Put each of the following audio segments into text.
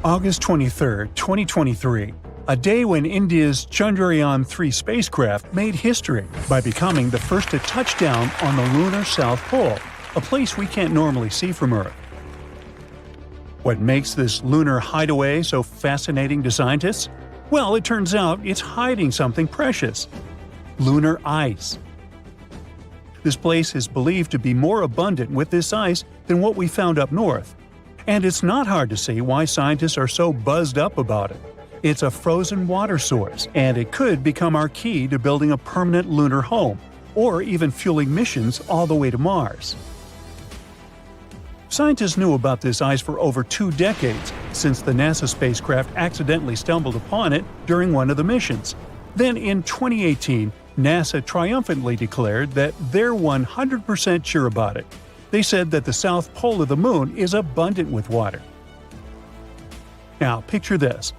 August 23, 2023, a day when India's Chandrayaan-3 spacecraft made history by becoming the first to touch down on the lunar South Pole, a place we can't normally see from Earth. What makes this lunar hideaway so fascinating to scientists? Well, it turns out it's hiding something precious – lunar ice. This place is believed to be more abundant with this ice than what we found up north. And it's not hard to see why scientists are so buzzed up about it. It's a frozen water source, and it could become our key to building a permanent lunar home, or even fueling missions all the way to Mars. Scientists knew about this ice for over 2 decades, since the NASA spacecraft accidentally stumbled upon it during one of the missions. Then in 2018, NASA triumphantly declared that they're 100% sure about it. They said that the south pole of the moon is abundant with water. Now picture this.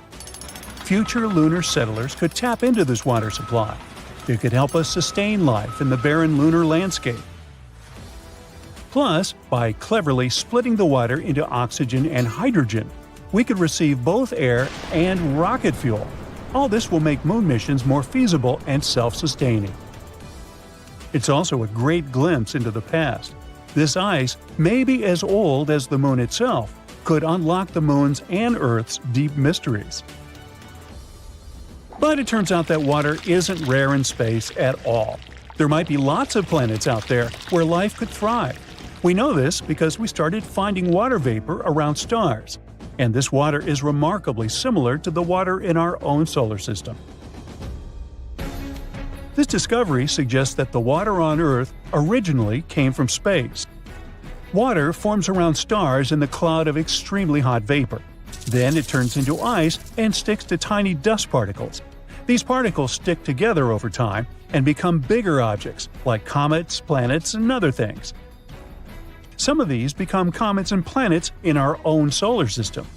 Future lunar settlers could tap into this water supply. It could help us sustain life in the barren lunar landscape. Plus, by cleverly splitting the water into oxygen and hydrogen, we could receive both air and rocket fuel. All this will make moon missions more feasible and self-sustaining. It's also a great glimpse into the past. This ice, maybe as old as the moon itself, could unlock the moon's and Earth's deep mysteries. But it turns out that water isn't rare in space at all. There might be lots of planets out there where life could thrive. We know this because we started finding water vapor around stars, and this water is remarkably similar to the water in our own solar system. This discovery suggests that the water on Earth originally came from space. Water forms around stars in the cloud of extremely hot vapor. Then it turns into ice and sticks to tiny dust particles. These particles stick together over time and become bigger objects, like comets, planets, and other things. Some of these become comets and planets in our own solar system.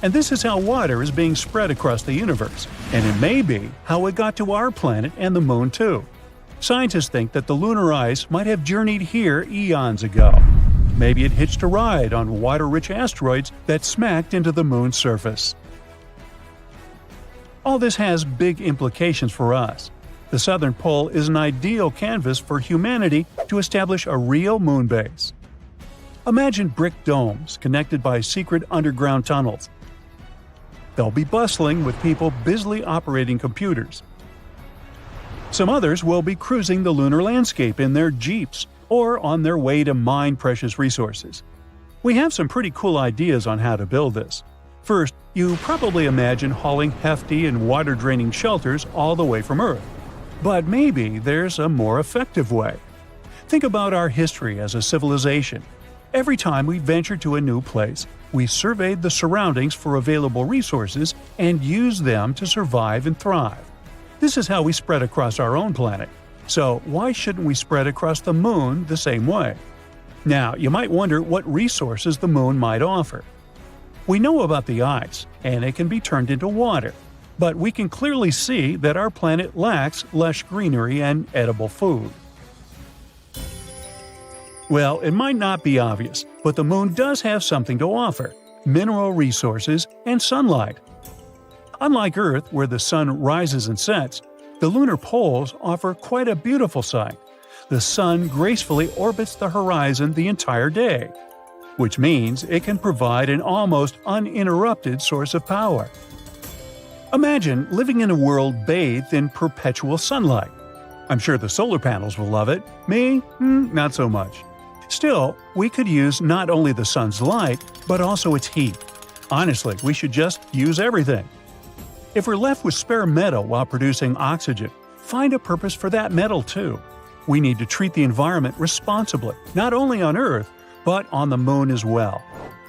And this is how water is being spread across the universe, and it may be how it got to our planet and the moon too. Scientists think that the lunar ice might have journeyed here eons ago. Maybe it hitched a ride on water-rich asteroids that smacked into the moon's surface. All this has big implications for us. The southern pole is an ideal canvas for humanity to establish a real moon base. Imagine brick domes connected by secret underground tunnels. They'll be bustling with people busily operating computers. Some others will be cruising the lunar landscape in their jeeps or on their way to mine precious resources. We have some pretty cool ideas on how to build this. First, you probably imagine hauling hefty and water-draining shelters all the way from Earth. But maybe there's a more effective way. Think about our history as a civilization. Every time we ventured to a new place, we surveyed the surroundings for available resources and used them to survive and thrive. This is how we spread across our own planet. So why shouldn't we spread across the moon the same way? Now, you might wonder what resources the moon might offer. We know about the ice, and it can be turned into water. But we can clearly see that our planet lacks lush greenery and edible food. Well, it might not be obvious, but the moon does have something to offer – mineral resources and sunlight. Unlike Earth, where the sun rises and sets, the lunar poles offer quite a beautiful sight. The sun gracefully orbits the horizon the entire day, which means it can provide an almost uninterrupted source of power. Imagine living in a world bathed in perpetual sunlight. I'm sure the solar panels will love it. Me? Not so much. Still, we could use not only the sun's light, but also its heat. Honestly, we should just use everything. If we're left with spare metal while producing oxygen, find a purpose for that metal too. We need to treat the environment responsibly, not only on Earth, but on the moon as well.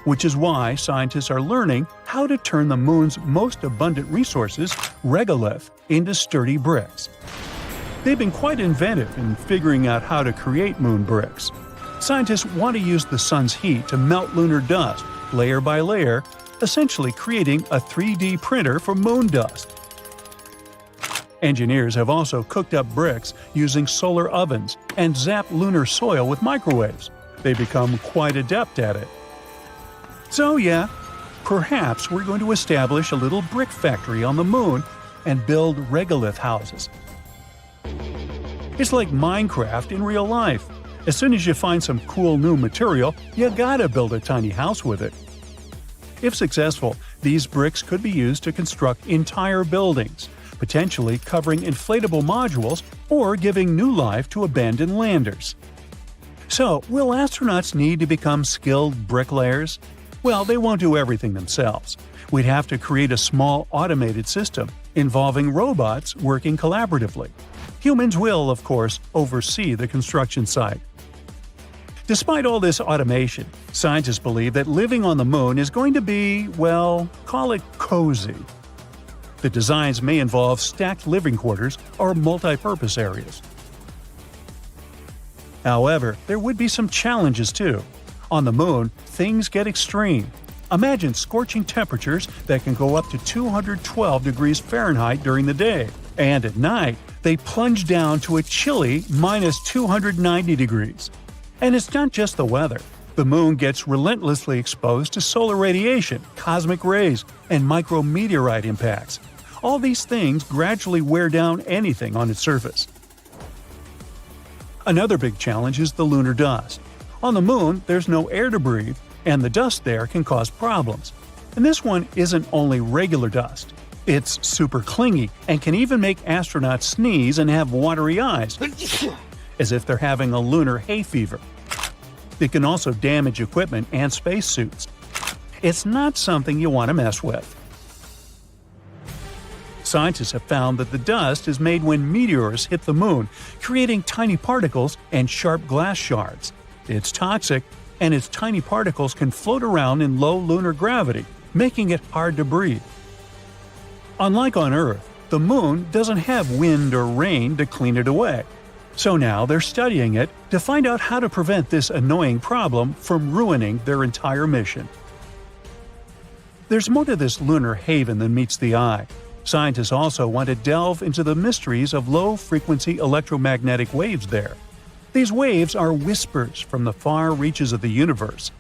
Which is why scientists are learning how to turn the moon's most abundant resources, regolith, into sturdy bricks. They've been quite inventive in figuring out how to create moon bricks. Scientists want to use the sun's heat to melt lunar dust, layer by layer, essentially creating a 3D printer for moon dust. Engineers have also cooked up bricks using solar ovens and zapped lunar soil with microwaves. They become quite adept at it. So yeah, Perhaps we're going to establish a little brick factory on the moon and build regolith houses. It's like Minecraft in real life. As soon as you find some cool new material, you gotta build a tiny house with it. If successful, these bricks could be used to construct entire buildings, potentially covering inflatable modules or giving new life to abandoned landers. So, will astronauts need to become skilled bricklayers? Well, they won't do everything themselves. We'd have to create a small automated system involving robots working collaboratively. Humans will, of course, oversee the construction site. Despite all this automation, scientists believe that living on the moon is going to be, well, call it cozy. The designs may involve stacked living quarters or multi-purpose areas. However, there would be some challenges too. On the moon, things get extreme. Imagine scorching temperatures that can go up to 212 degrees Fahrenheit during the day, and at night, they plunge down to a chilly minus 290 degrees. And it's not just the weather. The moon gets relentlessly exposed to solar radiation, cosmic rays, and micrometeorite impacts. All these things gradually wear down anything on its surface. Another big challenge is the lunar dust. On the moon, there's no air to breathe, and the dust there can cause problems. And this one isn't only regular dust. It's super clingy and can even make astronauts sneeze and have watery eyes, as if they're having a lunar hay fever. It can also damage equipment and spacesuits. It's not something you want to mess with. Scientists have found that the dust is made when meteors hit the moon, creating tiny particles and sharp glass shards. It's toxic, and its tiny particles can float around in low lunar gravity, making it hard to breathe. Unlike on Earth, the moon doesn't have wind or rain to clean it away. So now they're studying it to find out how to prevent this annoying problem from ruining their entire mission. There's more to this lunar haven than meets the eye. Scientists also want to delve into the mysteries of low-frequency electromagnetic waves there. These waves are whispers from the far reaches of the universe.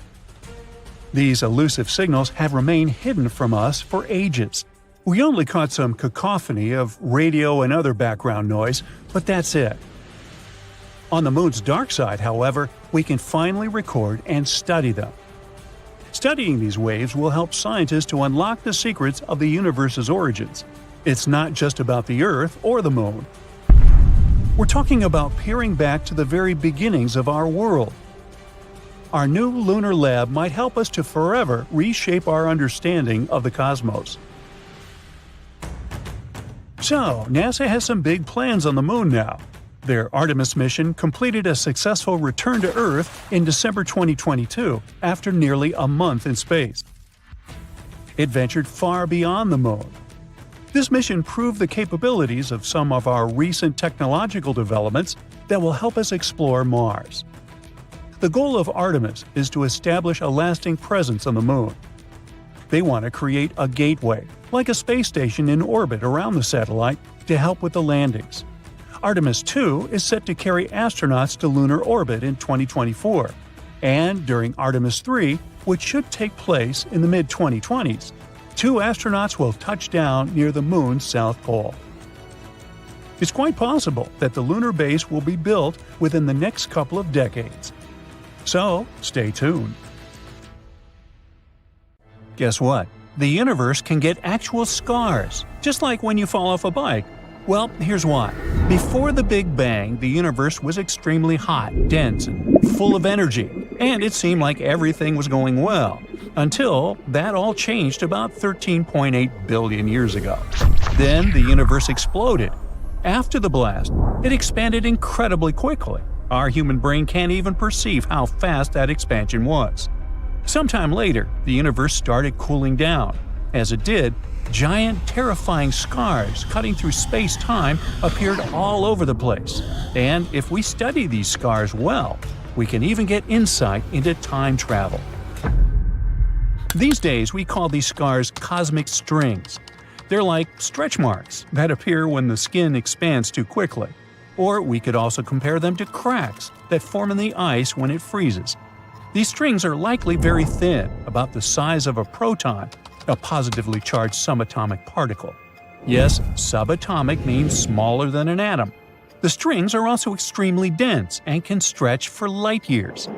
These elusive signals have remained hidden from us for ages. We only caught some cacophony of radio and other background noise, but that's it. On the moon's dark side, however, we can finally record and study them. Studying these waves will help scientists to unlock the secrets of the universe's origins. It's not just about the Earth or the moon. We're talking about peering back to the very beginnings of our world. Our new lunar lab might help us to forever reshape our understanding of the cosmos. So, NASA has some big plans on the moon now. Their Artemis mission completed a successful return to Earth in December 2022 after nearly a month in space. It ventured far beyond the moon. This mission proved the capabilities of some of our recent technological developments that will help us explore Mars. The goal of Artemis is to establish a lasting presence on the moon. They want to create a gateway, like a space station in orbit around the satellite, to help with the landings. Artemis 2 is set to carry astronauts to lunar orbit in 2024, and during Artemis 3, which should take place in the mid-2020s, 2 astronauts will touch down near the moon's south pole. It's quite possible that the lunar base will be built within the next couple of decades. So, stay tuned. Guess what? The universe can get actual scars, just like when you fall off a bike. Well, here's why. Before the Big Bang, the universe was extremely hot, dense, and full of energy, and it seemed like everything was going well, until that all changed about 13.8 billion years ago. Then the universe exploded. After the blast, it expanded incredibly quickly. Our human brain can't even perceive how fast that expansion was. Sometime later, the universe started cooling down. As it did, giant, terrifying scars cutting through space-time appeared all over the place. And if we study these scars well, we can even get insight into time travel. These days, we call these scars cosmic strings. They're like stretch marks that appear when the skin expands too quickly. Or we could also compare them to cracks that form in the ice when it freezes. These strings are likely very thin, about the size of a proton, a positively charged subatomic particle. Yes, subatomic means smaller than an atom. The strings are also extremely dense and can stretch for light years.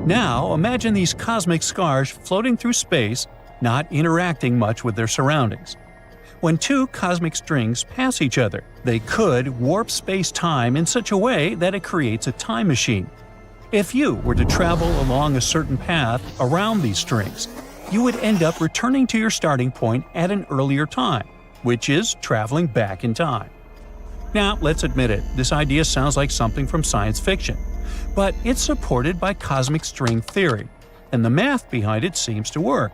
Now, imagine these cosmic scars floating through space, not interacting much with their surroundings. When two cosmic strings pass each other, they could warp space-time in such a way that it creates a time machine. If you were to travel along a certain path around these strings, you would end up returning to your starting point at an earlier time, which is traveling back in time. Now, let's admit it, this idea sounds like something from science fiction, but it's supported by cosmic string theory, and the math behind it seems to work.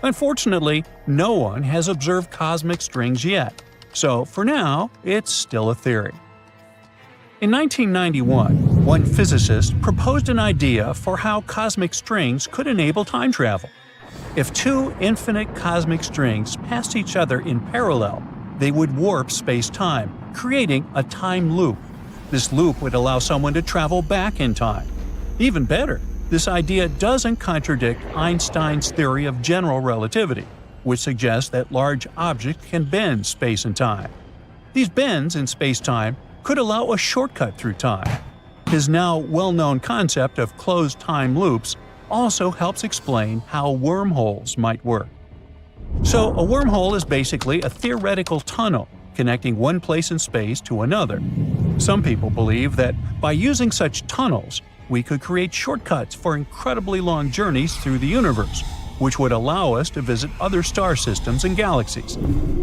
Unfortunately, no one has observed cosmic strings yet, so for now, it's still a theory. In 1991, one physicist proposed an idea for how cosmic strings could enable time travel. If two infinite cosmic strings passed each other in parallel, they would warp space-time, creating a time loop. This loop would allow someone to travel back in time. Even better, this idea doesn't contradict Einstein's theory of general relativity, which suggests that large objects can bend space and time. These bends in space-time could allow a shortcut through time. His now well-known concept of closed time loops also helps explain how wormholes might work. So, a wormhole is basically a theoretical tunnel connecting one place in space to another. Some people believe that by using such tunnels, we could create shortcuts for incredibly long journeys through the universe, which would allow us to visit other star systems and galaxies.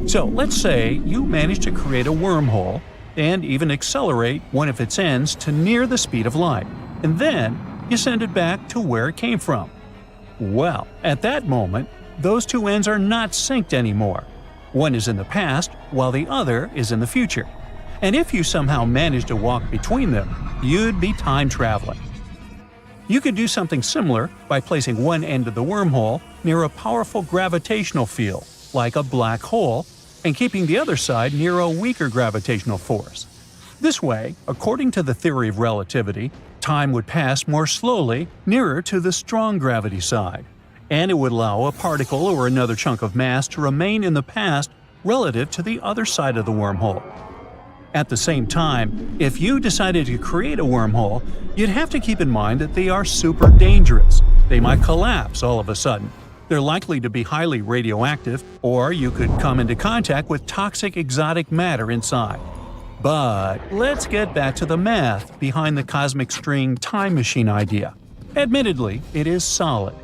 So, let's say you manage to create a wormhole and even accelerate one of its ends to near the speed of light, and then you send it back to where it came from. Well, at that moment, those two ends are not synced anymore. One is in the past, while the other is in the future. And if you somehow manage to walk between them, you'd be time traveling. You could do something similar by placing one end of the wormhole near a powerful gravitational field, like a black hole, and keeping the other side near a weaker gravitational force. This way, according to the theory of relativity, time would pass more slowly nearer to the strong gravity side, and it would allow a particle or another chunk of mass to remain in the past relative to the other side of the wormhole. At the same time, if you decided to create a wormhole, you'd have to keep in mind that they are super dangerous. They might collapse all of a sudden. They're likely to be highly radioactive, or you could come into contact with toxic exotic matter inside. But let's get back to the math behind the cosmic string time machine idea. Admittedly, it is solid,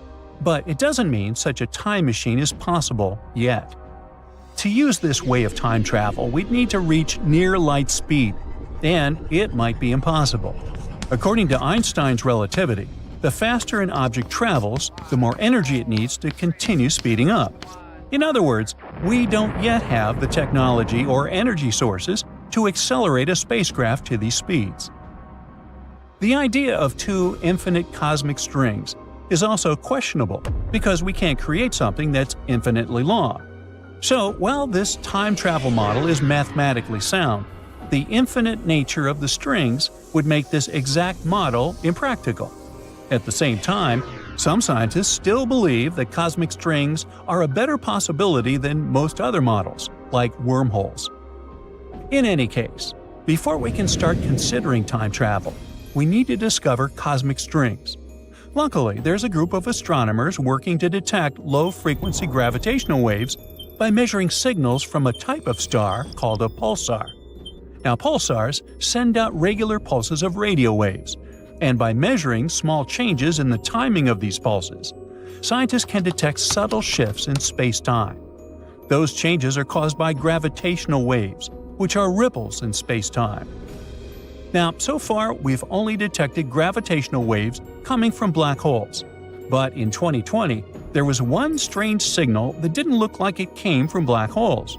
but it doesn't mean such a time machine is possible yet. To use this way of time travel, we'd need to reach near light speed, and it might be impossible. According to Einstein's relativity, the faster an object travels, the more energy it needs to continue speeding up. In other words, we don't yet have the technology or energy sources to accelerate a spacecraft to these speeds. The idea of two infinite cosmic strings is also questionable because we can't create something that's infinitely long. So, while this time travel model is mathematically sound, the infinite nature of the strings would make this exact model impractical. At the same time, some scientists still believe that cosmic strings are a better possibility than most other models, like wormholes. In any case, before we can start considering time travel, we need to discover cosmic strings. Luckily, there's a group of astronomers working to detect low-frequency gravitational waves by measuring signals from a type of star called a pulsar. Now, pulsars send out regular pulses of radio waves, and by measuring small changes in the timing of these pulses, scientists can detect subtle shifts in space-time. Those changes are caused by gravitational waves, which are ripples in space-time. Now, so far, we've only detected gravitational waves coming from black holes. But in 2020, there was one strange signal that didn't look like it came from black holes.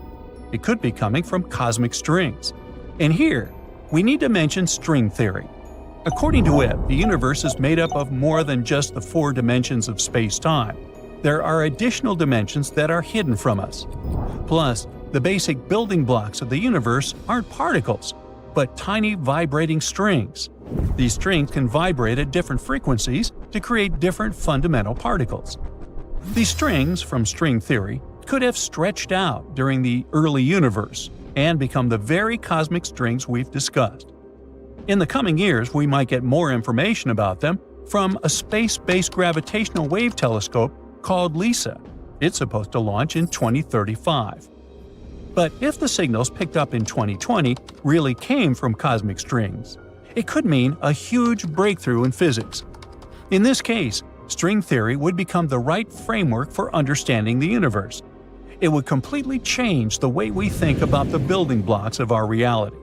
It could be coming from cosmic strings. And here, we need to mention string theory. According to it, the universe is made up of more than just the four dimensions of space-time. There are additional dimensions that are hidden from us. Plus, the basic building blocks of the universe aren't particles, but tiny vibrating strings. These strings can vibrate at different frequencies to create different fundamental particles. These strings, from string theory, could have stretched out during the early universe and become the very cosmic strings we've discussed. In the coming years, we might get more information about them from a space-based gravitational wave telescope called LISA. It's supposed to launch in 2035. But if the signals picked up in 2020 really came from cosmic strings, it could mean a huge breakthrough in physics. In this case, string theory would become the right framework for understanding the universe. It would completely change the way we think about the building blocks of our reality.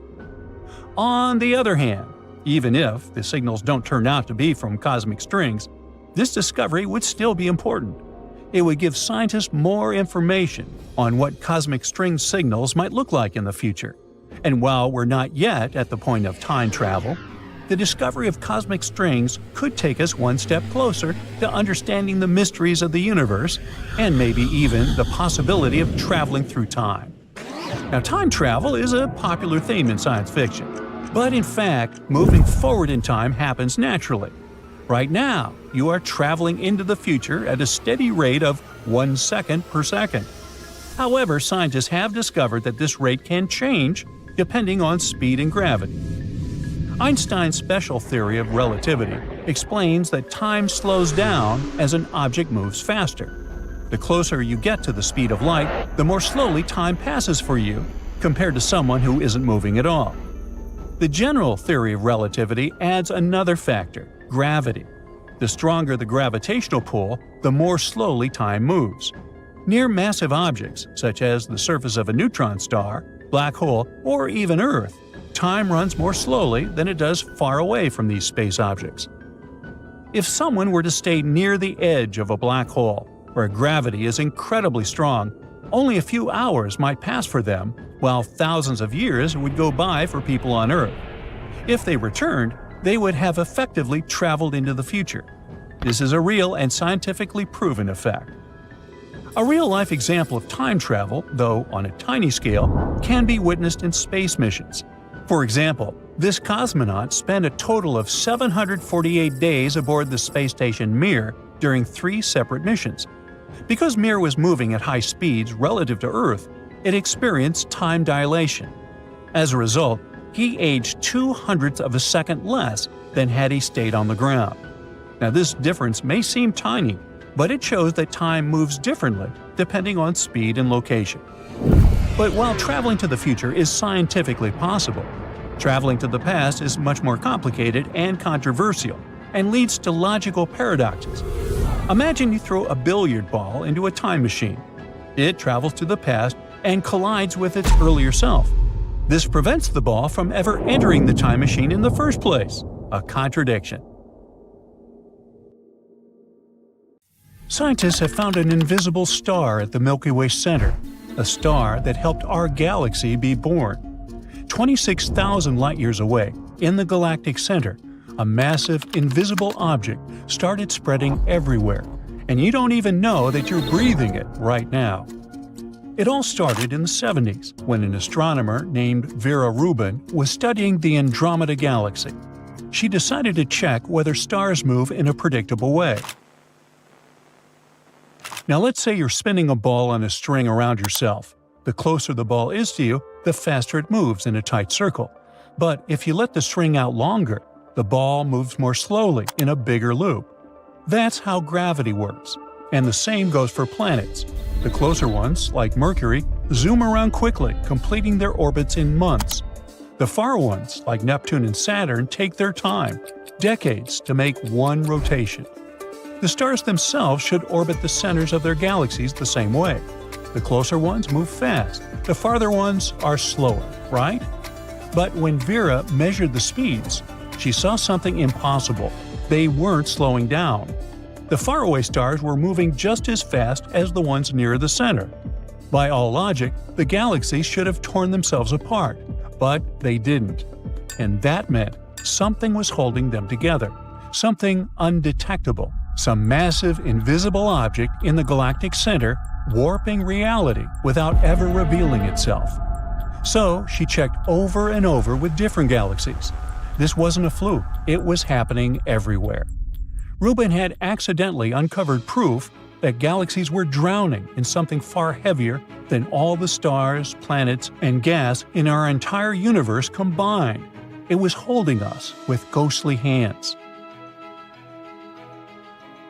On the other hand, even if the signals don't turn out to be from cosmic strings, this discovery would still be important. It would give scientists more information on what cosmic string signals might look like in the future. And while we're not yet at the point of time travel, the discovery of cosmic strings could take us one step closer to understanding the mysteries of the universe and maybe even the possibility of traveling through time. Now, time travel is a popular theme in science fiction, but in fact, moving forward in time happens naturally. Right now, you are traveling into the future at a steady rate of 1 second per second. However, scientists have discovered that this rate can change depending on speed and gravity. Einstein's special theory of relativity explains that time slows down as an object moves faster. The closer you get to the speed of light, the more slowly time passes for you, compared to someone who isn't moving at all. The general theory of relativity adds another factor: gravity. The stronger the gravitational pull, the more slowly time moves. Near massive objects, such as the surface of a neutron star, black hole, or even Earth, time runs more slowly than it does far away from these space objects. If someone were to stay near the edge of a black hole, where gravity is incredibly strong, only a few hours might pass for them, while thousands of years would go by for people on Earth. If they returned, they would have effectively traveled into the future. This is a real and scientifically proven effect. A real-life example of time travel, though on a tiny scale, can be witnessed in space missions. For example, this cosmonaut spent a total of 748 days aboard the space station Mir during 3 separate missions. Because Mir was moving at high speeds relative to Earth, it experienced time dilation. As a result, he aged 0.02 of a second less than had he stayed on the ground. Now, this difference may seem tiny, but it shows that time moves differently depending on speed and location. But while traveling to the future is scientifically possible, traveling to the past is much more complicated and controversial, and leads to logical paradoxes. Imagine you throw a billiard ball into a time machine. It travels to the past and collides with its earlier self. This prevents the ball from ever entering the time machine in the first place. A contradiction. Scientists have found an invisible star at the Milky Way center, a star that helped our galaxy be born. 26,000 light-years away, in the galactic center, a massive, invisible object started spreading everywhere, and you don't even know that you're breathing it right now. It all started in the 70s, when an astronomer named Vera Rubin was studying the Andromeda Galaxy. She decided to check whether stars move in a predictable way. Now let's say you're spinning a ball on a string around yourself. The closer the ball is to you, the faster it moves in a tight circle. But if you let the string out longer, the ball moves more slowly in a bigger loop. That's how gravity works. And the same goes for planets. The closer ones, like Mercury, zoom around quickly, completing their orbits in months. The far ones, like Neptune and Saturn, take their time, decades, to make one rotation. The stars themselves should orbit the centers of their galaxies the same way. The closer ones move fast, the farther ones are slower, right? But when Vera measured the speeds, she saw something impossible. They weren't slowing down. The faraway stars were moving just as fast as the ones near the center. By all logic, the galaxies should have torn themselves apart, but they didn't. And that meant something was holding them together, something undetectable, some massive invisible object in the galactic center warping reality without ever revealing itself. So she checked over and over with different galaxies. This wasn't a fluke, it was happening everywhere. Rubin had accidentally uncovered proof that galaxies were drowning in something far heavier than all the stars, planets, and gas in our entire universe combined. It was holding us with ghostly hands.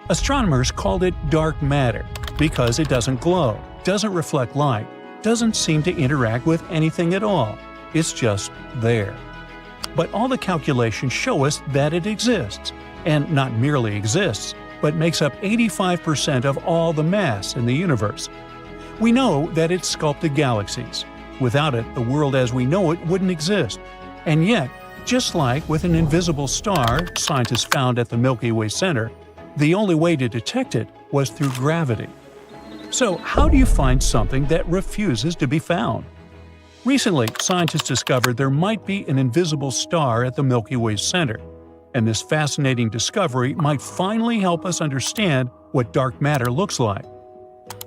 Astronomers called it dark matter because it doesn't glow, doesn't reflect light, doesn't seem to interact with anything at all. It's just there. But all the calculations show us that it exists, and not merely exists, but makes up 85% of all the mass in the universe. We know that it sculpted galaxies. Without it, the world as we know it wouldn't exist. And yet, just like with an invisible star scientists found at the Milky Way center, the only way to detect it was through gravity. So how do you find something that refuses to be found? Recently, scientists discovered there might be an invisible star at the Milky Way center, and this fascinating discovery might finally help us understand what dark matter looks like.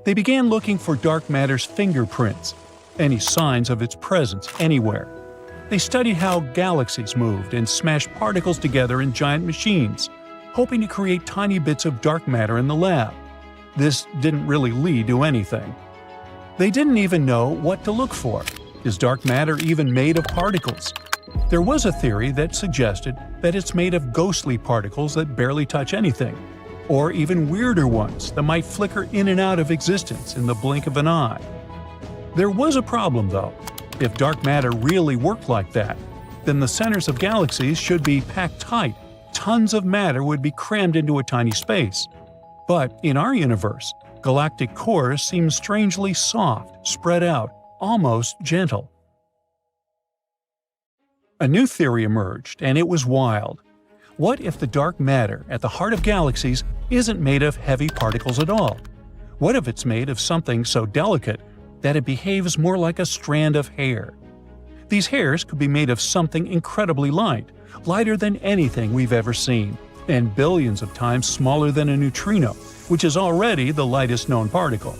They began looking for dark matter's fingerprints, any signs of its presence anywhere. They studied how galaxies moved and smashed particles together in giant machines, hoping to create tiny bits of dark matter in the lab. This didn't really lead to anything. They didn't even know what to look for. Is dark matter even made of particles? There was a theory that suggested that it's made of ghostly particles that barely touch anything, or even weirder ones that might flicker in and out of existence in the blink of an eye. There was a problem, though. If dark matter really worked like that, then the centers of galaxies should be packed tight. Tons of matter would be crammed into a tiny space. But in our universe, galactic cores seem strangely soft, spread out, almost gentle. A new theory emerged, and it was wild. What if the dark matter at the heart of galaxies isn't made of heavy particles at all? What if it's made of something so delicate that it behaves more like a strand of hair? These hairs could be made of something incredibly light, lighter than anything we've ever seen, and billions of times smaller than a neutrino, which is already the lightest known particle.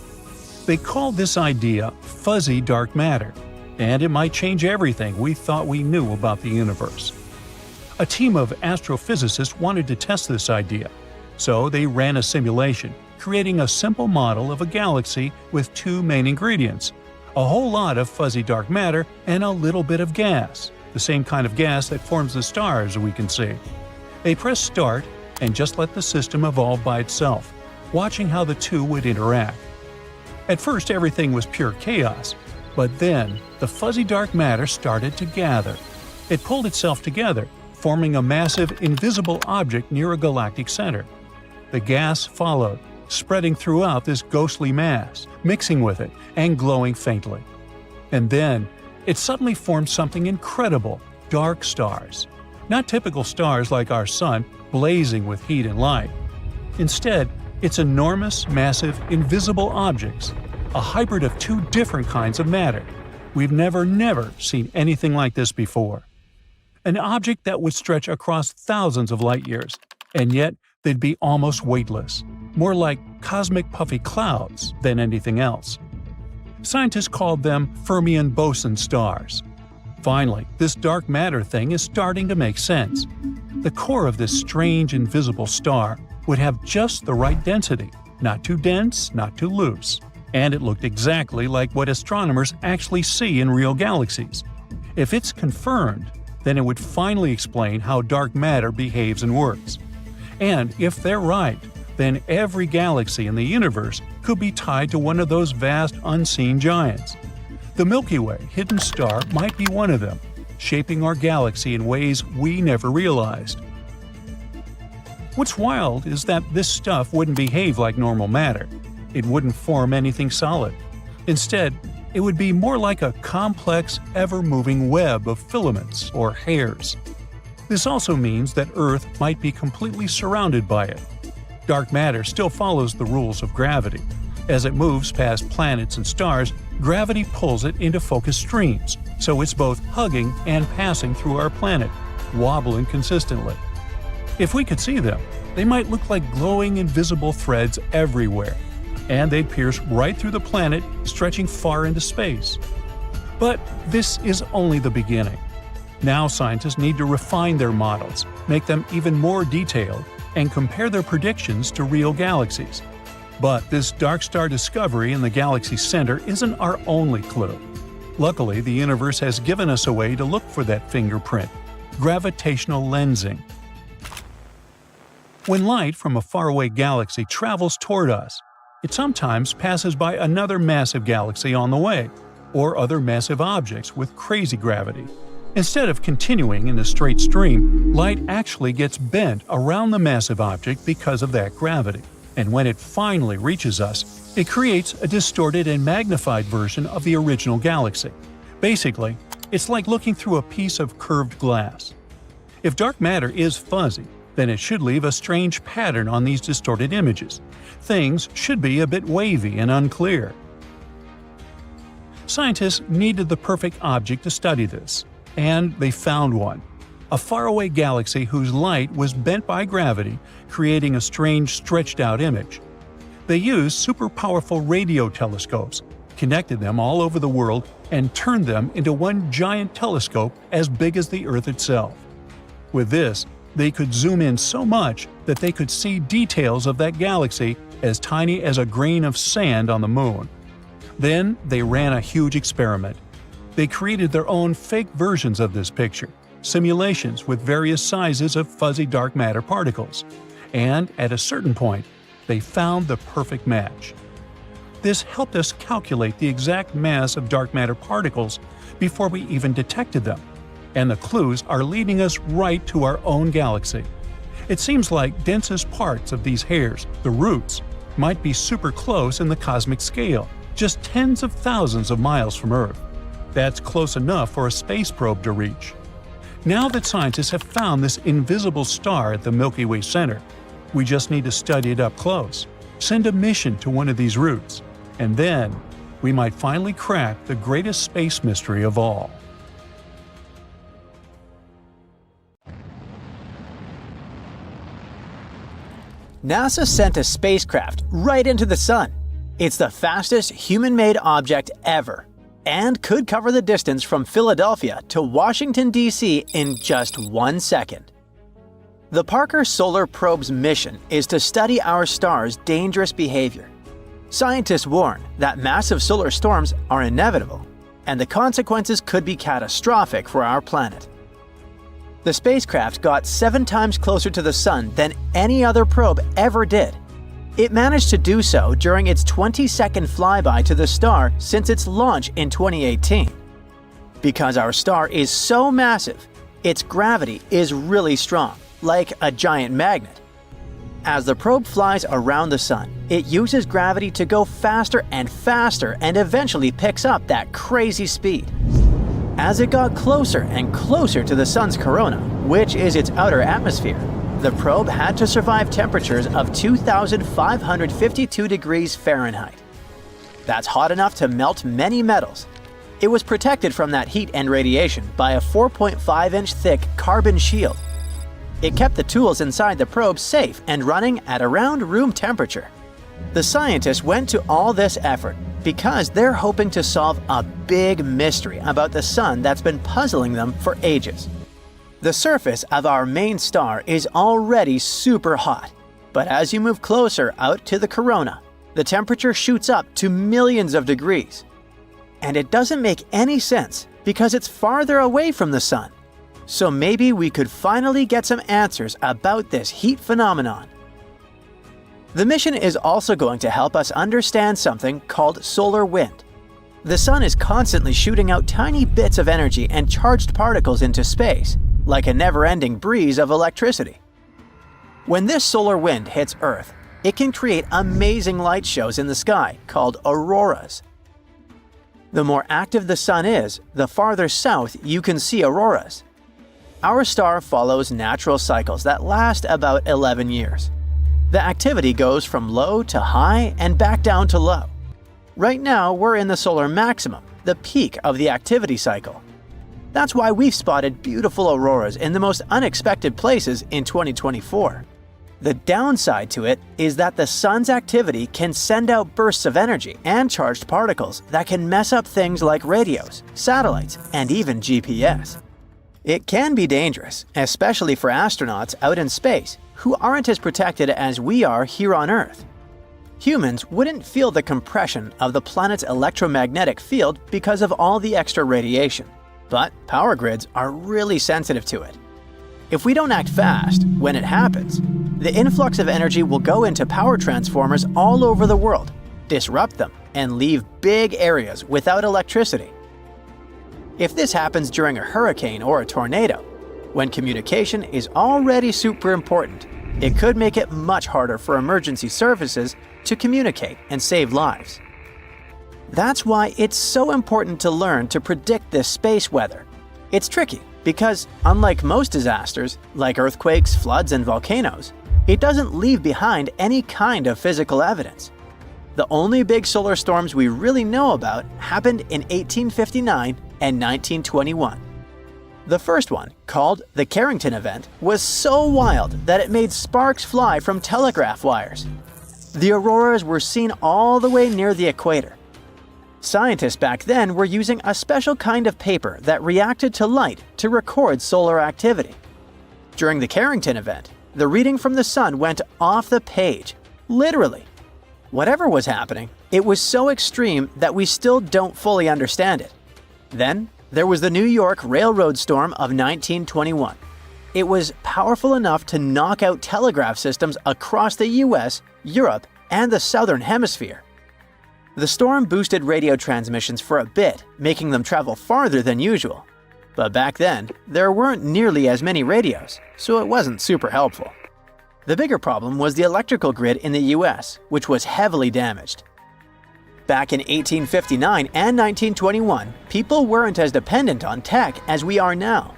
They called this idea fuzzy dark matter, and it might change everything we thought we knew about the universe. A team of astrophysicists wanted to test this idea, so they ran a simulation, creating a simple model of a galaxy with two main ingredients: a whole lot of fuzzy dark matter and a little bit of gas, the same kind of gas that forms the stars we can see. They pressed start and just let the system evolve by itself, watching how the two would interact. At first everything was pure chaos, but then the fuzzy dark matter started to gather. It pulled itself together, forming a massive invisible object near a galactic center. The gas followed, spreading throughout this ghostly mass, mixing with it and glowing faintly. And then it suddenly formed something incredible: dark stars. Not typical stars like our sun, blazing with heat and light. Instead, it's enormous, massive, invisible objects, a hybrid of two different kinds of matter. We've never seen anything like this before. An object that would stretch across thousands of light years, and yet they'd be almost weightless, more like cosmic puffy clouds than anything else. Scientists called them Fermion boson stars. Finally, this dark matter thing is starting to make sense. The core of this strange invisible star would have just the right density, not too dense, not too loose. And it looked exactly like what astronomers actually see in real galaxies. If it's confirmed, then it would finally explain how dark matter behaves and works. And if they're right, then every galaxy in the universe could be tied to one of those vast unseen giants. The Milky Way hidden star might be one of them, shaping our galaxy in ways we never realized. What's wild is that this stuff wouldn't behave like normal matter. It wouldn't form anything solid. Instead, it would be more like a complex, ever-moving web of filaments or hairs. This also means that Earth might be completely surrounded by it. Dark matter still follows the rules of gravity. As it moves past planets and stars, gravity pulls it into focused streams, so it's both hugging and passing through our planet, wobbling consistently. If we could see them, they might look like glowing invisible threads everywhere, and they'd pierce right through the planet, stretching far into space. But this is only the beginning. Now scientists need to refine their models, make them even more detailed, and compare their predictions to real galaxies. But this dark star discovery in the galaxy's center isn't our only clue. Luckily, the universe has given us a way to look for that fingerprint – gravitational lensing. When light from a faraway galaxy travels toward us, it sometimes passes by another massive galaxy on the way, or other massive objects with crazy gravity. Instead of continuing in a straight stream, light actually gets bent around the massive object because of that gravity. And when it finally reaches us, it creates a distorted and magnified version of the original galaxy. Basically, it's like looking through a piece of curved glass. If dark matter is fuzzy, then it should leave a strange pattern on these distorted images. Things should be a bit wavy and unclear. Scientists needed the perfect object to study this, and they found one. A faraway galaxy whose light was bent by gravity, creating a strange stretched-out image. They used super-powerful radio telescopes, connected them all over the world, and turned them into one giant telescope as big as the Earth itself. With this, they could zoom in so much that they could see details of that galaxy as tiny as a grain of sand on the moon. Then they ran a huge experiment. They created their own fake versions of this picture, simulations with various sizes of fuzzy dark matter particles. And at a certain point, they found the perfect match. This helped us calculate the exact mass of dark matter particles before we even detected them. And the clues are leading us right to our own galaxy. It seems like densest parts of these hairs, the roots, might be super close in the cosmic scale, just tens of thousands of miles from Earth. That's close enough for a space probe to reach. Now that scientists have found this invisible star at the Milky Way center, we just need to study it up close, send a mission to one of these roots, and then we might finally crack the greatest space mystery of all. NASA sent a spacecraft right into the Sun. It's the fastest human-made object ever, and could cover the distance from Philadelphia to Washington, D.C. in just 1 second. The Parker Solar Probe's mission is to study our star's dangerous behavior. Scientists warn that massive solar storms are inevitable, and the consequences could be catastrophic for our planet. The spacecraft got 7 times closer to the Sun than any other probe ever did. It managed to do so during its 20-second flyby to the star since its launch in 2018. Because our star is so massive, its gravity is really strong, like a giant magnet. As the probe flies around the Sun, it uses gravity to go faster and faster and eventually picks up that crazy speed. As it got closer and closer to the Sun's corona, which is its outer atmosphere, the probe had to survive temperatures of 2,552 degrees Fahrenheit. That's hot enough to melt many metals. It was protected from that heat and radiation by a 4.5-inch thick carbon shield. It kept the tools inside the probe safe and running at around room temperature. The scientists went to all this effort because they're hoping to solve a big mystery about the Sun that's been puzzling them for ages. The surface of our main star is already super hot, but as you move closer out to the corona, the temperature shoots up to millions of degrees. And it doesn't make any sense because it's farther away from the Sun. So maybe we could finally get some answers about this heat phenomenon. The mission is also going to help us understand something called solar wind. The Sun is constantly shooting out tiny bits of energy and charged particles into space, like a never-ending breeze of electricity. When this solar wind hits Earth, it can create amazing light shows in the sky called auroras. The more active the Sun is, the farther south you can see auroras. Our star follows natural cycles that last about 11 years. The activity goes from low to high and back down to low. Right now, we're in the solar maximum, the peak of the activity cycle. That's why we've spotted beautiful auroras in the most unexpected places in 2024. The downside to it is that the Sun's activity can send out bursts of energy and charged particles that can mess up things like radios, satellites, and even GPS. It can be dangerous, especially for astronauts out in space who aren't as protected as we are here on Earth. Humans wouldn't feel the compression of the planet's electromagnetic field because of all the extra radiation, but power grids are really sensitive to it. If we don't act fast, when it happens, the influx of energy will go into power transformers all over the world, disrupt them, and leave big areas without electricity. If this happens during a hurricane or a tornado, when communication is already super important, it could make it much harder for emergency services to communicate and save lives. That's why it's so important to learn to predict this space weather. It's tricky because, unlike most disasters, like earthquakes, floods, and volcanoes, it doesn't leave behind any kind of physical evidence. The only big solar storms we really know about happened in 1859 and 1921. The first one, called the Carrington event, was so wild that it made sparks fly from telegraph wires. The auroras were seen all the way near the equator. Scientists back then were using a special kind of paper that reacted to light to record solar activity. During the Carrington event, the reading from the sun went off the page, literally. Whatever was happening, it was so extreme that we still don't fully understand it. Then, there was the New York Railroad Storm of 1921. It was powerful enough to knock out telegraph systems across the US, Europe, and the Southern Hemisphere. The storm boosted radio transmissions for a bit, making them travel farther than usual. But back then, there weren't nearly as many radios, so it wasn't super helpful. The bigger problem was the electrical grid in the US, which was heavily damaged. Back in 1859 and 1921, people weren't as dependent on tech as we are now.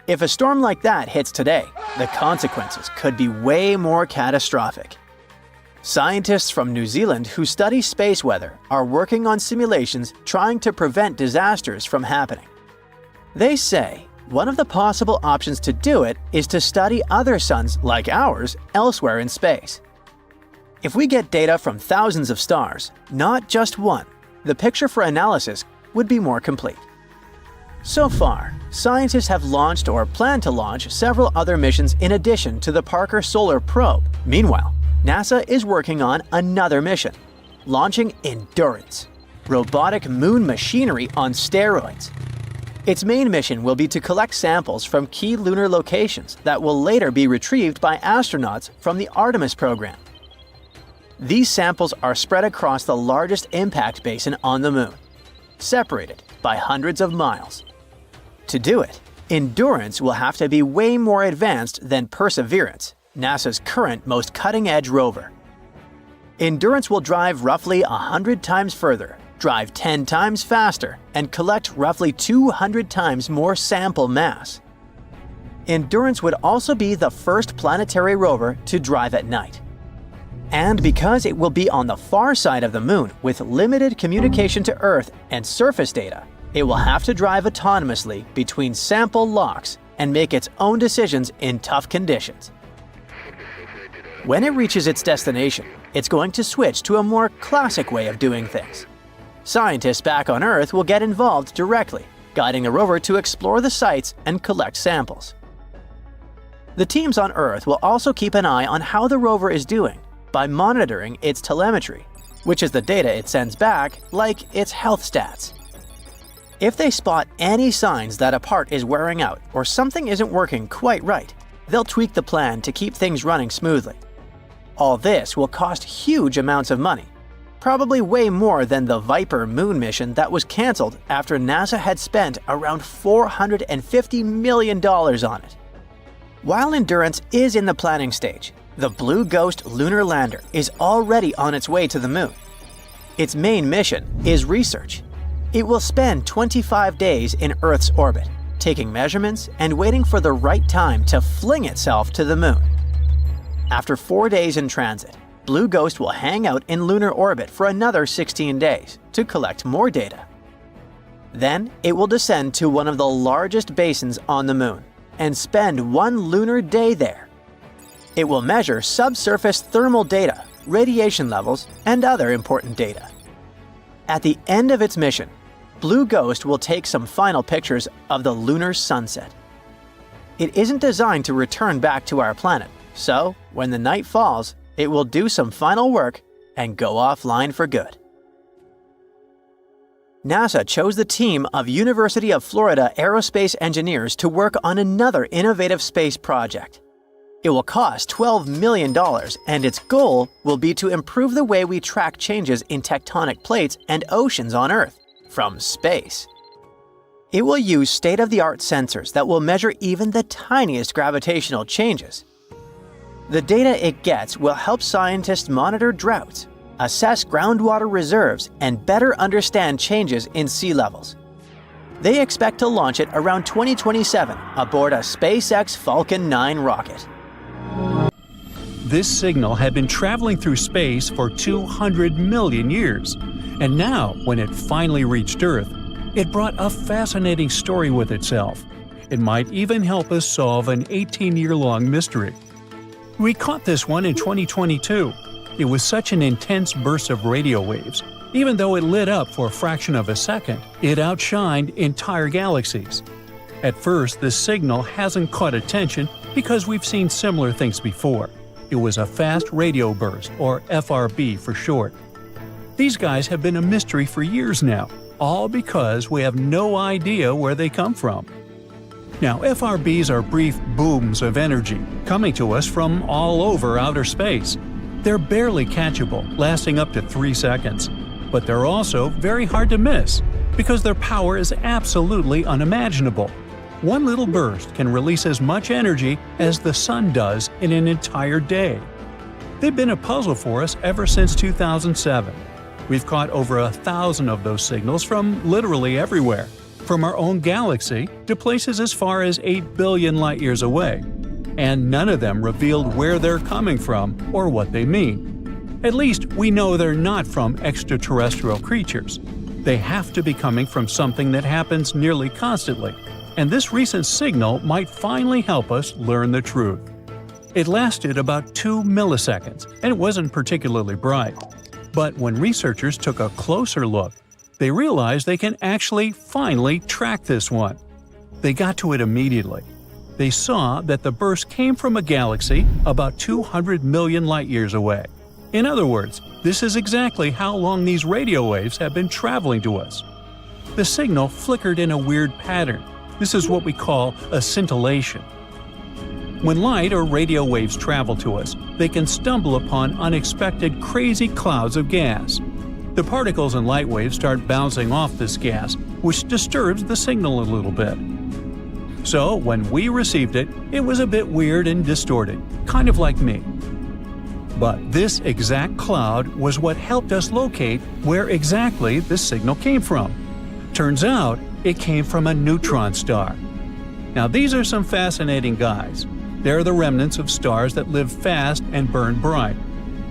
If a storm like that hits today, the consequences could be way more catastrophic. Scientists from New Zealand who study space weather are working on simulations trying to prevent disasters from happening. They say one of the possible options to do it is to study other suns like ours elsewhere in space. If we get data from thousands of stars, not just one, the picture for analysis would be more complete. So far, scientists have launched or plan to launch several other missions in addition to the Parker Solar Probe. Meanwhile, NASA is working on another mission, launching Endurance, robotic moon machinery on steroids. Its main mission will be to collect samples from key lunar locations that will later be retrieved by astronauts from the Artemis program. These samples are spread across the largest impact basin on the moon, separated by hundreds of miles. To do it, Endurance will have to be way more advanced than Perseverance, NASA's current most cutting-edge rover. Endurance will drive roughly 100 times further, drive 10 times faster, and collect roughly 200 times more sample mass. Endurance would also be the first planetary rover to drive at night. And because it will be on the far side of the moon with limited communication to Earth and surface data, it will have to drive autonomously between sample locks and make its own decisions in tough conditions. When it reaches its destination, it's going to switch to a more classic way of doing things. Scientists back on Earth will get involved directly, guiding the rover to explore the sites and collect samples. The teams on Earth will also keep an eye on how the rover is doing by monitoring its telemetry, which is the data it sends back, like its health stats. If they spot any signs that a part is wearing out or something isn't working quite right, they'll tweak the plan to keep things running smoothly. All this will cost huge amounts of money, probably way more than the Viper moon mission that was cancelled after NASA had spent around $450 million on it. While Endurance is in the planning stage, the Blue Ghost lunar lander is already on its way to the moon. Its main mission is research. It will spend 25 days in Earth's orbit, taking measurements and waiting for the right time to fling itself to the moon. After 4 days in transit, Blue Ghost will hang out in lunar orbit for another 16 days to collect more data. Then it will descend to one of the largest basins on the moon and spend 1 lunar day there. It will measure subsurface thermal data, radiation levels, and other important data. At the end of its mission, Blue Ghost will take some final pictures of the lunar sunset, It isn't designed to return back to our planet, so when the night falls, it will do some final work and go offline for good. NASA chose the team of University of Florida aerospace engineers to work on another innovative space project. It will cost $12 million, and its goal will be to improve the way we track changes in tectonic plates and oceans on Earth from space. It will use state-of-the-art sensors that will measure even the tiniest gravitational changes. The data it gets will help scientists monitor droughts, assess groundwater reserves, and better understand changes in sea levels. They expect to launch it around 2027 aboard a SpaceX Falcon 9 rocket. This signal had been traveling through space for 200 million years, and now, when it finally reached Earth, it brought a fascinating story with itself. It might even help us solve an 18-year-long mystery. We caught this one in 2022. It was such an intense burst of radio waves. Even though it lit up for a fraction of a second, it outshined entire galaxies. At first, the signal hasn't caught attention because we've seen similar things before. It was a fast radio burst, or FRB for short. These guys have been a mystery for years now, all because we have no idea where they come from. Now, FRBs are brief booms of energy coming to us from all over outer space. They're barely catchable, lasting up to 3 seconds. But they're also very hard to miss because their power is absolutely unimaginable. One little burst can release as much energy as the sun does in an entire day. They've been a puzzle for us ever since 2007. We've caught over 1,000 of those signals from literally everywhere, from our own galaxy to places as far as 8 billion light-years away. And none of them revealed where they're coming from or what they mean. At least we know they're not from extraterrestrial creatures. They have to be coming from something that happens nearly constantly, and this recent signal might finally help us learn the truth. It lasted about 2 milliseconds, and it wasn't particularly bright. But when researchers took a closer look, they realized they can actually finally track this one. They got to it immediately. They saw that the burst came from a galaxy about 200 million light-years away. In other words, this is exactly how long these radio waves have been traveling to us. The signal flickered in a weird pattern. This is what we call a scintillation. When light or radio waves travel to us, they can stumble upon unexpected crazy clouds of gas. The particles and light waves start bouncing off this gas, which disturbs the signal a little bit. So, when we received it, it was a bit weird and distorted, kind of like me. But this exact cloud was what helped us locate where exactly this signal came from. Turns out, it came from a neutron star. Now, these are some fascinating guys. They're the remnants of stars that live fast and burn bright.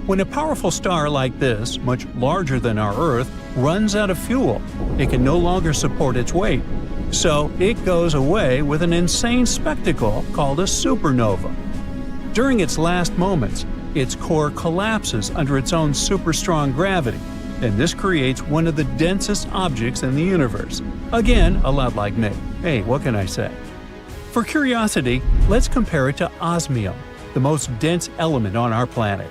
When a powerful star like this, much larger than our Earth, runs out of fuel, it can no longer support its weight. So it goes away with an insane spectacle called a supernova. During its last moments, its core collapses under its own super-strong gravity, and this creates one of the densest objects in the universe. Again, a lot like me. Hey, what can I say? For curiosity, let's compare it to osmium, the most dense element on our planet.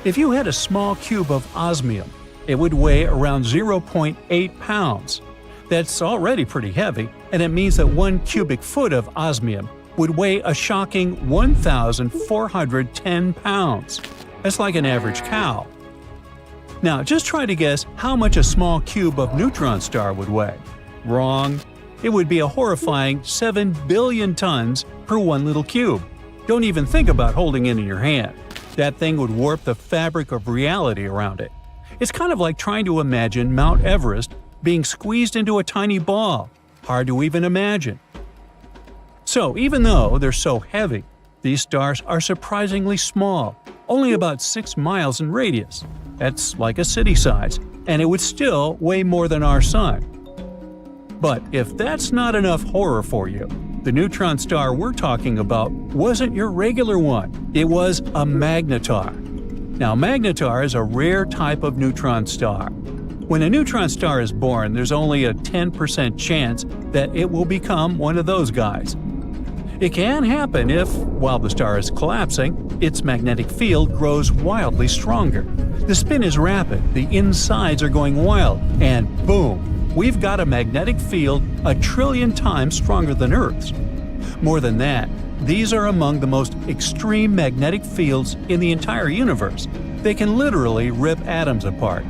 If you had a small cube of osmium, it would weigh around 0.8 pounds. That's already pretty heavy, and it means that 1 cubic foot of osmium would weigh a shocking 1,410 pounds. That's like an average cow. Now, just try to guess how much a small cube of neutron star would weigh. Wrong. It would be a horrifying 7 billion tons per one little cube. Don't even think about holding it in your hand. That thing would warp the fabric of reality around it. It's kind of like trying to imagine Mount Everest being squeezed into a tiny ball. Hard to even imagine. So, even though they're so heavy, these stars are surprisingly small, only about 6 miles in radius. That's like a city size, and it would still weigh more than our sun. But if that's not enough horror for you, the neutron star we're talking about wasn't your regular one. It was a magnetar. Now, magnetar is a rare type of neutron star. When a neutron star is born, there's only a 10% chance that it will become one of those guys. It can happen if, while the star is collapsing, its magnetic field grows wildly stronger. The spin is rapid, the insides are going wild, and boom! We've got a magnetic field 1 trillion times stronger than Earth's. More than that, these are among the most extreme magnetic fields in the entire universe. They can literally rip atoms apart.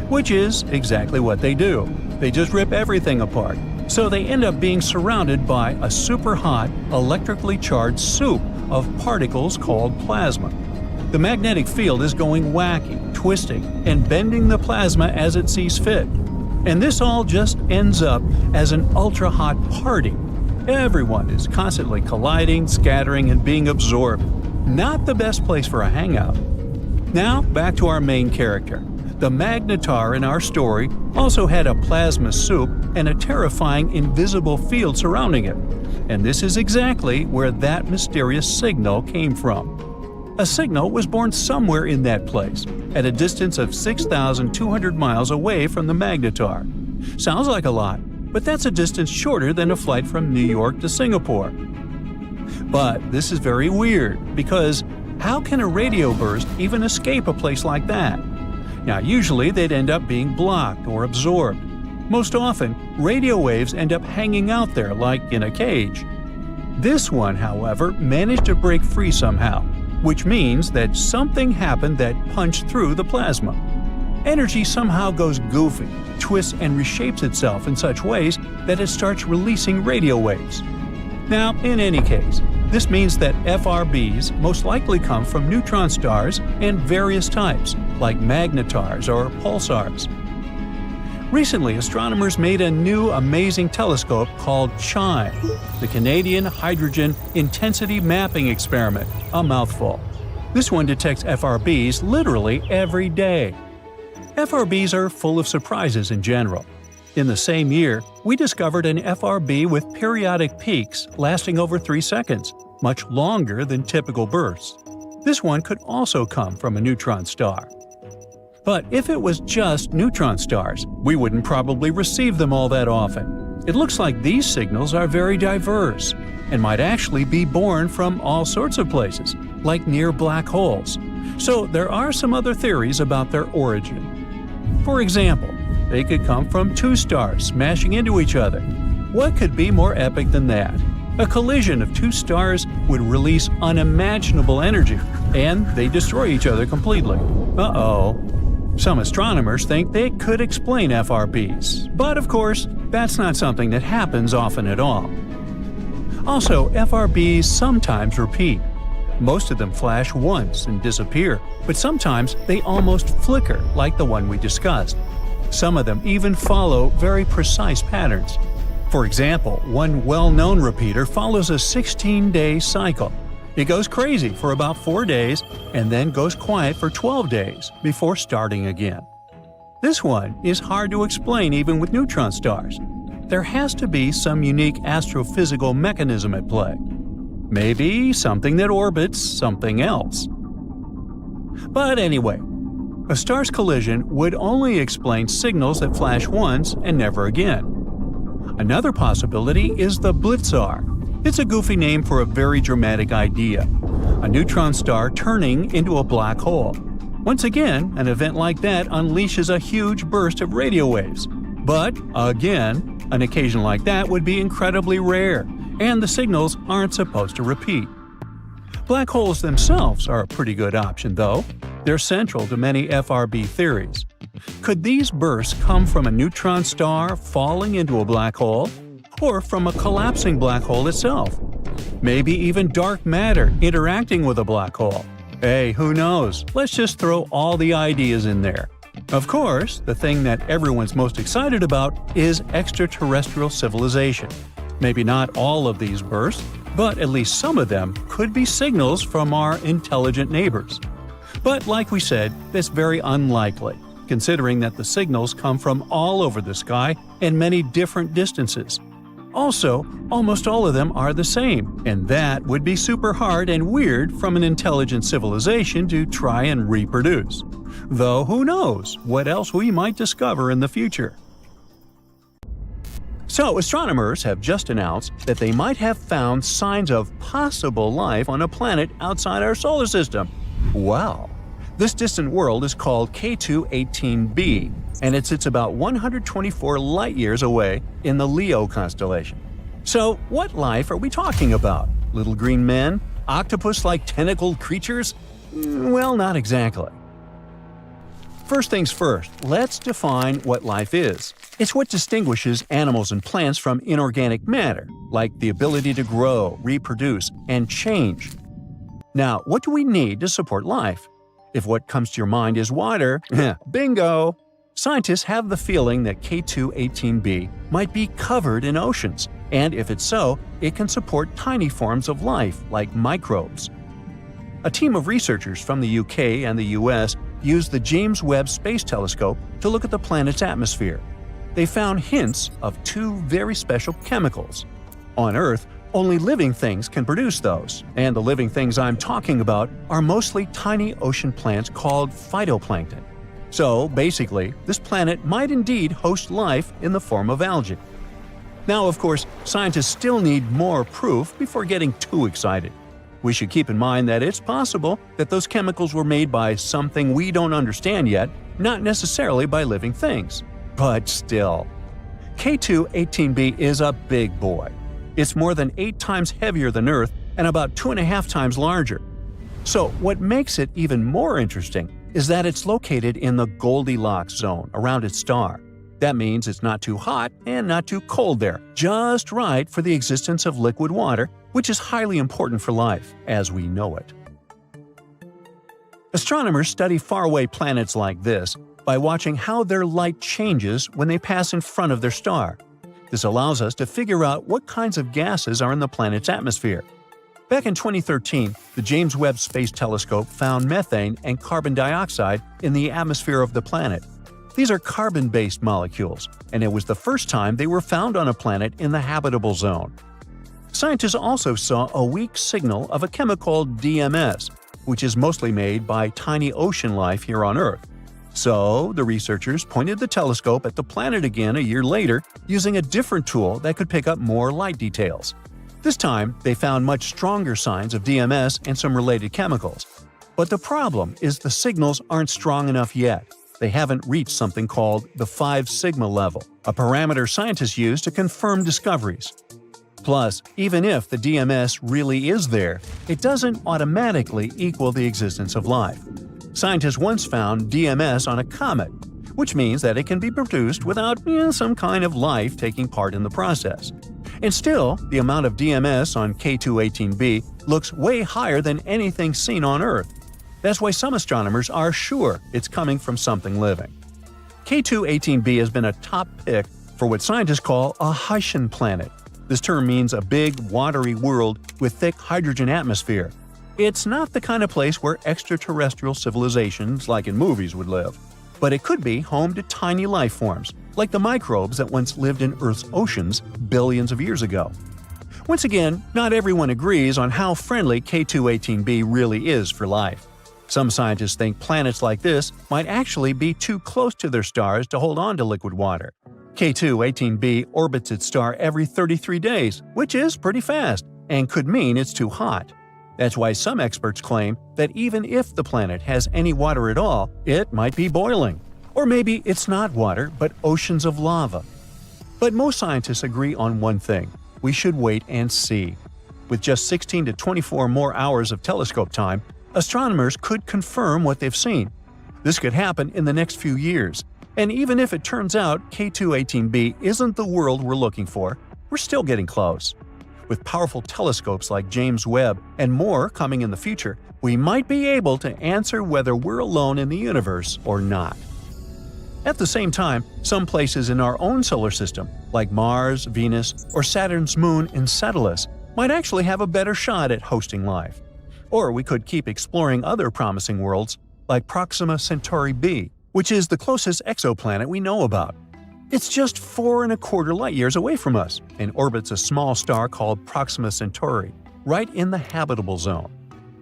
Which is exactly what they do. They just rip everything apart. So they end up being surrounded by a super hot, electrically charged soup of particles called plasma. The magnetic field is going wacky, twisting, and bending the plasma as it sees fit. And this all just ends up as an ultra-hot party. Everyone is constantly colliding, scattering, and being absorbed. Not the best place for a hangout. Now, back to our main character. The Magnetar in our story also had a plasma soup and a terrifying invisible field surrounding it. And this is exactly where that mysterious signal came from. A signal was born somewhere in that place, at a distance of 6,200 miles away from the Magnetar. Sounds like a lot, but that's a distance shorter than a flight from New York to Singapore. But this is very weird, because how can a radio burst even escape a place like that? Now, usually they'd end up being blocked or absorbed. Most often, radio waves end up hanging out there like in a cage. This one, however, managed to break free somehow, which means that something happened that punched through the plasma. Energy somehow goes goofy, twists and reshapes itself in such ways that it starts releasing radio waves. Now, in any case, this means that FRBs most likely come from neutron stars and various types, like magnetars or pulsars. Recently, astronomers made a new amazing telescope called CHIME, the Canadian Hydrogen Intensity Mapping Experiment, a mouthful. This one detects FRBs literally every day. FRBs are full of surprises in general. In the same year, we discovered an FRB with periodic peaks lasting over 3 seconds, much longer than typical bursts. This one could also come from a neutron star. But if it was just neutron stars, we wouldn't probably receive them all that often. It looks like these signals are very diverse and might actually be born from all sorts of places, like near black holes. So there are some other theories about their origin. For example, they could come from 2 stars smashing into each other. What could be more epic than that? A collision of 2 stars would release unimaginable energy, and they destroy each other completely. Uh-oh. Some astronomers think they could explain FRBs, but of course, that's not something that happens often at all. Also, FRBs sometimes repeat. Most of them flash once and disappear, but sometimes they almost flicker like the one we discussed. Some of them even follow very precise patterns. For example, one well-known repeater follows a 16-day cycle. It goes crazy for about 4 days and then goes quiet for 12 days before starting again. This one is hard to explain even with neutron stars. There has to be some unique astrophysical mechanism at play. Maybe something that orbits something else. But anyway, a star's collision would only explain signals that flash once and never again. Another possibility is the blitzar. It's a goofy name for a very dramatic idea. A neutron star turning into a black hole. Once again, an event like that unleashes a huge burst of radio waves. But, again, an occasion like that would be incredibly rare, and the signals aren't supposed to repeat. Black holes themselves are a pretty good option, though. They're central to many FRB theories. Could these bursts come from a neutron star falling into a black hole? Or from a collapsing black hole itself? Maybe even dark matter interacting with a black hole? Hey, who knows? Let's just throw all the ideas in there. Of course, the thing that everyone's most excited about is extraterrestrial civilization. Maybe not all of these bursts, but at least some of them could be signals from our intelligent neighbors. But like we said, that's very unlikely, considering that the signals come from all over the sky and many different distances. Also, almost all of them are the same, and that would be super hard and weird from an intelligent civilization to try and reproduce. Though who knows what else we might discover in the future. So, astronomers have just announced that they might have found signs of possible life on a planet outside our solar system. Wow! This distant world is called K2-18b, and it sits about 124 light-years away in the Leo constellation. So, what life are we talking about? Little green men? Octopus-like tentacled creatures? Well, not exactly. First things first, let's define what life is. It's what distinguishes animals and plants from inorganic matter, like the ability to grow, reproduce, and change. Now, what do we need to support life? If what comes to your mind is water, bingo! Scientists have the feeling that K2-18b might be covered in oceans, and if it's so, it can support tiny forms of life like microbes. A team of researchers from the UK and the US used the James Webb Space Telescope to look at the planet's atmosphere. They found hints of two very special chemicals. On Earth, only living things can produce those, and the living things I'm talking about are mostly tiny ocean plants called phytoplankton. So, basically, this planet might indeed host life in the form of algae. Now, of course, scientists still need more proof before getting too excited. We should keep in mind that it's possible that those chemicals were made by something we don't understand yet, not necessarily by living things. But still. K2-18b is a big boy. It's more than 8 times heavier than Earth and about 2.5 times larger. So, what makes it even more interesting is that it's located in the Goldilocks zone around its star. That means it's not too hot and not too cold there, just right for the existence of liquid water, which is highly important for life as we know it. Astronomers study faraway planets like this by watching how their light changes when they pass in front of their star. This allows us to figure out what kinds of gases are in the planet's atmosphere. Back in 2013, the James Webb Space Telescope found methane and carbon dioxide in the atmosphere of the planet. These are carbon-based molecules, and it was the first time they were found on a planet in the habitable zone. Scientists also saw a weak signal of a chemical called DMS, which is mostly made by tiny ocean life here on Earth. So, the researchers pointed the telescope at the planet again a year later using a different tool that could pick up more light details. This time, they found much stronger signs of DMS and some related chemicals. But the problem is the signals aren't strong enough yet. They haven't reached something called the 5 sigma level, a parameter scientists use to confirm discoveries. Plus, even if the DMS really is there, it doesn't automatically equal the existence of life. Scientists once found DMS on a comet, which means that it can be produced without some kind of life taking part in the process. And still, the amount of DMS on K2-18b looks way higher than anything seen on Earth. That's why some astronomers are sure it's coming from something living. K2-18b has been a top pick for what scientists call a Haitian planet. This term means a big, watery world with thick hydrogen atmosphere. It's not the kind of place where extraterrestrial civilizations like in movies would live. But it could be home to tiny life forms, like the microbes that once lived in Earth's oceans billions of years ago. Once again, not everyone agrees on how friendly K2-18b really is for life. Some scientists think planets like this might actually be too close to their stars to hold on to liquid water. K2-18b orbits its star every 33 days, which is pretty fast, and could mean it's too hot. That's why some experts claim that even if the planet has any water at all, it might be boiling. Or maybe it's not water, but oceans of lava. But most scientists agree on one thing: we should wait and see. With just 16 to 24 more hours of telescope time, astronomers could confirm what they've seen. This could happen in the next few years. And even if it turns out K2-18b isn't the world we're looking for, we're still getting close. With powerful telescopes like James Webb and more coming in the future, we might be able to answer whether we're alone in the universe or not. At the same time, some places in our own solar system, like Mars, Venus, or Saturn's moon Enceladus, might actually have a better shot at hosting life. Or we could keep exploring other promising worlds, like Proxima Centauri b, which is the closest exoplanet we know about. It's just 4.25 light-years away from us and orbits a small star called Proxima Centauri, right in the habitable zone.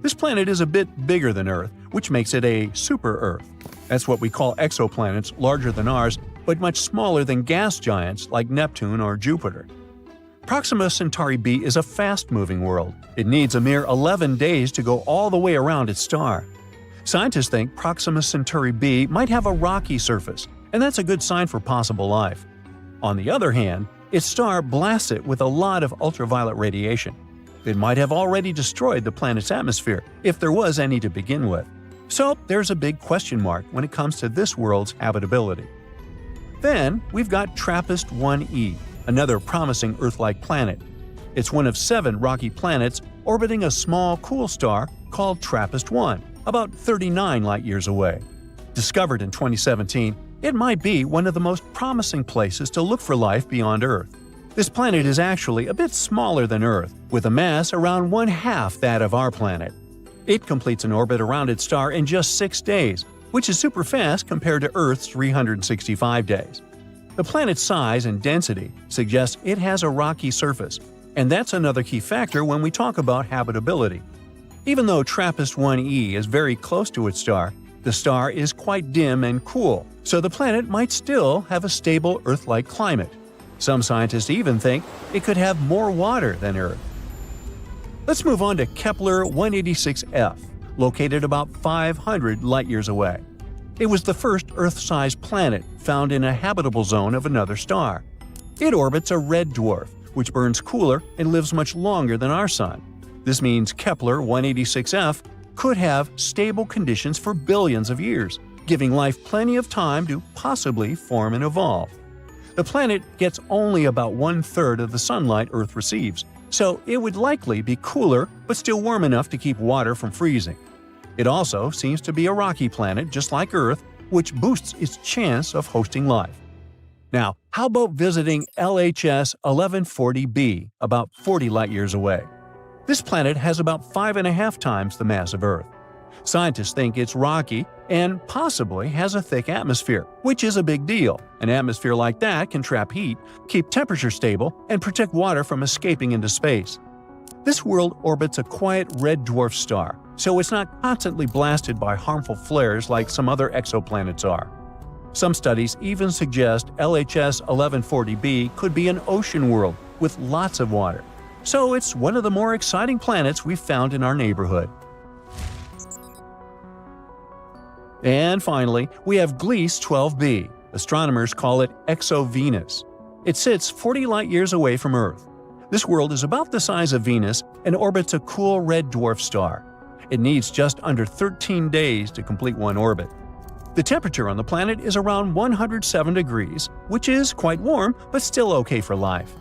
This planet is a bit bigger than Earth, which makes it a super-Earth. That's what we call exoplanets larger than ours, but much smaller than gas giants like Neptune or Jupiter. Proxima Centauri b is a fast-moving world. It needs a mere 11 days to go all the way around its star. Scientists think Proxima Centauri b might have a rocky surface, and that's a good sign for possible life. On the other hand, its star blasts it with a lot of ultraviolet radiation. It might have already destroyed the planet's atmosphere, if there was any to begin with. So there's a big question mark when it comes to this world's habitability. Then we've got TRAPPIST-1e, another promising Earth-like planet. It's one of 7 rocky planets orbiting a small, cool star called TRAPPIST-1, about 39 light-years away. Discovered in 2017, it might be one of the most promising places to look for life beyond Earth. This planet is actually a bit smaller than Earth, with a mass around 1/2 that of our planet. It completes an orbit around its star in just 6 days, which is super fast compared to Earth's 365 days. The planet's size and density suggest it has a rocky surface, and that's another key factor when we talk about habitability. Even though TRAPPIST-1e is very close to its star, the star is quite dim and cool, so the planet might still have a stable Earth-like climate. Some scientists even think it could have more water than Earth. Let's move on to Kepler-186f, located about 500 light-years away. It was the first Earth-sized planet found in a habitable zone of another star. It orbits a red dwarf, which burns cooler and lives much longer than our Sun. This means Kepler-186f could have stable conditions for billions of years, giving life plenty of time to possibly form and evolve. The planet gets only about 1/3 of the sunlight Earth receives, so it would likely be cooler but still warm enough to keep water from freezing. It also seems to be a rocky planet just like Earth, which boosts its chance of hosting life. Now, how about visiting LHS 1140b, about 40 light-years away? This planet has about 5.5 times the mass of Earth. Scientists think it's rocky and possibly has a thick atmosphere, which is a big deal. An atmosphere like that can trap heat, keep temperature stable, and protect water from escaping into space. This world orbits a quiet red dwarf star, so it's not constantly blasted by harmful flares like some other exoplanets are. Some studies even suggest LHS 1140b could be an ocean world with lots of water. So it's one of the more exciting planets we've found in our neighborhood. And finally, we have Gliese 12b. Astronomers call it Exo-Venus. It sits 40 light-years away from Earth. This world is about the size of Venus and orbits a cool red dwarf star. It needs just under 13 days to complete one orbit. The temperature on the planet is around 107 degrees, which is quite warm but still okay for life.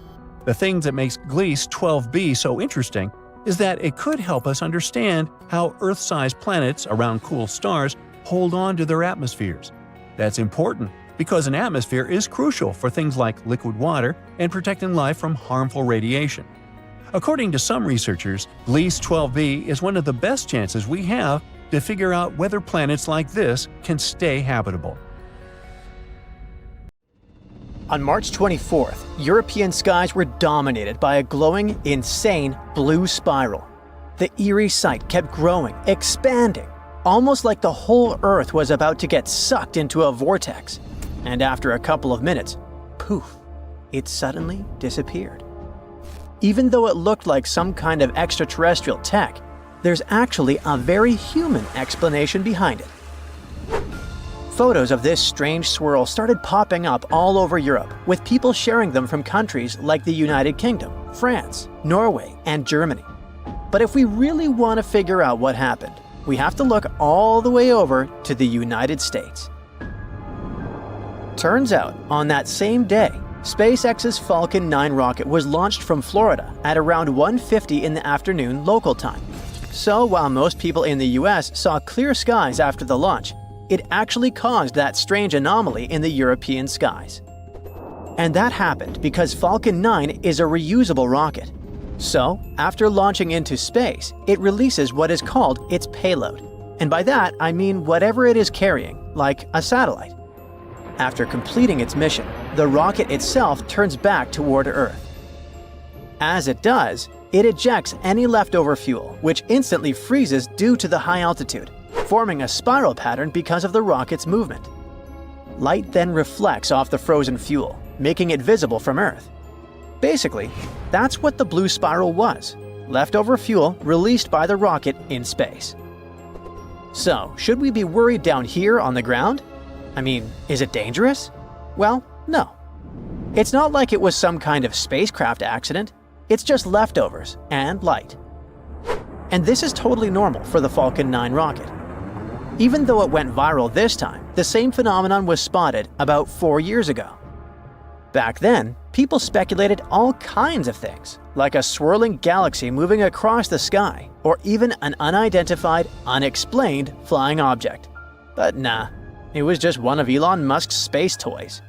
The thing that makes Gliese 12b so interesting is that it could help us understand how Earth-sized planets around cool stars hold on to their atmospheres. That's important because an atmosphere is crucial for things like liquid water and protecting life from harmful radiation. According to some researchers, Gliese 12b is one of the best chances we have to figure out whether planets like this can stay habitable. On March 24th, European skies were dominated by a glowing, insane blue spiral. The eerie sight kept growing, expanding, almost like the whole Earth was about to get sucked into a vortex. And after a couple of minutes, poof, it suddenly disappeared. Even though it looked like some kind of extraterrestrial tech, there's actually a very human explanation behind it. Photos of this strange swirl started popping up all over Europe, with people sharing them from countries like the United Kingdom, France, Norway, and Germany. But if we really want to figure out what happened, we have to look all the way over to the United States. Turns out, on that same day, SpaceX's Falcon 9 rocket was launched from Florida at around 1:50 in the afternoon local time. So while most people in the US saw clear skies after the launch, it actually caused that strange anomaly in the European skies. And that happened because Falcon 9 is a reusable rocket. So, after launching into space, it releases what is called its payload. And by that, I mean whatever it is carrying, like a satellite. After completing its mission, the rocket itself turns back toward Earth. As it does, it ejects any leftover fuel, which instantly freezes due to the high altitude, forming a spiral pattern because of the rocket's movement. light then reflects off the frozen fuel, making it visible from Earth. Basically, that's what the blue spiral was, leftover fuel released by the rocket in space. So, should we be worried down here on the ground? I mean, is it dangerous? Well, no. It's not like it was some kind of spacecraft accident, it's just leftovers and light. And this is totally normal for the Falcon 9 rocket. Even though it went viral this time, the same phenomenon was spotted about 4 years ago. Back then, people speculated all kinds of things, like a swirling galaxy moving across the sky, or even an unidentified, unexplained flying object. But nah, it was just one of Elon Musk's space toys.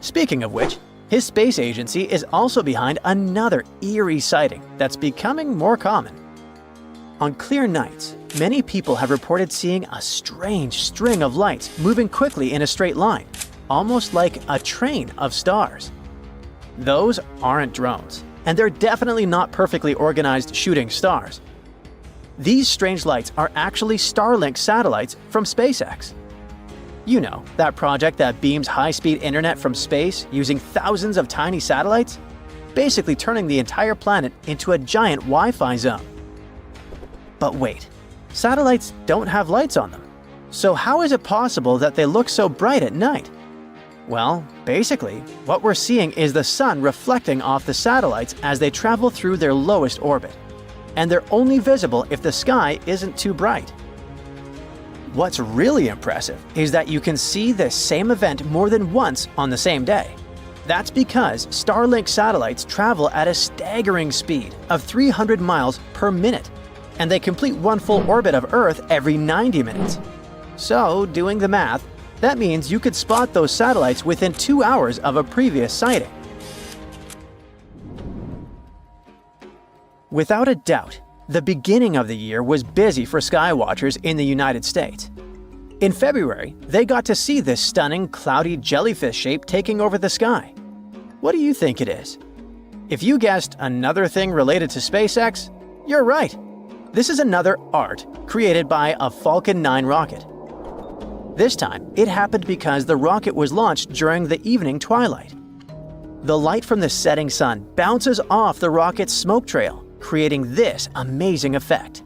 Speaking of which, his space agency is also behind another eerie sighting that's becoming more common. On clear nights, many people have reported seeing a strange string of lights moving quickly in a straight line, almost like a train of stars. Those aren't drones, and they're definitely not perfectly organized shooting stars. These strange lights are actually Starlink satellites from SpaceX. You know, that project that beams high-speed internet from space using thousands of tiny satellites, basically turning the entire planet into a giant Wi-Fi zone. But wait, satellites don't have lights on them. So how is it possible that they look so bright at night? Well, basically, what we're seeing is the sun reflecting off the satellites as they travel through their lowest orbit. And they're only visible if the sky isn't too bright. What's really impressive is that you can see this same event more than once on the same day. That's because Starlink satellites travel at a staggering speed of 300 miles per minute, and they complete one full orbit of Earth every 90 minutes. So, doing the math, that means you could spot those satellites within 2 hours of a previous sighting. Without a doubt, the beginning of the year was busy for skywatchers in the United States. In February, they got to see this stunning, cloudy jellyfish shape taking over the sky. What do you think it is? If you guessed another thing related to SpaceX, you're right. This is another art created by a Falcon 9 rocket. This time, it happened because the rocket was launched during the evening twilight. The light from the setting sun bounces off the rocket's smoke trail, creating this amazing effect.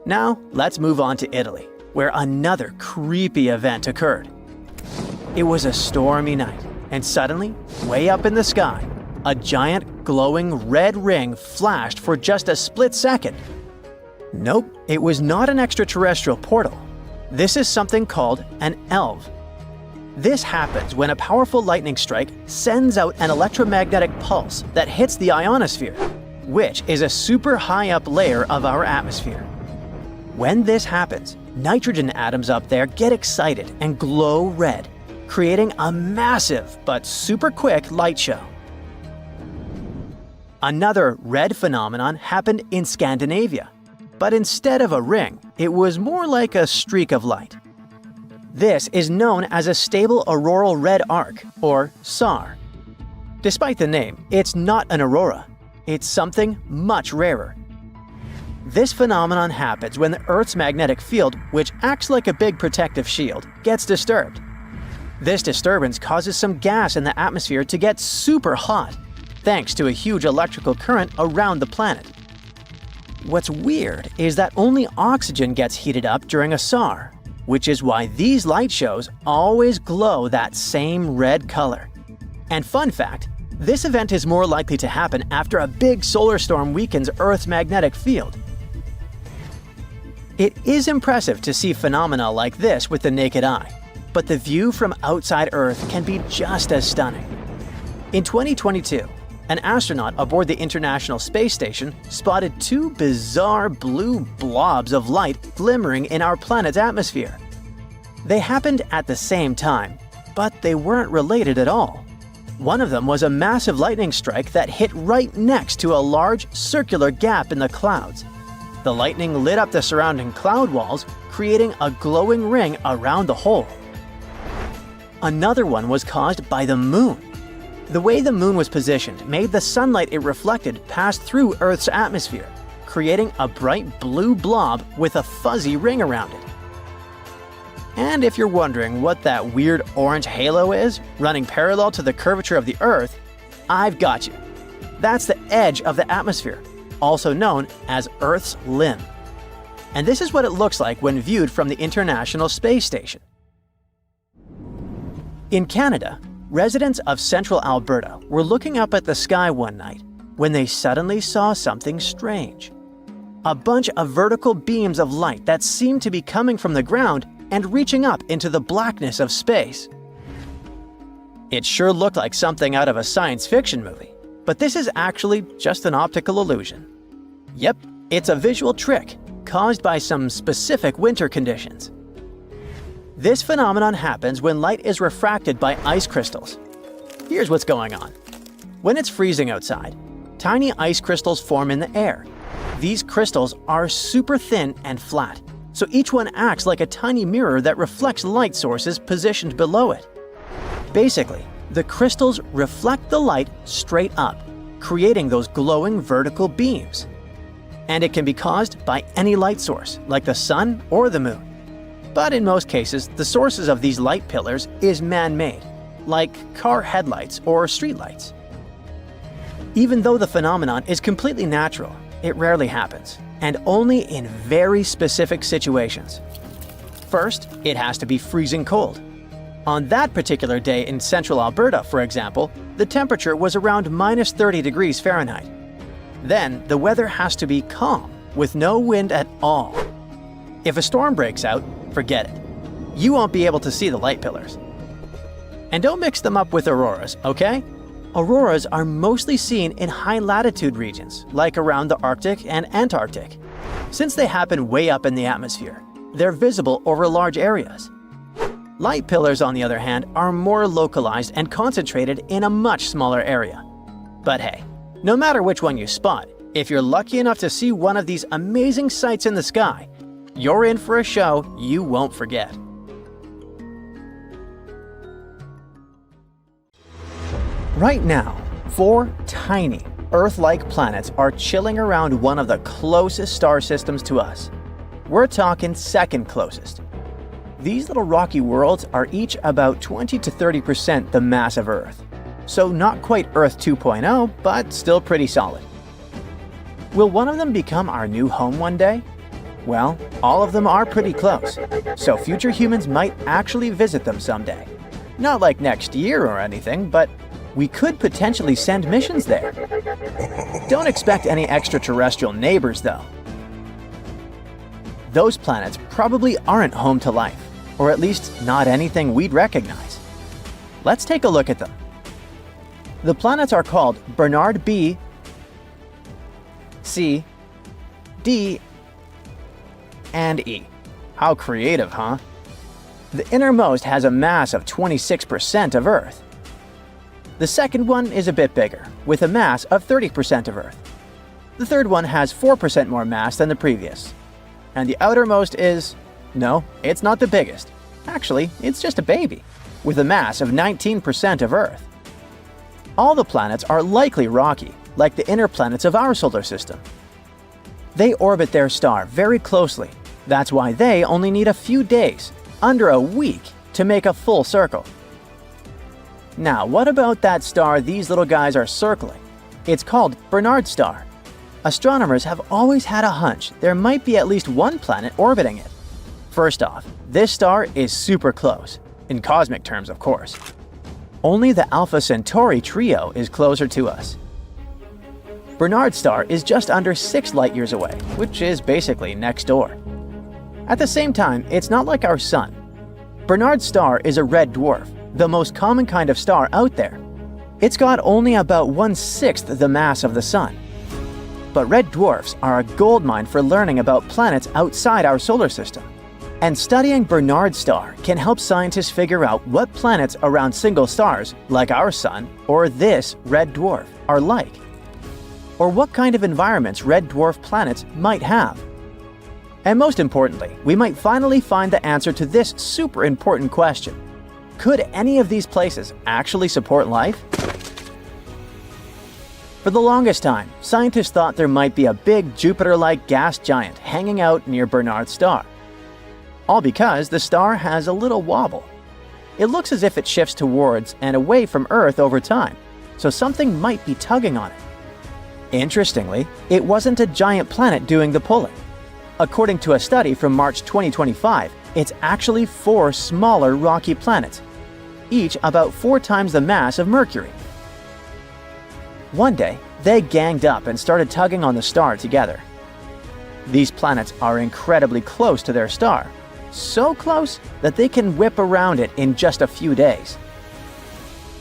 Now, let's move on to Italy, where another creepy event occurred. It was a stormy night, and suddenly, way up in the sky, a giant glowing red ring flashed for just a split second. Nope, it was not an extraterrestrial portal. This is something called an ELV. This happens when a powerful lightning strike sends out an electromagnetic pulse that hits the ionosphere, which is a super high up layer of our atmosphere. When this happens, nitrogen atoms up there get excited and glow red, creating a massive but super quick light show. Another red phenomenon happened in Scandinavia, but instead of a ring, it was more like a streak of light. This is known as a stable auroral red arc, or SAR. Despite the name, it's not an aurora. It's something much rarer. This phenomenon happens when the Earth's magnetic field, which acts like a big protective shield, gets disturbed. This disturbance causes some gas in the atmosphere to get super hot, thanks to a huge electrical current around the planet. What's weird is that only oxygen gets heated up during a SAR, which is why these light shows always glow that same red color. And fun fact, this event is more likely to happen after a big solar storm weakens Earth's magnetic field. It is impressive to see phenomena like this with the naked eye, but the view from outside Earth can be just as stunning. In 2022, an astronaut aboard the International Space Station spotted two bizarre blue blobs of light glimmering in our planet's atmosphere. They happened at the same time, but they weren't related at all. One of them was a massive lightning strike that hit right next to a large circular gap in the clouds. The lightning lit up the surrounding cloud walls, creating a glowing ring around the hole. Another one was caused by the moon. The way the moon was positioned made the sunlight it reflected pass through Earth's atmosphere, creating a bright blue blob with a fuzzy ring around it. And if you're wondering what that weird orange halo is, running parallel to the curvature of the Earth, I've got you. That's the edge of the atmosphere, also known as Earth's limb. And this is what it looks like when viewed from the International Space Station. In Canada, residents of central Alberta were looking up at the sky one night when they suddenly saw something strange. A bunch of vertical beams of light that seemed to be coming from the ground and reaching up into the blackness of space. It sure looked like something out of a science fiction movie, but this is actually just an optical illusion. Yep, it's a visual trick caused by some specific winter conditions. This phenomenon happens when light is refracted by ice crystals. Here's what's going on. When it's freezing outside, tiny ice crystals form in the air. These crystals are super thin and flat, so each one acts like a tiny mirror that reflects light sources positioned below it. Basically, the crystals reflect the light straight up, creating those glowing vertical beams. And it can be caused by any light source, like the sun or the moon. But in most cases, the sources of these light pillars is man-made, like car headlights or streetlights. Even though the phenomenon is completely natural, it rarely happens, and only in very specific situations. First, it has to be freezing cold. On that particular day in central Alberta, for example, the temperature was around minus 30 degrees Fahrenheit. Then, the weather has to be calm, with no wind at all. If a storm breaks out, forget it. You won't be able to see the light pillars. And don't mix them up with auroras, okay? Auroras are mostly seen in high-latitude regions, like around the Arctic and Antarctic. Since they happen way up in the atmosphere, they're visible over large areas. Light pillars, on the other hand, are more localized and concentrated in a much smaller area. But hey, no matter which one you spot, if you're lucky enough to see one of these amazing sights in the sky, you're in for a show you won't forget. Right now, 4 tiny, Earth-like planets are chilling around one of the closest star systems to us. We're talking second closest. These little rocky worlds are each about 20 to 30% the mass of Earth. So not quite Earth 2.0, but still pretty solid. Will one of them become our new home one day? Well, all of them are pretty close, so future humans might actually visit them someday. Not like next year or anything, but we could potentially send missions there. Don't expect any extraterrestrial neighbors, though. Those planets probably aren't home to life, or at least not anything we'd recognize. Let's take a look at them. The planets are called Bernard B, C, D, and E. How creative, huh? The innermost has a mass of 26% of Earth. The second one is a bit bigger, with a mass of 30% of Earth. The third one has 4% more mass than the previous. And the outermost is... no, it's not the biggest. Actually, it's just a baby, with a mass of 19% of Earth. All the planets are likely rocky, like the inner planets of our solar system. They orbit their star very closely. That's why they only need a few days, under a week, to make a full circle. Now, what about that star these little guys are circling? It's called Bernard's star. Astronomers have always had a hunch there might be at least one planet orbiting it. First off, this star is super close, in cosmic terms, of course. Only the Alpha Centauri trio is closer to us. Bernard's star is just under 6 light-years away, which is basically next door. At the same time, it's not like our Sun. Bernard's star is a red dwarf, the most common kind of star out there. It's got only about 1/6 the mass of the Sun. But red dwarfs are a goldmine for learning about planets outside our solar system. And studying Bernard's star can help scientists figure out what planets around single stars, like our Sun or this red dwarf, are like. Or what kind of environments red dwarf planets might have. And most importantly, we might finally find the answer to this super important question. Could any of these places actually support life? For the longest time, scientists thought there might be a big Jupiter-like gas giant hanging out near Bernard's star. all because the star has a little wobble. It looks as if it shifts towards and away from Earth over time, so something might be tugging on it. Interestingly, it wasn't a giant planet doing the pulling. According to a study from March 2025, it's actually 4 smaller rocky planets, each about 4 times the mass of Mercury. One day, they ganged up and started tugging on the star together. These planets are incredibly close to their star, so close that they can whip around it in just a few days.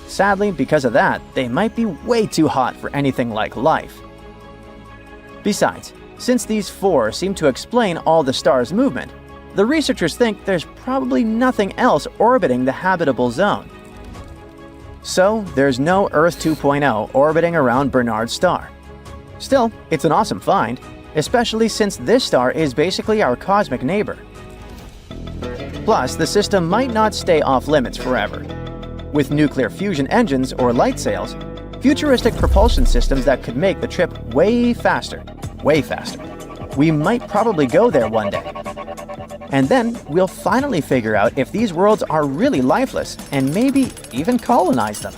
Sadly, because of that, they might be way too hot for anything like life. Besides, since these 4 seem to explain all the star's movement, the researchers think there's probably nothing else orbiting the habitable zone. So, there's no Earth 2.0 orbiting around Bernard's star. Still, it's an awesome find, especially since this star is basically our cosmic neighbor. Plus, the system might not stay off limits forever. With nuclear fusion engines or light sails, futuristic propulsion systems that could make the trip way faster. We might probably go there one day. And then we'll finally figure out if these worlds are really lifeless and maybe even colonize them.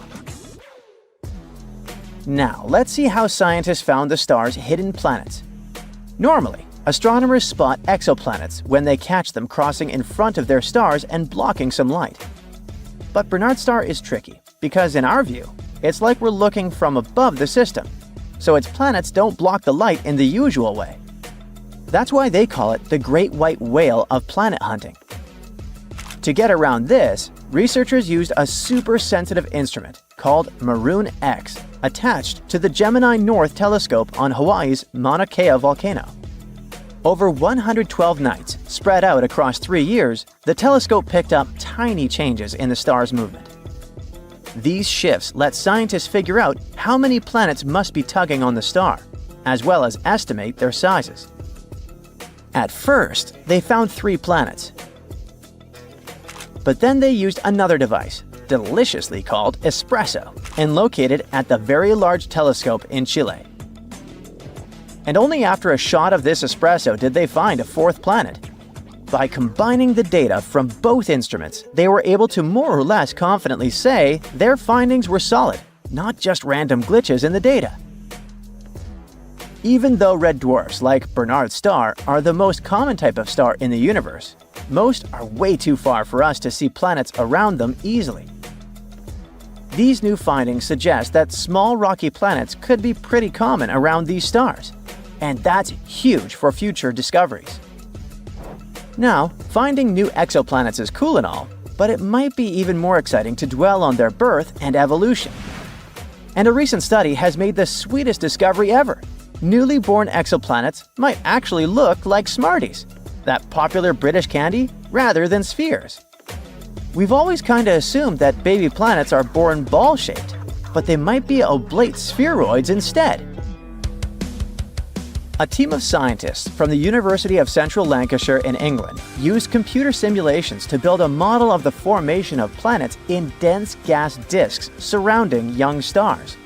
Now, let's see how scientists found the star's hidden planets. Normally, astronomers spot exoplanets when they catch them crossing in front of their stars and blocking some light. But Bernard's star is tricky because, in our view, it's like we're looking from above the system, so its planets don't block the light in the usual way. That's why they call it the Great White Whale of planet hunting. To get around this, researchers used a super sensitive instrument called Maroon X attached to the Gemini North telescope on Hawaii's Mauna Kea volcano. Over 112 nights, spread out across 3 years, the telescope picked up tiny changes in the star's movement. These shifts let scientists figure out how many planets must be tugging on the star, as well as estimate their sizes. At first, they found 3 planets. But then they used another device, deliciously called Espresso, and located at the Very Large Telescope in Chile. And only after a shot of this espresso did they find a 4th planet. By combining the data from both instruments, they were able to more or less confidently say their findings were solid, not just random glitches in the data. Even though red dwarfs, like Bernard's star, are the most common type of star in the universe, most are way too far for us to see planets around them easily. These new findings suggest that small rocky planets could be pretty common around these stars, and that's huge for future discoveries. Now, finding new exoplanets is cool and all, but it might be even more exciting to dwell on their birth and evolution. And a recent study has made the sweetest discovery ever. Newly born exoplanets might actually look like Smarties, that popular British candy, rather than spheres. We've always kinda assumed that baby planets are born ball-shaped, but they might be oblate spheroids instead. A team of scientists from the University of Central Lancashire in England used computer simulations to build a model of the formation of planets in dense gas disks surrounding young stars.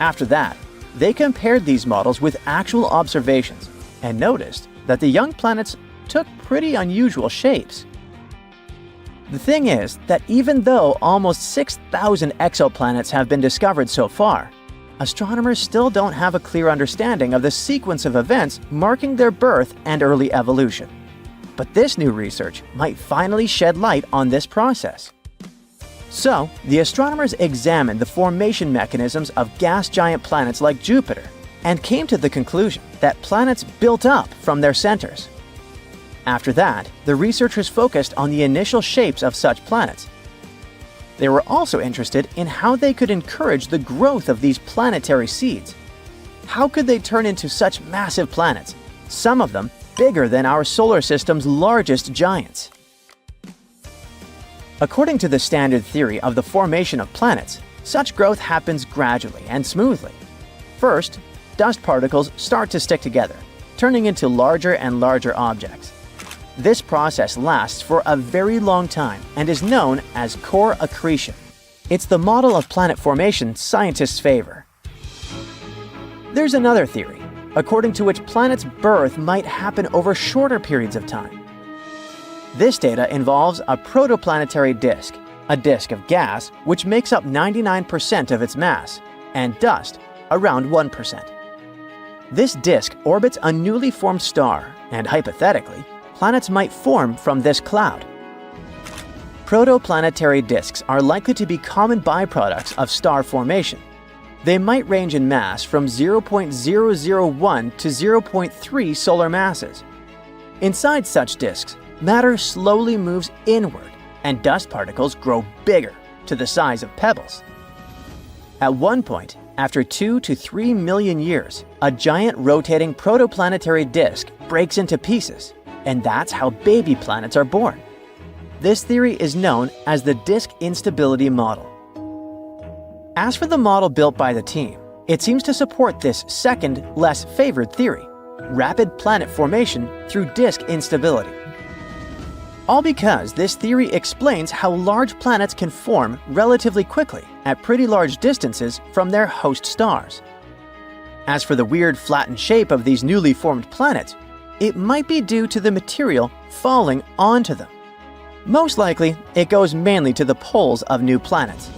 After that, they compared these models with actual observations and noticed that the young planets took pretty unusual shapes. The thing is that even though almost 6,000 exoplanets have been discovered so far, astronomers still don't have a clear understanding of the sequence of events marking their birth and early evolution. But this new research might finally shed light on this process. So, the astronomers examined the formation mechanisms of gas giant planets like Jupiter and came to the conclusion that planets built up from their centers. After that, the researchers focused on the initial shapes of such planets. They were also interested in how they could encourage the growth of these planetary seeds. How could they turn into such massive planets, some of them bigger than our solar system's largest giants? According to the standard theory of the formation of planets, such growth happens gradually and smoothly. First, dust particles start to stick together, turning into larger and larger objects. This process lasts for a very long time and is known as core accretion. It's the model of planet formation scientists favor. There's another theory, according to which planets' birth might happen over shorter periods of time. This data involves a protoplanetary disk, a disk of gas which makes up 99% of its mass, and dust, around 1%. This disk orbits a newly formed star, and hypothetically, planets might form from this cloud. Protoplanetary disks are likely to be common byproducts of star formation. They might range in mass from 0.001 to 0.3 solar masses. Inside such disks, matter slowly moves inward, and dust particles grow bigger, to the size of pebbles. At one point, after 2 to 3 million years, a giant rotating protoplanetary disk breaks into pieces, and that's how baby planets are born. This theory is known as the disk instability model. As for the model built by the team, it seems to support this second, less favored theory: rapid planet formation through disk instability. All because this theory explains how large planets can form relatively quickly at pretty large distances from their host stars. As for the weird flattened shape of these newly formed planets, it might be due to the material falling onto them. Most likely, it goes mainly to the poles of new planets.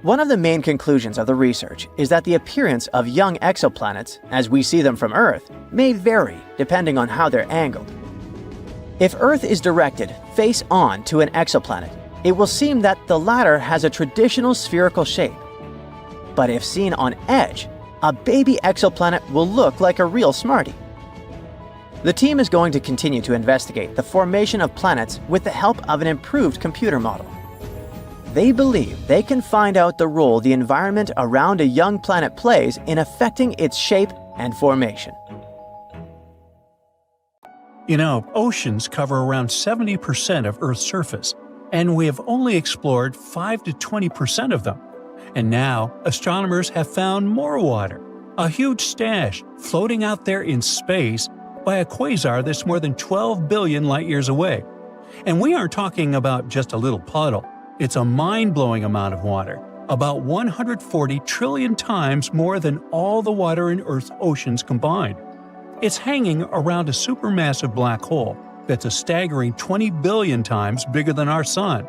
One of the main conclusions of the research is that the appearance of young exoplanets, as we see them from Earth, may vary depending on how they're angled. If Earth is directed face on to an exoplanet, it will seem that the latter has a traditional spherical shape. But if seen on edge, a baby exoplanet will look like a real smarty. The team is going to continue to investigate the formation of planets with the help of an improved computer model. They believe they can find out the role the environment around a young planet plays in affecting its shape and formation. You know, oceans cover around 70% of Earth's surface, and we have only explored 5 to 20% of them. And now, astronomers have found more water, a huge stash floating out there in space by a quasar that's more than 12 billion light-years away. And we aren't talking about just a little puddle. It's a mind-blowing amount of water, about 140 trillion times more than all the water in Earth's oceans combined. It's hanging around a supermassive black hole that's a staggering 20 billion times bigger than our Sun.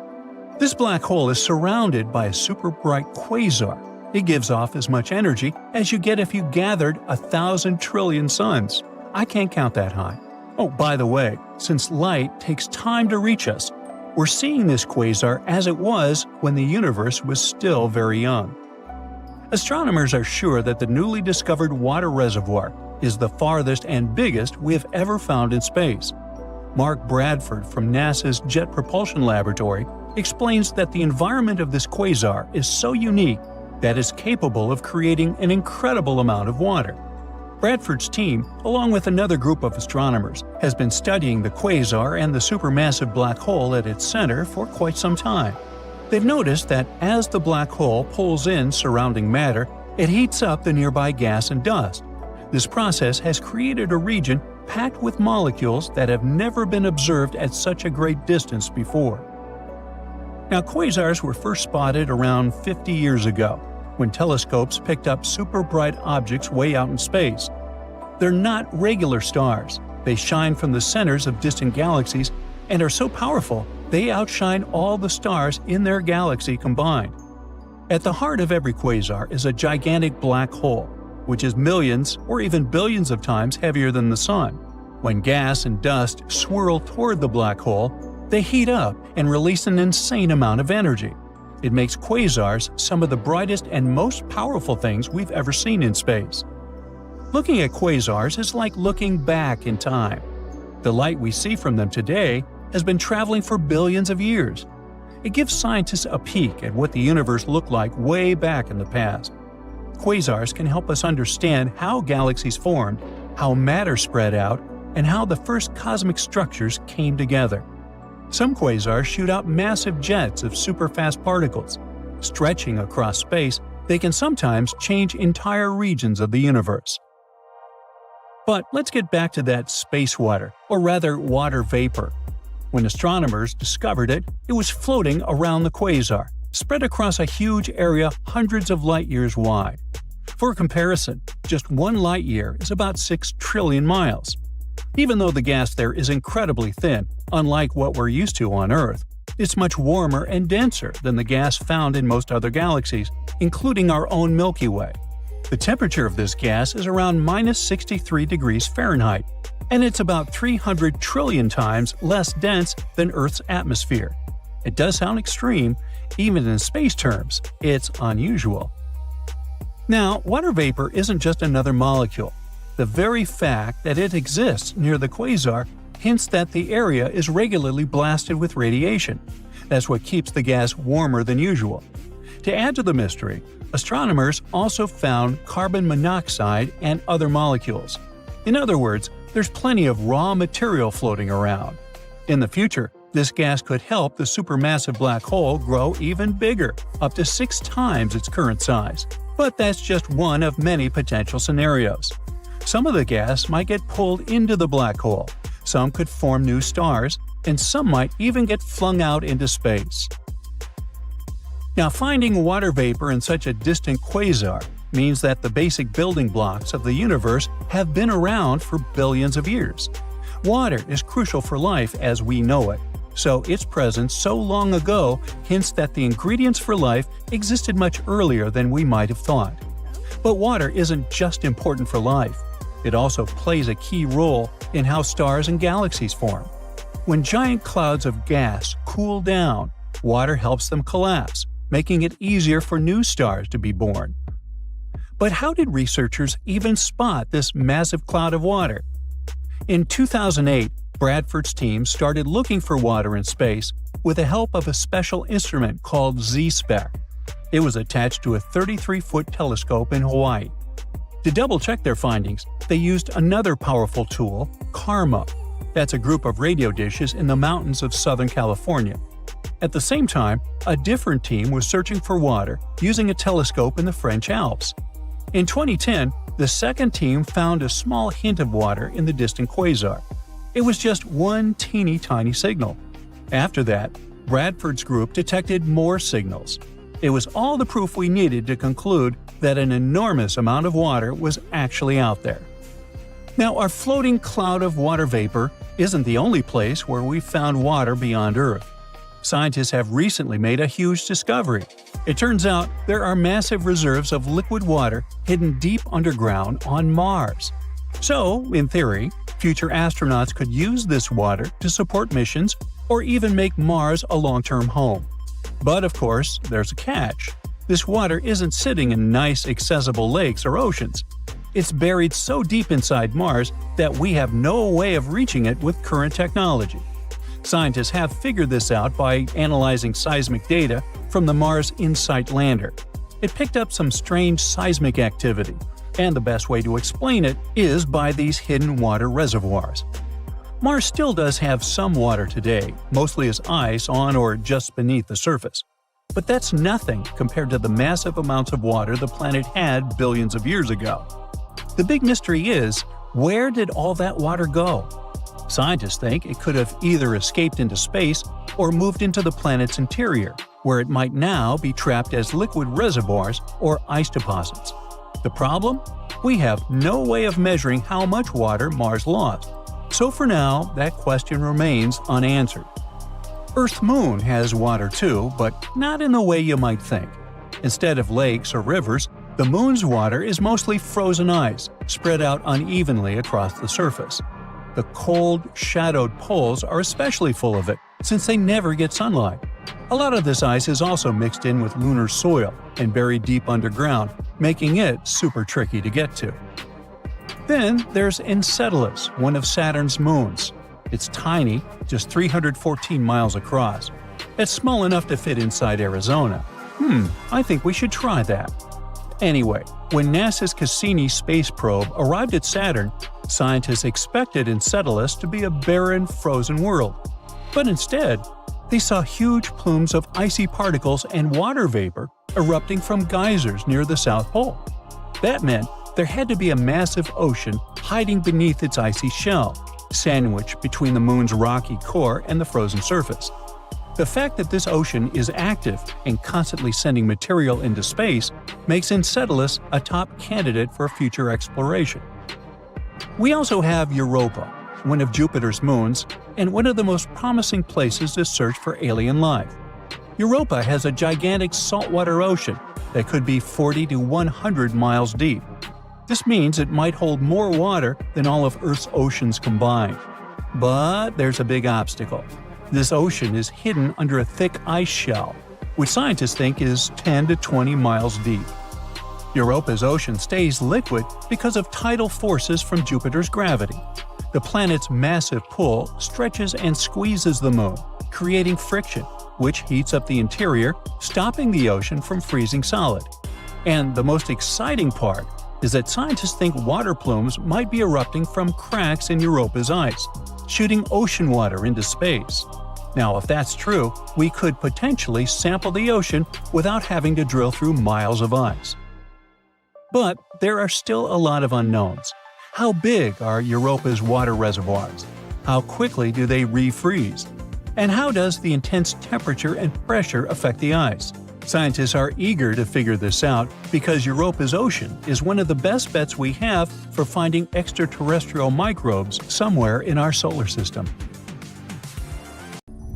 This black hole is surrounded by a super bright quasar. It gives off as much energy as you get if you gathered 1,000 trillion suns. I can't count that high. Oh, by the way, since light takes time to reach us, we're seeing this quasar as it was when the universe was still very young. Astronomers are sure that the newly discovered water reservoir is the farthest and biggest we have ever found in space. Mark Bradford from NASA's Jet Propulsion Laboratory explains that the environment of this quasar is so unique that it's capable of creating an incredible amount of water. Bradford's team, along with another group of astronomers, has been studying the quasar and the supermassive black hole at its center for quite some time. They've noticed that as the black hole pulls in surrounding matter, it heats up the nearby gas and dust. This process has created a region packed with molecules that have never been observed at such a great distance before. Now, quasars were first spotted around 50 years ago, when telescopes picked up super bright objects way out in space. They're not regular stars. They shine from the centers of distant galaxies and are so powerful they outshine all the stars in their galaxy combined. At the heart of every quasar is a gigantic black hole, which is millions or even billions of times heavier than the Sun. When gas and dust swirl toward the black hole, they heat up and release an insane amount of energy. It makes quasars some of the brightest and most powerful things we've ever seen in space. Looking at quasars is like looking back in time. The light we see from them today has been traveling for billions of years. It gives scientists a peek at what the universe looked like way back in the past. Quasars can help us understand how galaxies formed, how matter spread out, and how the first cosmic structures came together. Some quasars shoot out massive jets of superfast particles. Stretching across space, they can sometimes change entire regions of the universe. But let's get back to that space water, or rather water vapor. When astronomers discovered it, it was floating around the quasar, spread across a huge area hundreds of light-years wide. For comparison, just 1 light-year is about 6 trillion miles. Even though the gas there is incredibly thin, unlike what we're used to on Earth, it's much warmer and denser than the gas found in most other galaxies, including our own Milky Way. The temperature of this gas is around minus 63 degrees Fahrenheit, and it's about 300 trillion times less dense than Earth's atmosphere. It does sound extreme, even in space terms, it's unusual. Now, water vapor isn't just another molecule. The very fact that it exists near the quasar hints that the area is regularly blasted with radiation. That's what keeps the gas warmer than usual. To add to the mystery, astronomers also found carbon monoxide and other molecules. In other words, there's plenty of raw material floating around. In the future, this gas could help the supermassive black hole grow even bigger, up to 6 times its current size. But that's just one of many potential scenarios. Some of the gas might get pulled into the black hole, some could form new stars, and some might even get flung out into space. Now, finding water vapor in such a distant quasar means that the basic building blocks of the universe have been around for billions of years. Water is crucial for life as we know it, so its presence so long ago hints that the ingredients for life existed much earlier than we might have thought. But water isn't just important for life. It also plays a key role in how stars and galaxies form. When giant clouds of gas cool down, water helps them collapse, making it easier for new stars to be born. But how did researchers even spot this massive cloud of water? In 2008, Bradford's team started looking for water in space with the help of a special instrument called Z-spec. It was attached to a 33-foot telescope in Hawaii. To double-check their findings, they used another powerful tool, KARMA. That's a group of radio dishes in the mountains of Southern California. At the same time, a different team was searching for water using a telescope in the French Alps. In 2010, the second team found a small hint of water in the distant quasar. It was just one teeny tiny signal. After that, Bradford's group detected more signals. It was all the proof we needed to conclude that an enormous amount of water was actually out there. Now, our floating cloud of water vapor isn't the only place where we've found water beyond Earth. Scientists have recently made a huge discovery. It turns out there are massive reserves of liquid water hidden deep underground on Mars. So, in theory, future astronauts could use this water to support missions or even make Mars a long-term home. But of course, there's a catch. This water isn't sitting in nice, accessible lakes or oceans. It's buried so deep inside Mars that we have no way of reaching it with current technology. Scientists have figured this out by analyzing seismic data from the Mars InSight lander. It picked up some strange seismic activity, and the best way to explain it is by these hidden water reservoirs. Mars still does have some water today, mostly as ice on or just beneath the surface. But that's nothing compared to the massive amounts of water the planet had billions of years ago. The big mystery is, where did all that water go? Scientists think it could have either escaped into space or moved into the planet's interior, where it might now be trapped as liquid reservoirs or ice deposits. The problem? We have no way of measuring how much water Mars lost. So for now, that question remains unanswered. Earth's moon has water too, but not in the way you might think. Instead of lakes or rivers, the moon's water is mostly frozen ice, spread out unevenly across the surface. The cold, shadowed poles are especially full of it, since they never get sunlight. A lot of this ice is also mixed in with lunar soil and buried deep underground, making it super tricky to get to. Then there's Enceladus, one of Saturn's moons. It's tiny, just 314 miles across. It's small enough to fit inside Arizona. I think we should try that. Anyway, when NASA's Cassini space probe arrived at Saturn, scientists expected Enceladus to be a barren, frozen world. But instead, they saw huge plumes of icy particles and water vapor erupting from geysers near the South Pole. That meant there had to be a massive ocean hiding beneath its icy shell, sandwiched between the moon's rocky core and the frozen surface. The fact that this ocean is active and constantly sending material into space makes Enceladus a top candidate for future exploration. We also have Europa. one of Jupiter's moons, and one of the most promising places to search for alien life. Europa has a gigantic saltwater ocean that could be 40 to 100 miles deep. This means it might hold more water than all of Earth's oceans combined. But there's a big obstacle. This ocean is hidden under a thick ice shell, which scientists think is 10 to 20 miles deep. Europa's ocean stays liquid because of tidal forces from Jupiter's gravity. The planet's massive pull stretches and squeezes the moon, creating friction, which heats up the interior, stopping the ocean from freezing solid. And the most exciting part is that scientists think water plumes might be erupting from cracks in Europa's ice, shooting ocean water into space. Now, if that's true, we could potentially sample the ocean without having to drill through miles of ice. But there are still a lot of unknowns. How big are Europa's water reservoirs? How quickly do they refreeze? And how does the intense temperature and pressure affect the ice? Scientists are eager to figure this out because Europa's ocean is one of the best bets we have for finding extraterrestrial microbes somewhere in our solar system.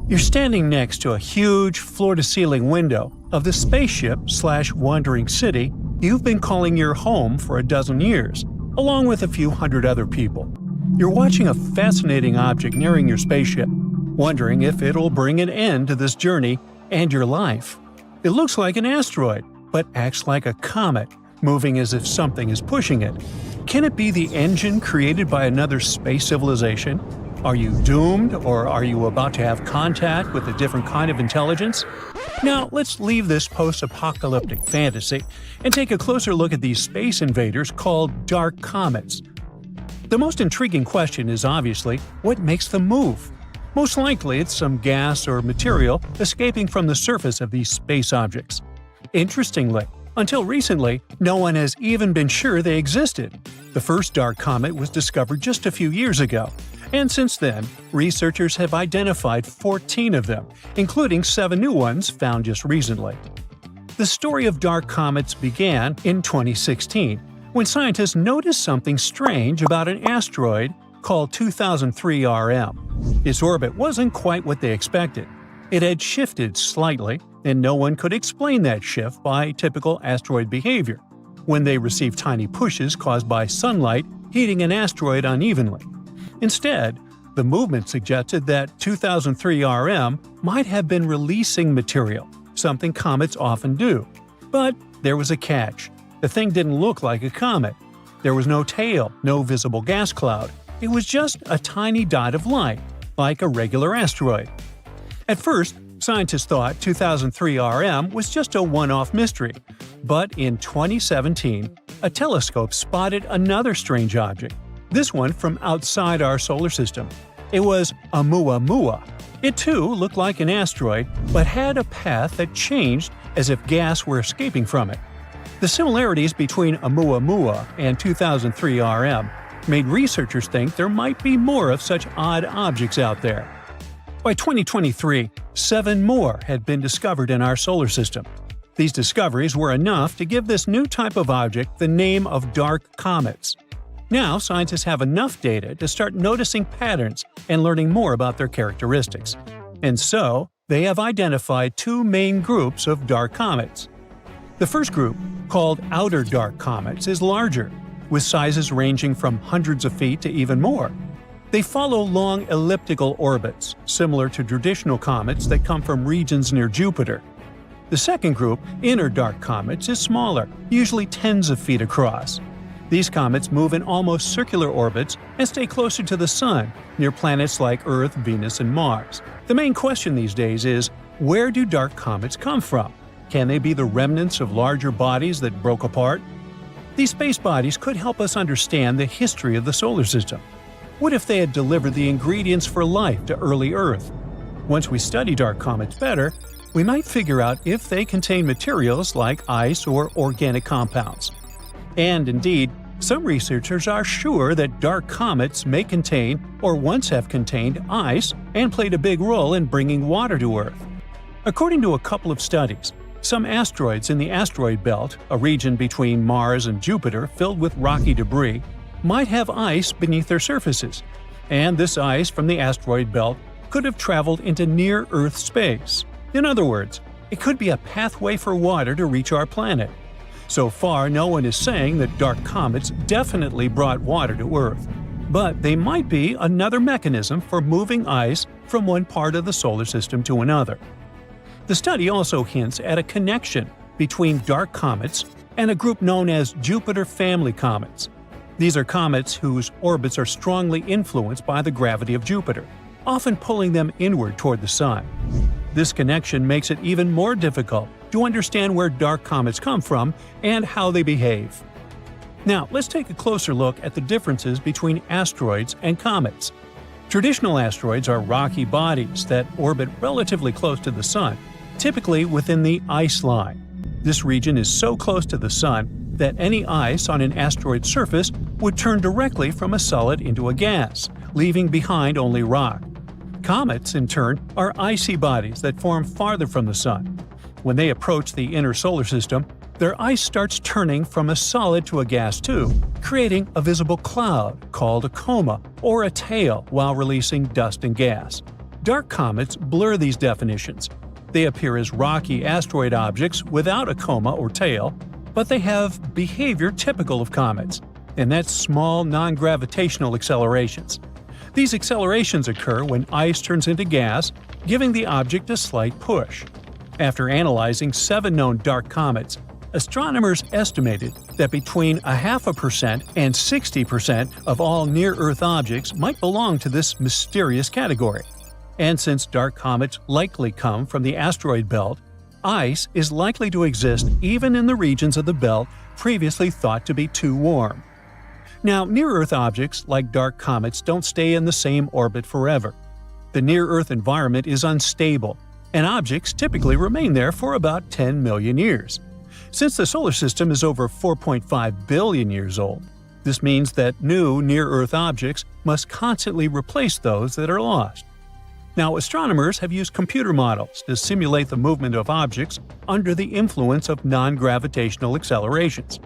You're standing next to a huge floor-to-ceiling window of the spaceship/wandering city you've been calling your home for a dozen years, along with a few hundred other people. You're watching a fascinating object nearing your spaceship, wondering if it'll bring an end to this journey and your life. It looks like an asteroid, but acts like a comet, moving as if something is pushing it. Can it be the engine created by another space civilization? Are you doomed, or are you about to have contact with a different kind of intelligence? Now, let's leave this post-apocalyptic fantasy and take a closer look at these space invaders called dark comets. The most intriguing question is obviously, what makes them move? Most likely it's some gas or material escaping from the surface of these space objects. Interestingly, until recently, no one has even been sure they existed. The first dark comet was discovered just a few years ago, and since then, researchers have identified 14 of them, including 7 new ones found just recently. The story of dark comets began in 2016, when scientists noticed something strange about an asteroid called 2003 RM. Its orbit wasn't quite what they expected. It had shifted slightly, and no one could explain that shift by typical asteroid behavior, when they received tiny pushes caused by sunlight heating an asteroid unevenly. Instead, the movement suggested that 2003 RM might have been releasing material, something comets often do. But there was a catch. The thing didn't look like a comet. There was no tail, no visible gas cloud. It was just a tiny dot of light, like a regular asteroid. At first, scientists thought 2003 RM was just a one-off mystery. But in 2017, a telescope spotted another strange object, this one from outside our solar system. It was Oumuamua. It too looked like an asteroid, but had a path that changed as if gas were escaping from it. The similarities between Oumuamua and 2003 RM made researchers think there might be more of such odd objects out there. By 2023, 7 more had been discovered in our solar system. These discoveries were enough to give this new type of object the name of dark comets. Now, scientists have enough data to start noticing patterns and learning more about their characteristics. And so, they have identified 2 main groups of dark comets. The first group, called outer dark comets, is larger, with sizes ranging from hundreds of feet to even more. They follow long elliptical orbits, similar to traditional comets that come from regions near Jupiter. The second group, inner dark comets, is smaller, usually tens of feet across. These comets move in almost circular orbits and stay closer to the Sun, near planets like Earth, Venus, and Mars. The main question these days is, where do dark comets come from? Can they be the remnants of larger bodies that broke apart? These space bodies could help us understand the history of the solar system. What if they had delivered the ingredients for life to early Earth? Once we study dark comets better, we might figure out if they contain materials like ice or organic compounds. And indeed, some researchers are sure that dark comets may contain or once have contained ice and played a big role in bringing water to Earth. According to a couple of studies, some asteroids in the asteroid belt, a region between Mars and Jupiter filled with rocky debris, might have ice beneath their surfaces. and this ice from the asteroid belt could have traveled into near-Earth space. In other words, it could be a pathway for water to reach our planet. So far, no one is saying that dark comets definitely brought water to Earth, but they might be another mechanism for moving ice from one part of the solar system to another. The study also hints at a connection between dark comets and a group known as Jupiter family comets. These are comets whose orbits are strongly influenced by the gravity of Jupiter, often pulling them inward toward the Sun. This connection makes it even more difficult to understand where dark comets come from and how they behave. Now, let's take a closer look at the differences between asteroids and comets. Traditional asteroids are rocky bodies that orbit relatively close to the Sun, typically within the ice line. This region is so close to the Sun that any ice on an asteroid surface would turn directly from a solid into a gas, leaving behind only rock. Comets, in turn, are icy bodies that form farther from the Sun. When they approach the inner solar system, their ice starts turning from a solid to a gas tube, creating a visible cloud called a coma or a tail while releasing dust and gas. Dark comets blur these definitions. They appear as rocky asteroid objects without a coma or tail, but they have behavior typical of comets, and that's small non-gravitational accelerations. These accelerations occur when ice turns into gas, giving the object a slight push. After analyzing 7 known dark comets, astronomers estimated that between 0.5% and 60% of all near-Earth objects might belong to this mysterious category. And since dark comets likely come from the asteroid belt, ice is likely to exist even in the regions of the belt previously thought to be too warm. Now, near-Earth objects like dark comets don't stay in the same orbit forever. The near-Earth environment is unstable, and objects typically remain there for about 10 million years. Since the solar system is over 4.5 billion years old, this means that new near-Earth objects must constantly replace those that are lost. Now, astronomers have used computer models to simulate the movement of objects under the influence of non-gravitational accelerations.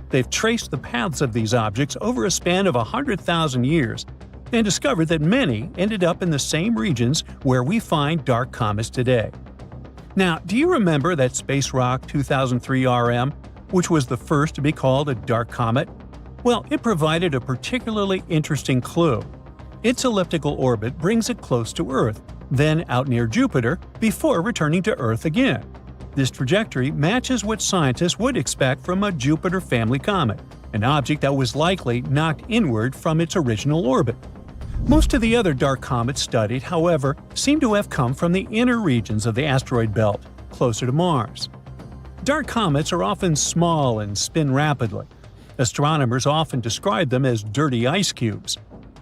They've traced the paths of these objects over a span of 100,000 years and discovered that many ended up in the same regions where we find dark comets today. Now, do you remember that space rock 2003 RM, which was the first to be called a dark comet? Well, it provided a particularly interesting clue. Its elliptical orbit brings it close to Earth, then out near Jupiter, before returning to Earth again. This trajectory matches what scientists would expect from a Jupiter family comet, an object that was likely knocked inward from its original orbit. Most of the other dark comets studied, however, seem to have come from the inner regions of the asteroid belt, closer to Mars. Dark comets are often small and spin rapidly. Astronomers often describe them as dirty ice cubes,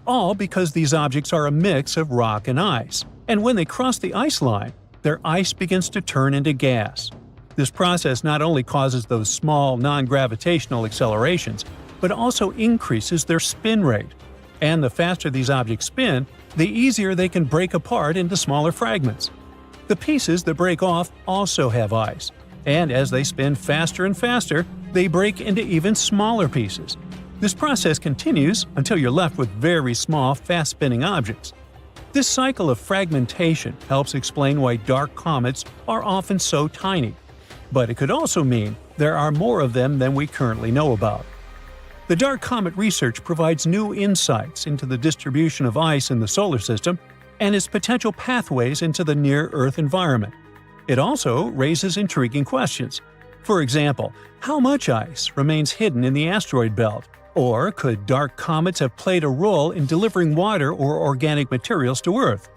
all because these objects are a mix of rock and ice, and when they cross the ice line, their ice begins to turn into gas. This process not only causes those small non-gravitational accelerations, but also increases their spin rate. And the faster these objects spin, the easier they can break apart into smaller fragments. The pieces that break off also have ice, and as they spin faster and faster, they break into even smaller pieces. This process continues until you're left with very small, fast-spinning objects. This cycle of fragmentation helps explain why dark comets are often so tiny. But it could also mean there are more of them than we currently know about. The dark comet research provides new insights into the distribution of ice in the solar system and its potential pathways into the near-Earth environment. It also raises intriguing questions. For example, how much ice remains hidden in the asteroid belt? Or could dark comets have played a role in delivering water or organic materials to Earth?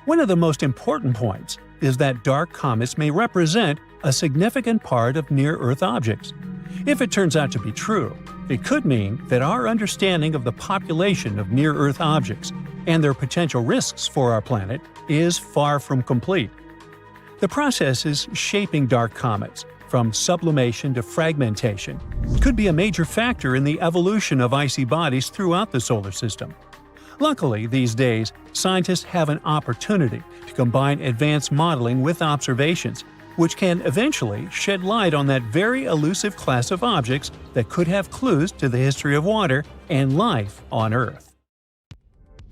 One of the most important points is that dark comets may represent a significant part of near-Earth objects. If it turns out to be true, it could mean that our understanding of the population of near-Earth objects and their potential risks for our planet is far from complete. The processes shaping dark comets, from sublimation to fragmentation, could be a major factor in the evolution of icy bodies throughout the solar system. Luckily, these days, scientists have an opportunity to combine advanced modeling with observations, which can eventually shed light on that very elusive class of objects that could have clues to the history of water and life on Earth.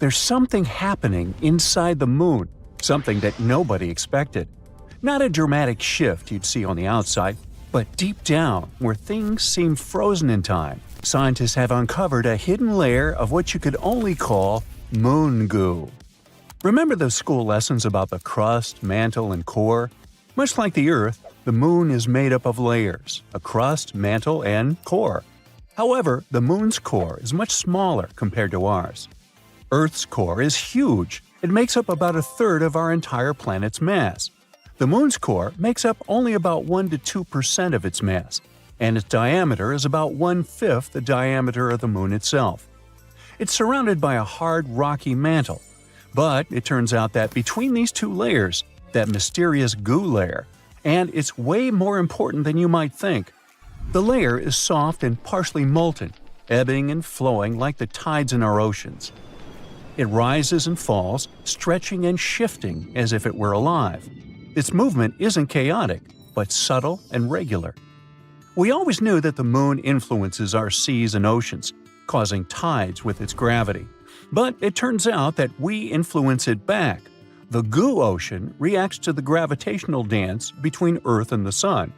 There's something happening inside the moon, something that nobody expected. Not a dramatic shift you'd see on the outside, but deep down, where things seem frozen in time, scientists have uncovered a hidden layer of what you could only call moon goo. Remember those school lessons about the crust, mantle, and core? Much like the Earth, the moon is made up of layers: a crust, mantle, and core. However, the moon's core is much smaller compared to ours. Earth's core is huge. It makes up about a third of our entire planet's mass. The moon's core makes up only about 1 to 2% of its mass, and its diameter is about 1/5 the diameter of the moon itself. It's surrounded by a hard, rocky mantle. But it turns out that between these two layers, that mysterious goo layer, and it's way more important than you might think. The layer is soft and partially molten, ebbing and flowing like the tides in our oceans. It rises and falls, stretching and shifting as if it were alive. Its movement isn't chaotic, but subtle and regular. We always knew that the moon influences our seas and oceans, causing tides with its gravity. But it turns out that we influence it back. The goo ocean reacts to the gravitational dance between Earth and the Sun.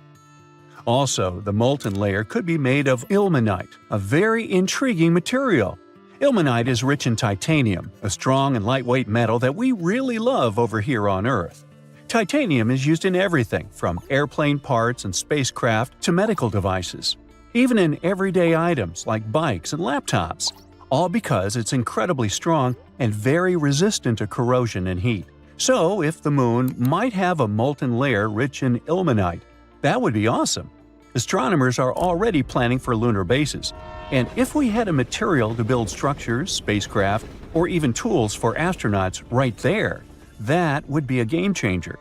Also, the molten layer could be made of ilmenite, a very intriguing material. Ilmenite is rich in titanium, a strong and lightweight metal that we really love over here on Earth. Titanium is used in everything from airplane parts and spacecraft to medical devices, even in everyday items like bikes and laptops, all because it's incredibly strong and very resistant to corrosion and heat. So, if the moon might have a molten layer rich in ilmenite, that would be awesome. Astronomers are already planning for lunar bases, and if we had a material to build structures, spacecraft, or even tools for astronauts right there, that would be a game changer.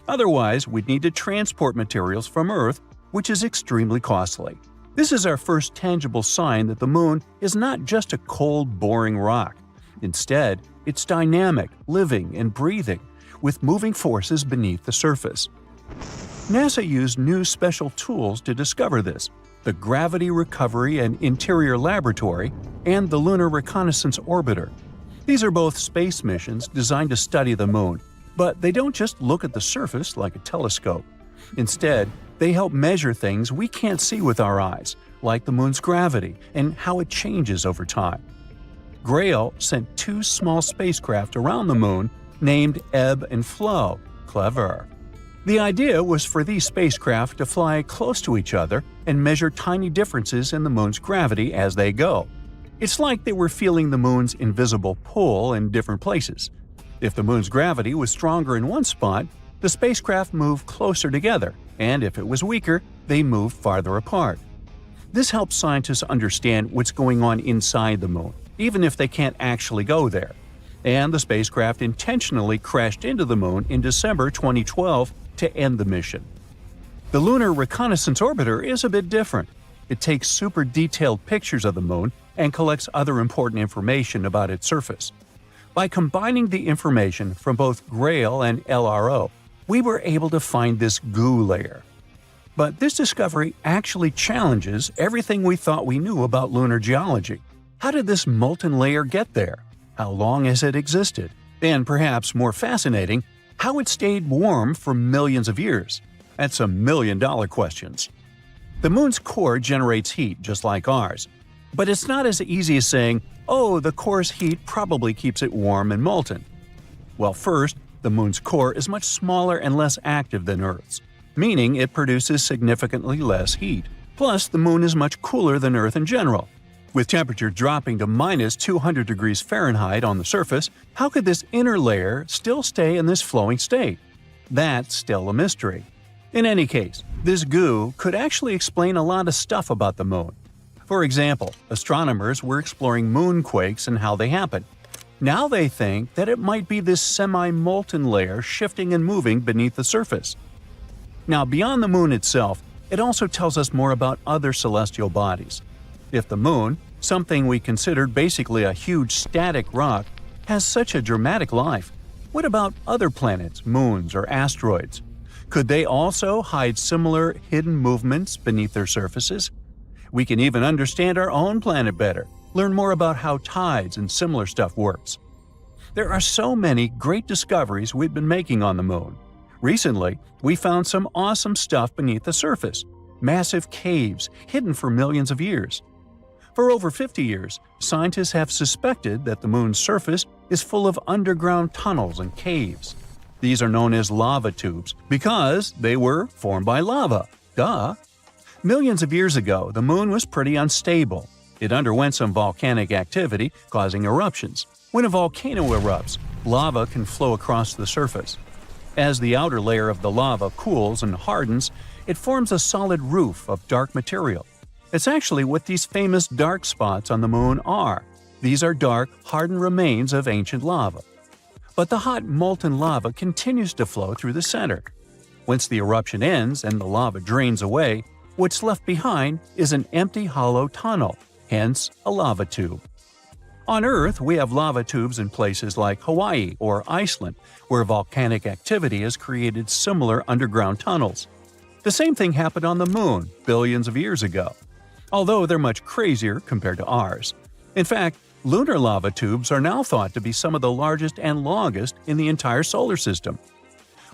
Otherwise, we'd need to transport materials from Earth, which is extremely costly. This is our first tangible sign that the moon is not just a cold, boring rock. Instead, it's dynamic, living, and breathing, with moving forces beneath the surface. NASA used new special tools to discover this: the Gravity Recovery and Interior Laboratory and the Lunar Reconnaissance Orbiter. These are both space missions designed to study the moon, but they don't just look at the surface like a telescope. Instead, they help measure things we can't see with our eyes, like the moon's gravity and how it changes over time. Grail sent 2 small spacecraft around the moon named Ebb and Flow. Clever. The idea was for these spacecraft to fly close to each other and measure tiny differences in the moon's gravity as they go. It's like they were feeling the moon's invisible pull in different places. If the moon's gravity was stronger in one spot, the spacecraft moved closer together, and if it was weaker, they moved farther apart. This helps scientists understand what's going on inside the moon, even if they can't actually go there. And the spacecraft intentionally crashed into the moon in December 2012 to end the mission. The Lunar Reconnaissance Orbiter is a bit different. It takes super detailed pictures of the moon and collects other important information about its surface. By combining the information from both Grail and LRO, we were able to find this goo layer. But this discovery actually challenges everything we thought we knew about lunar geology. How did this molten layer get there? How long has it existed? And perhaps more fascinating, how it stayed warm for millions of years? That's some million-dollar questions. The moon's core generates heat just like ours. But it's not as easy as saying, oh, the core's heat probably keeps it warm and molten. Well, first, the moon's core is much smaller and less active than Earth's, meaning it produces significantly less heat. Plus, the moon is much cooler than Earth in general. With temperature dropping to minus 200 degrees Fahrenheit on the surface, how could this inner layer still stay in this flowing state? That's still a mystery. In any case, this goo could actually explain a lot of stuff about the moon. For example, astronomers were exploring moonquakes and how they happen. Now they think that it might be this semi-molten layer shifting and moving beneath the surface. Now, beyond the moon itself, it also tells us more about other celestial bodies. If the moon, something we considered basically a huge static rock, has such a dramatic life, what about other planets, moons, or asteroids? Could they also hide similar hidden movements beneath their surfaces? We can even understand our own planet better, learn more about how tides and similar stuff works. There are so many great discoveries we've been making on the moon. Recently, we found some awesome stuff beneath the surface – massive caves hidden for millions of years. For over 50 years, scientists have suspected that the moon's surface is full of underground tunnels and caves. These are known as lava tubes because they were formed by lava. Duh! Millions of years ago, the moon was pretty unstable. It underwent some volcanic activity, causing eruptions. When a volcano erupts, lava can flow across the surface. As the outer layer of the lava cools and hardens, it forms a solid roof of dark material. It's actually what these famous dark spots on the moon are. These are dark, hardened remains of ancient lava. But the hot, molten lava continues to flow through the center. Once the eruption ends and the lava drains away, what's left behind is an empty hollow tunnel, hence a lava tube. On Earth, we have lava tubes in places like Hawaii or Iceland, where volcanic activity has created similar underground tunnels. The same thing happened on the moon billions of years ago, although they're much crazier compared to ours. In fact, lunar lava tubes are now thought to be some of the largest and longest in the entire solar system.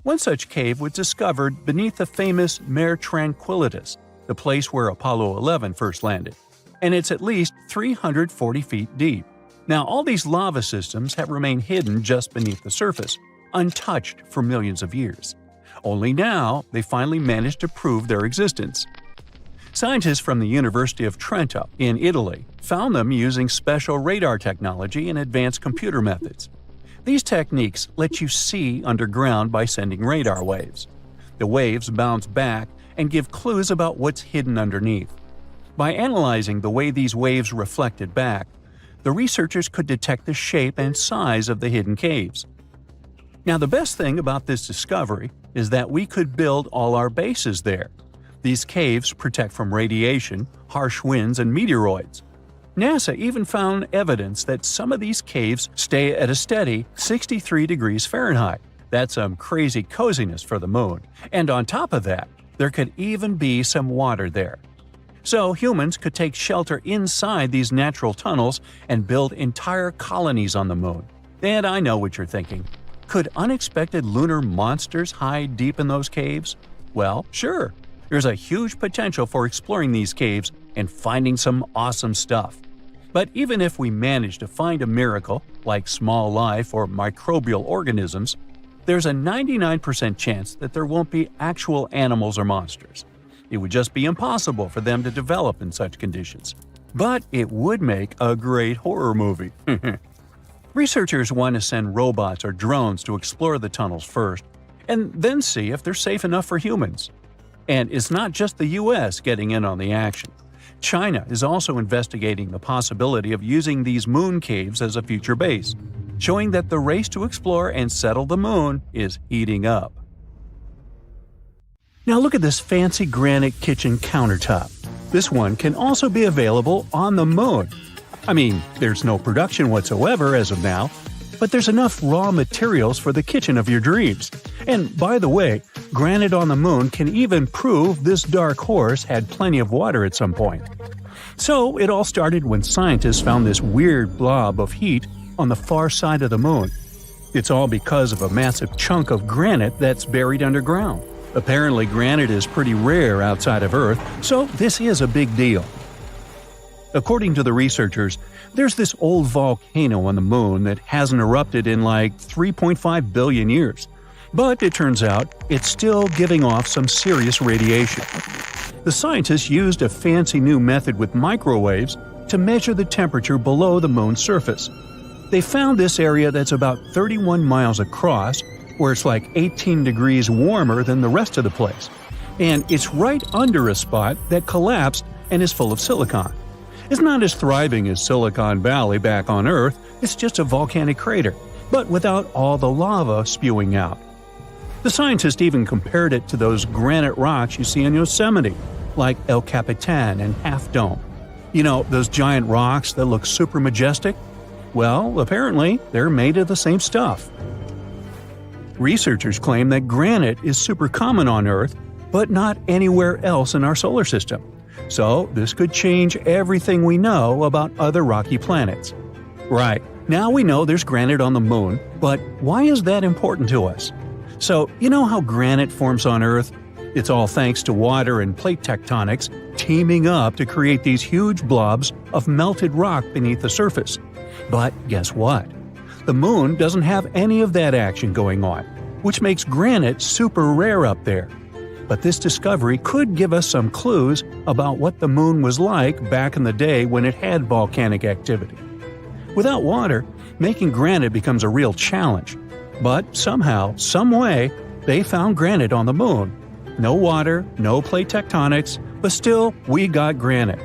One such cave was discovered beneath the famous Mare Tranquilitas, the place where Apollo 11 first landed, and it's at least 340 feet deep. Now, all these lava systems have remained hidden just beneath the surface, untouched for millions of years. Only now, they finally managed to prove their existence. Scientists from the University of Trento in Italy found them using special radar technology and advanced computer methods. These techniques let you see underground by sending radar waves. The waves bounce back and give clues about what's hidden underneath. By analyzing the way these waves reflected back, the researchers could detect the shape and size of the hidden caves. Now, the best thing about this discovery is that we could build all our bases there. These caves protect from radiation, harsh winds, and meteoroids. NASA even found evidence that some of these caves stay at a steady 63 degrees Fahrenheit. That's some crazy coziness for the moon. And on top of that, there could even be some water there. So humans could take shelter inside these natural tunnels and build entire colonies on the moon. And I know what you're thinking. Could unexpected lunar monsters hide deep in those caves? Well, sure. There's a huge potential for exploring these caves and finding some awesome stuff. But even if we manage to find a miracle, like small life or microbial organisms, there's a 99% chance that there won't be actual animals or monsters. It would just be impossible for them to develop in such conditions. But it would make a great horror movie. Researchers want to send robots or drones to explore the tunnels first, and then see if they're safe enough for humans. And it's not just the US getting in on the action. China is also investigating the possibility of using these moon caves as a future base, showing that the race to explore and settle the moon is heating up. Now look at this fancy granite kitchen countertop. This one can also be available on the moon. I mean, there's no production whatsoever as of now, but there's enough raw materials for the kitchen of your dreams. And by the way, granite on the moon can even prove this dark horse had plenty of water at some point. So it all started when scientists found this weird blob of heat on the far side of the moon. It's all because of a massive chunk of granite that's buried underground. Apparently, granite is pretty rare outside of Earth, so this is a big deal. According to the researchers, there's this old volcano on the moon that hasn't erupted in like 3.5 billion years. But it turns out it's still giving off some serious radiation. The scientists used a fancy new method with microwaves to measure the temperature below the moon's surface. They found this area that's about 31 miles across, where it's like 18 degrees warmer than the rest of the place. And it's right under a spot that collapsed and is full of silicon. It's not as thriving as Silicon Valley back on Earth, it's just a volcanic crater, but without all the lava spewing out. The scientists even compared it to those granite rocks you see in Yosemite, like El Capitan and Half Dome. You know, those giant rocks that look super majestic? Well, apparently, they're made of the same stuff. Researchers claim that granite is super common on Earth, but not anywhere else in our solar system. So this could change everything we know about other rocky planets. Right, Now we know there's granite on the moon, but why is that important to us? So, you know how granite forms on Earth? It's all thanks to water and plate tectonics teaming up to create these huge blobs of melted rock beneath the surface. But guess what? The moon doesn't have any of that action going on, which makes granite super rare up there. But this discovery could give us some clues about what the moon was like back in the day when it had volcanic activity. Without water, making granite becomes a real challenge. But somehow, someway, they found granite on the moon. No water, no plate tectonics, but still, we got granite.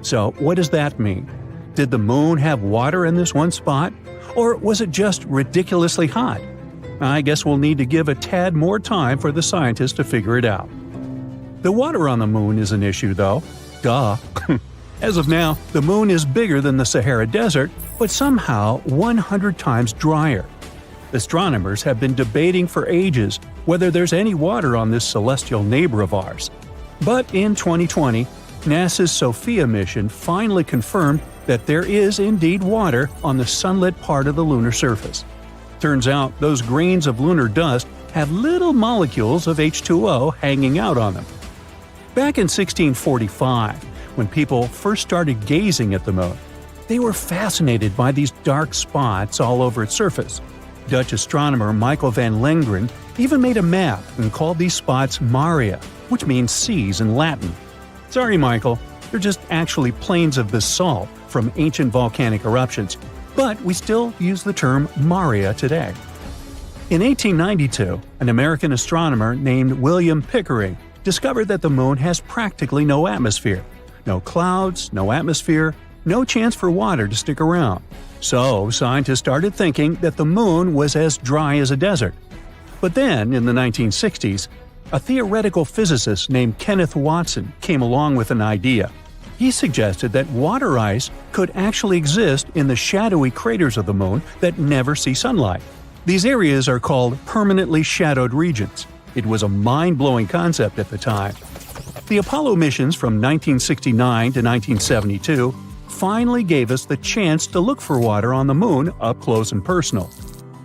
So what does that mean? Did the moon have water in this one spot? Or was it just ridiculously hot? I guess we'll need to give a tad more time for the scientists to figure it out. The water on the moon is an issue, though. Duh. As of now, the moon is bigger than the Sahara Desert, but somehow 100 times drier. Astronomers have been debating for ages whether there's any water on this celestial neighbor of ours. But in 2020, NASA's SOFIA mission finally confirmed that there is indeed water on the sunlit part of the lunar surface. Turns out those grains of lunar dust have little molecules of H2O hanging out on them. Back in 1645, when people first started gazing at the moon, they were fascinated by these dark spots all over its surface. Dutch astronomer Michael van Lengren even made a map and called these spots Maria, which means seas in Latin. Sorry, Michael, they're just actually plains of basalt from ancient volcanic eruptions, but we still use the term Maria today. In 1892, an American astronomer named William Pickering discovered that the moon has practically no atmosphere. No clouds, no atmosphere, no chance for water to stick around. So, scientists started thinking that the moon was as dry as a desert. But then, in the 1960s, a theoretical physicist named Kenneth Watson came along with an idea. He suggested that water ice could actually exist in the shadowy craters of the moon that never see sunlight. These areas are called permanently shadowed regions. It was a mind-blowing concept at the time. The Apollo missions from 1969 to 1972 finally gave us the chance to look for water on the moon up close and personal.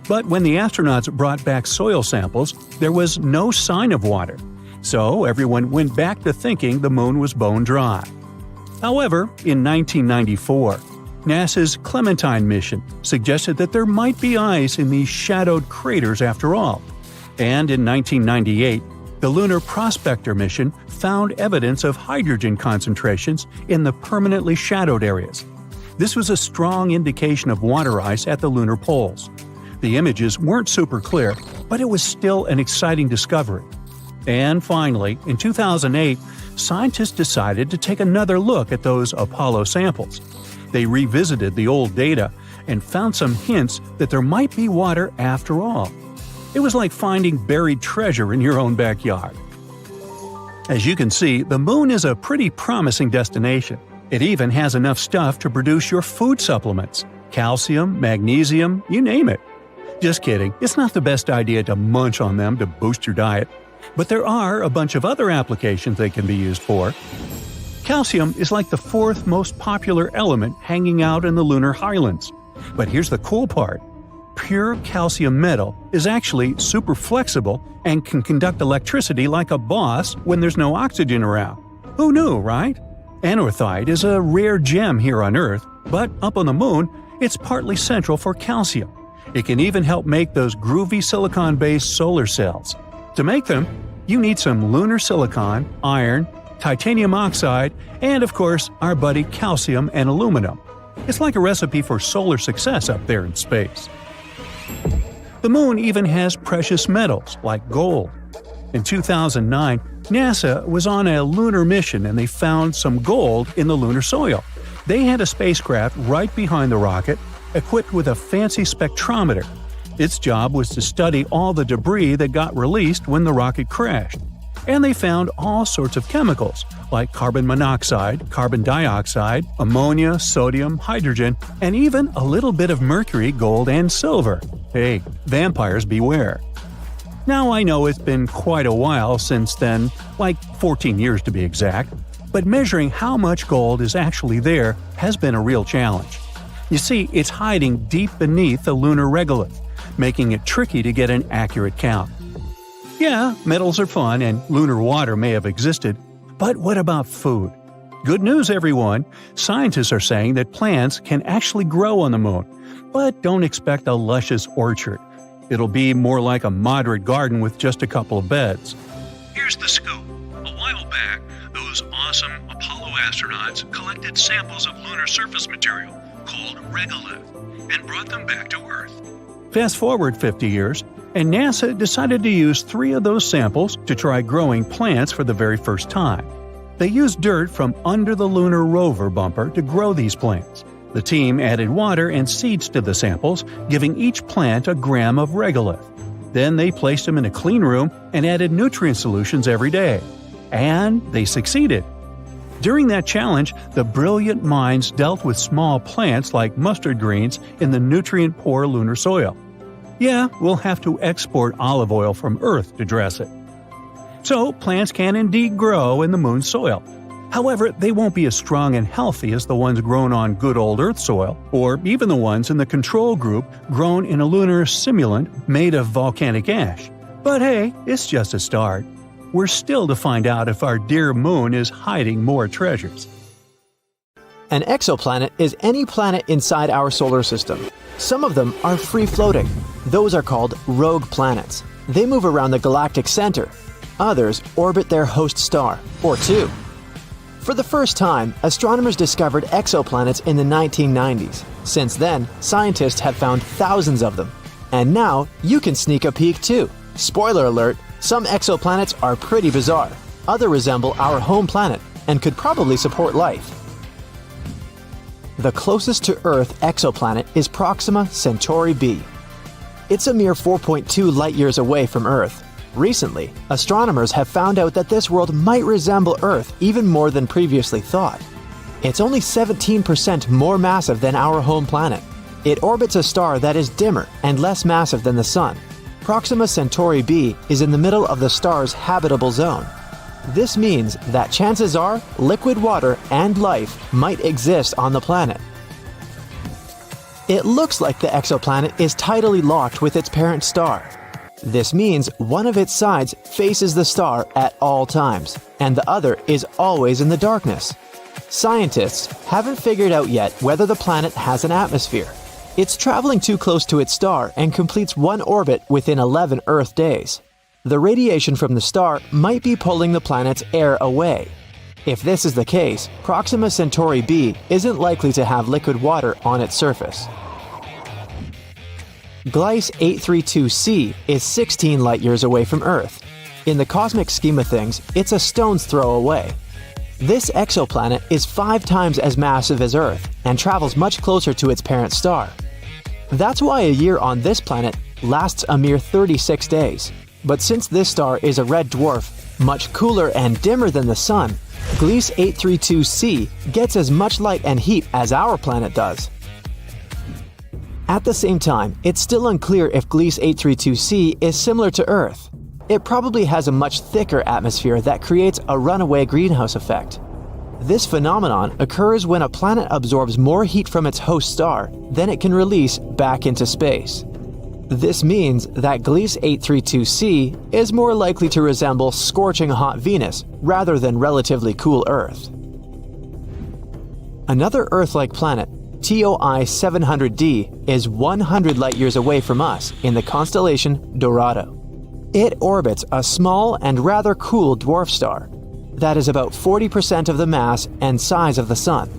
But when the astronauts brought back soil samples, there was no sign of water. So everyone went back to thinking the moon was bone dry. However, in 1994, NASA's Clementine mission suggested that there might be ice in these shadowed craters after all. And in 1998, the Lunar Prospector mission found evidence of hydrogen concentrations in the permanently shadowed areas. This was a strong indication of water ice at the lunar poles. The images weren't super clear, but it was still an exciting discovery. And finally, in 2008, scientists decided to take another look at those Apollo samples. They revisited the old data and found some hints that there might be water after all. It was like finding buried treasure in your own backyard. As you can see, the moon is a pretty promising destination. It even has enough stuff to produce your food supplements – calcium, magnesium, you name it. Just kidding, it's not the best idea to munch on them to boost your diet. But there are a bunch of other applications they can be used for. Calcium is like the fourth most popular element hanging out in the lunar highlands. But here's the cool part. Pure calcium metal is actually super flexible and can conduct electricity like a boss when there's no oxygen around. Who knew, right? Anorthite is a rare gem here on Earth, but up on the moon, it's partly central for calcium. It can even help make those groovy silicon-based solar cells. To make them, you need some lunar silicon, iron, titanium oxide, and of course, our buddy calcium and aluminum. It's like a recipe for solar success up there in space. The moon even has precious metals like gold. In 2009, NASA was on a lunar mission and they found some gold in the lunar soil. They had a spacecraft right behind the rocket, equipped with a fancy spectrometer. Its job was to study all the debris that got released when the rocket crashed. And they found all sorts of chemicals, like carbon monoxide, carbon dioxide, ammonia, sodium, hydrogen, and even a little bit of mercury, gold, and silver. Hey, vampires beware. Now I know it's been quite a while since then, like 14 years to be exact, but measuring how much gold is actually there has been a real challenge. You see, it's hiding deep beneath the lunar regolith, making it tricky to get an accurate count. Yeah, metals are fun and lunar water may have existed, but what about food? Good news, everyone! Scientists are saying that plants can actually grow on the moon, but don't expect a luscious orchard. It'll be more like a moderate garden with just a couple of beds. Here's the scoop. A while back, those awesome Apollo astronauts collected samples of lunar surface material called regolith and brought them back to Earth. Fast forward 50 years, and NASA decided to use 3 of those samples to try growing plants for the very first time. They used dirt from under the lunar rover bumper to grow these plants. The team added water and seeds to the samples, giving each plant a gram of regolith. Then they placed them in a clean room and added nutrient solutions every day. And they succeeded. During that challenge, the brilliant minds dealt with small plants like mustard greens in the nutrient-poor lunar soil. Yeah, we'll have to export olive oil from Earth to dress it. So, plants can indeed grow in the moon's soil. However, they won't be as strong and healthy as the ones grown on good old Earth soil, or even the ones in the control group grown in a lunar simulant made of volcanic ash. But hey, it's just a start. We're still to find out if our dear moon is hiding more treasures. An exoplanet is any planet inside our solar system. Some of them are free-floating. Those are called rogue planets. They move around the galactic center. Others orbit their host star, or 2. For the first time, astronomers discovered exoplanets in the 1990s. Since then, scientists have found thousands of them. And now, you can sneak a peek too. Spoiler alert, some exoplanets are pretty bizarre. Others resemble our home planet and could probably support life. The closest to Earth exoplanet is Proxima Centauri b. It's a mere 4.2 light-years away from Earth. Recently, astronomers have found out that this world might resemble Earth even more than previously thought. It's only 17% more massive than our home planet. It orbits a star that is dimmer and less massive than the Sun. Proxima Centauri b is in the middle of the star's habitable zone. This means that chances are liquid water and life might exist on the planet. It looks like the exoplanet is tidally locked with its parent star. This means one of its sides faces the star at all times, and the other is always in the darkness. Scientists haven't figured out yet whether the planet has an atmosphere. It's traveling too close to its star and completes one orbit within 11 Earth days. The radiation from the star might be pulling the planet's air away. If this is the case, Proxima Centauri b isn't likely to have liquid water on its surface. Gliese 832c is 16 light-years away from Earth. In the cosmic scheme of things, it's a stone's throw away. This exoplanet is 5 times as massive as Earth and travels much closer to its parent star. That's why a year on this planet lasts a mere 36 days. But since this star is a red dwarf, much cooler and dimmer than the Sun, Gliese 832c gets as much light and heat as our planet does. At the same time, it's still unclear if Gliese 832c is similar to Earth. It probably has a much thicker atmosphere that creates a runaway greenhouse effect. This phenomenon occurs when a planet absorbs more heat from its host star than it can release back into space. This means that Gliese 832c is more likely to resemble scorching hot Venus rather than relatively cool Earth. Another Earth-like planet, TOI 700d, is 100 light-years away from us in the constellation Dorado. It orbits a small and rather cool dwarf star that is about 40% of the mass and size of the Sun.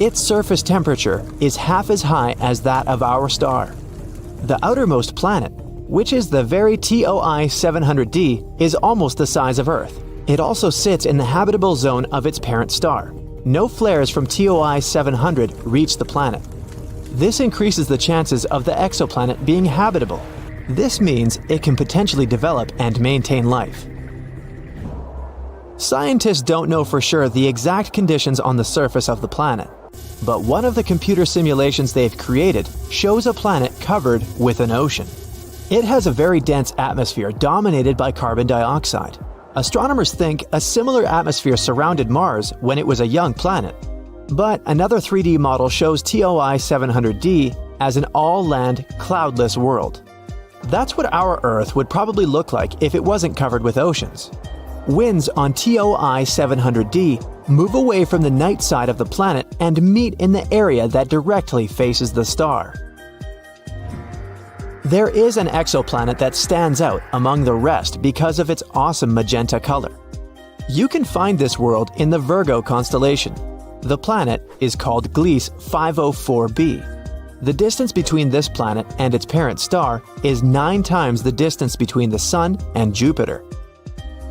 Its surface temperature is half as high as that of our star. The outermost planet, which is the very TOI 700d, is almost the size of Earth. It also sits in the habitable zone of its parent star. No flares from TOI 700 reach the planet. This increases the chances of the exoplanet being habitable. This means it can potentially develop and maintain life. Scientists don't know for sure the exact conditions on the surface of the planet, but one of the computer simulations they've created shows a planet covered with an ocean. It has a very dense atmosphere dominated by carbon dioxide. Astronomers think a similar atmosphere surrounded Mars when it was a young planet. But another 3D model shows TOI 700d as an all-land, cloudless world. That's what our Earth would probably look like if it wasn't covered with oceans. Winds on TOI 700d move away from the night side of the planet and meet in the area that directly faces the star. There is an exoplanet that stands out among the rest because of its awesome magenta color. You can find this world in the Virgo constellation. The planet is called Gliese 504b. The distance between this planet and its parent star is 9 times the distance between the Sun and Jupiter.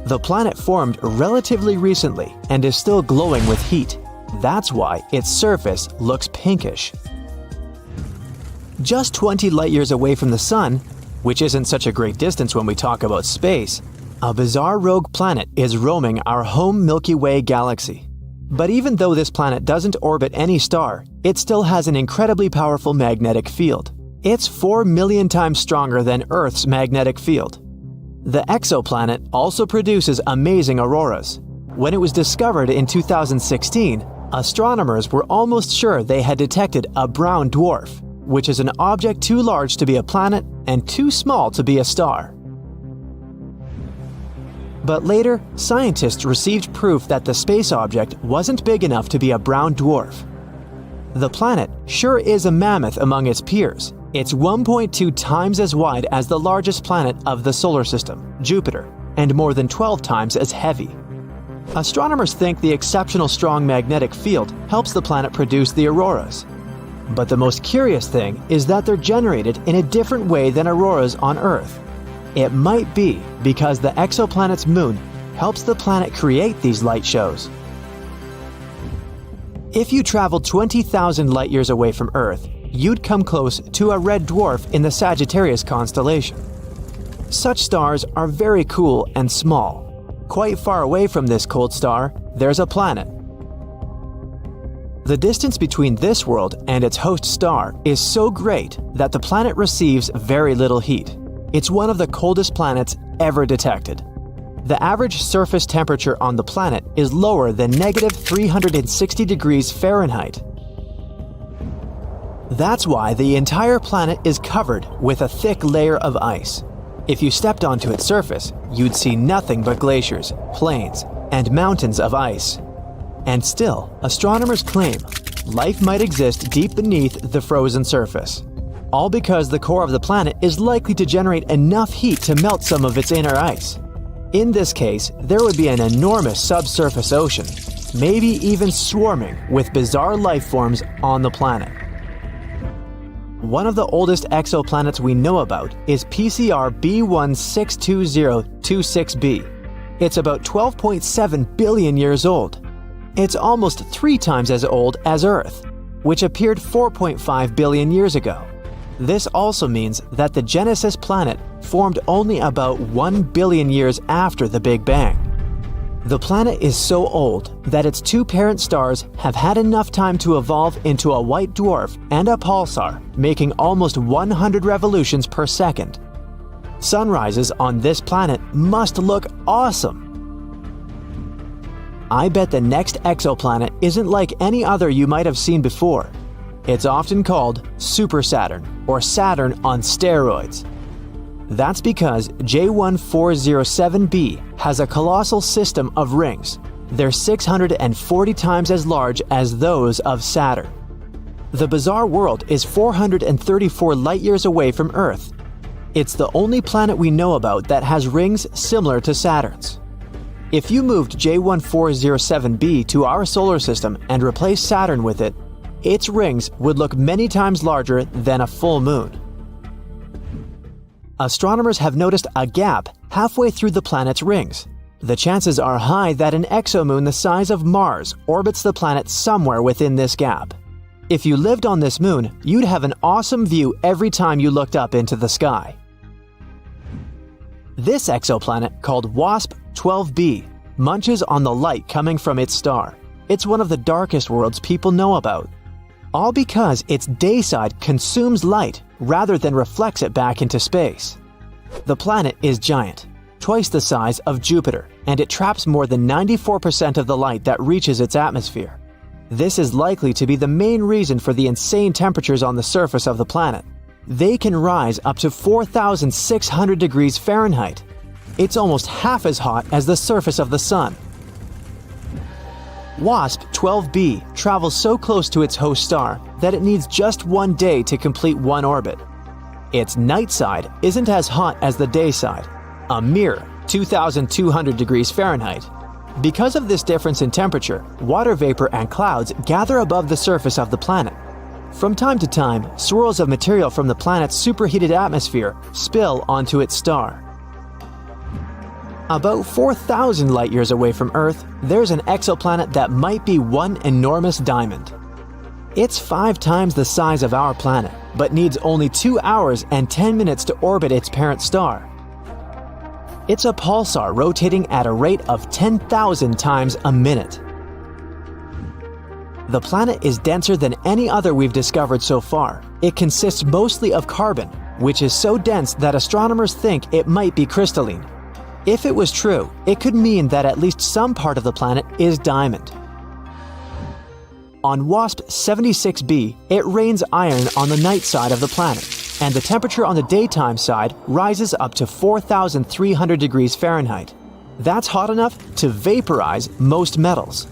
The planet formed relatively recently and is still glowing with heat. That's why its surface looks pinkish. Just 20 light-years away from the Sun, which isn't such a great distance when we talk about space, a bizarre rogue planet is roaming our home Milky Way galaxy. But even though this planet doesn't orbit any star, it still has an incredibly powerful magnetic field. It's 4 million times stronger than Earth's magnetic field. The exoplanet also produces amazing auroras. When it was discovered in 2016, astronomers were almost sure they had detected a brown dwarf, which is an object too large to be a planet and too small to be a star. But later, scientists received proof that the space object wasn't big enough to be a brown dwarf. The planet sure is a mammoth among its peers. It's 1.2 times as wide as the largest planet of the solar system, Jupiter, and more than 12 times as heavy. Astronomers think the exceptional strong magnetic field helps the planet produce the auroras. But the most curious thing is that they're generated in a different way than auroras on Earth. It might be because the exoplanet's moon helps the planet create these light shows. If you traveled 20,000 light-years away from Earth, you'd come close to a red dwarf in the Sagittarius constellation. Such stars are very cool and small. Quite far away from this cold star, there's a planet. The distance between this world and its host star is so great that the planet receives very little heat. It's one of the coldest planets ever detected. The average surface temperature on the planet is lower than -360 degrees Fahrenheit. That's why the entire planet is covered with a thick layer of ice. If you stepped onto its surface, you'd see nothing but glaciers, plains, and mountains of ice. And still, astronomers claim life might exist deep beneath the frozen surface. All because the core of the planet is likely to generate enough heat to melt some of its inner ice. In this case, there would be an enormous subsurface ocean, maybe even swarming with bizarre life forms on the planet. One of the oldest exoplanets we know about is PCR B162026b. It's about 12.7 billion years old. It's almost 3 times as old as Earth, which appeared 4.5 billion years ago. This also means that the Genesis planet formed only about 1 billion years after the Big Bang. The planet is so old that its 2 parent stars have had enough time to evolve into a white dwarf and a pulsar, making almost 100 revolutions per second. Sunrises on this planet must look awesome. I bet the next exoplanet isn't like any other you might have seen before. It's often called Super Saturn or Saturn on steroids. That's because J1407b has a colossal system of rings. They're 640 times as large as those of Saturn. The bizarre world is 434 light-years away from Earth. It's the only planet we know about that has rings similar to Saturn's. If you moved J1407b to our solar system and replaced Saturn with it, its rings would look many times larger than a full moon. Astronomers have noticed a gap halfway through the planet's rings. The chances are high that an exomoon the size of Mars orbits the planet somewhere within this gap. If you lived on this moon, you'd have an awesome view every time you looked up into the sky. This exoplanet, called WASP-12b, munches on the light coming from its star. It's one of the darkest worlds people know about. All because its day side consumes light rather than reflects it back into space. The planet is giant, twice the size of Jupiter, and it traps more than 94% of the light that reaches its atmosphere. This is likely to be the main reason for the insane temperatures on the surface of the planet. They can rise up to 4,600 degrees Fahrenheit. It's almost half as hot as the surface of the Sun. WASP 12b travels so close to its host star that it needs just one day to complete one orbit. Its night side isn't as hot as the day side, a mere 2,200 degrees Fahrenheit. Because of this difference in temperature, water vapor and clouds gather above the surface of the planet. From time to time, swirls of material from the planet's superheated atmosphere spill onto its star. About 4,000 light-years away from Earth, there's an exoplanet that might be one enormous diamond. It's 5 times the size of our planet, but needs only 2 hours and 10 minutes to orbit its parent star. It's a pulsar rotating at a rate of 10,000 times a minute. The planet is denser than any other we've discovered so far. It consists mostly of carbon, which is so dense that astronomers think it might be crystalline. If it was true, it could mean that at least some part of the planet is diamond. On WASP 76b, it rains iron on the night side of the planet, and the temperature on the daytime side rises up to 4,300 degrees Fahrenheit. That's hot enough to vaporize most metals.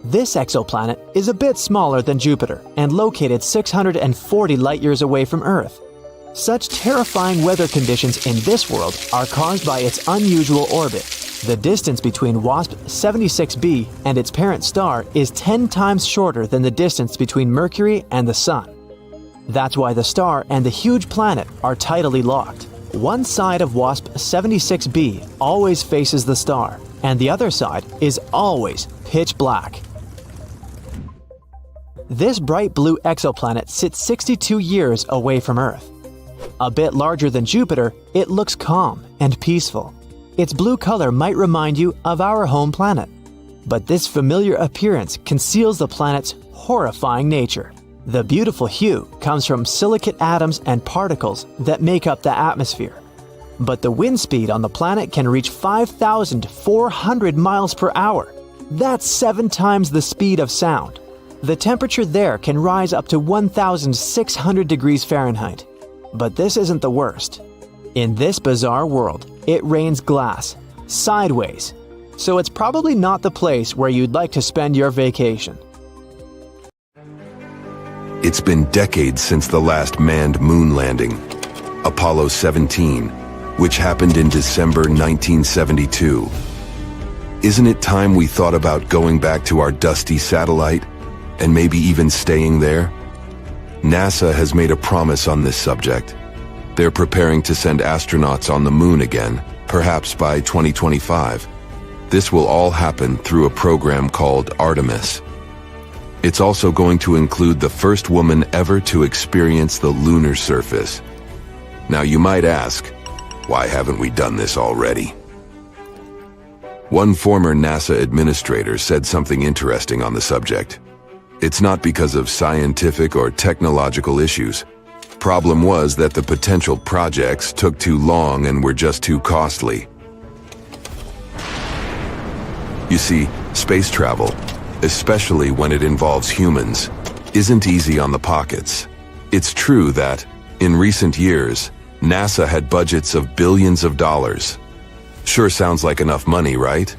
This exoplanet is a bit smaller than Jupiter and located 640 light-years away from Earth. Such terrifying weather conditions in this world are caused by its unusual orbit. The distance between WASP 76b and its parent star is 10 times shorter than the distance between Mercury and the Sun. That's why the star and the huge planet are tidally locked. One side of WASP 76b always faces the star, and the other side is always pitch black. This bright blue exoplanet sits 62 years away from Earth. A bit larger than Jupiter, it looks calm and peaceful. Its blue color might remind you of our home planet. But this familiar appearance conceals the planet's horrifying nature. The beautiful hue comes from silicate atoms and particles that make up the atmosphere. But the wind speed on the planet can reach 5,400 miles per hour. That's 7 times the speed of sound. The temperature there can rise up to 1,600 degrees Fahrenheit. But this isn't the worst. In this bizarre world, it rains glass, sideways. So it's probably not the place where you'd like to spend your vacation. It's been decades since the last manned moon landing, Apollo 17, which happened in December 1972. Isn't it time we thought about going back to our dusty satellite, and maybe even staying there? NASA has made a promise on this subject. They're preparing to send astronauts on the moon again, perhaps by 2025. This will all happen through a program called Artemis. It's also going to include the first woman ever to experience the lunar surface. Now you might ask, why haven't we done this already? One former NASA administrator said something interesting on the subject. It's not because of scientific or technological issues. Problem was that the potential projects took too long and were just too costly. You see, space travel, especially when it involves humans, isn't easy on the pockets. It's true that, in recent years, NASA had budgets of billions of dollars. Sure sounds like enough money, right?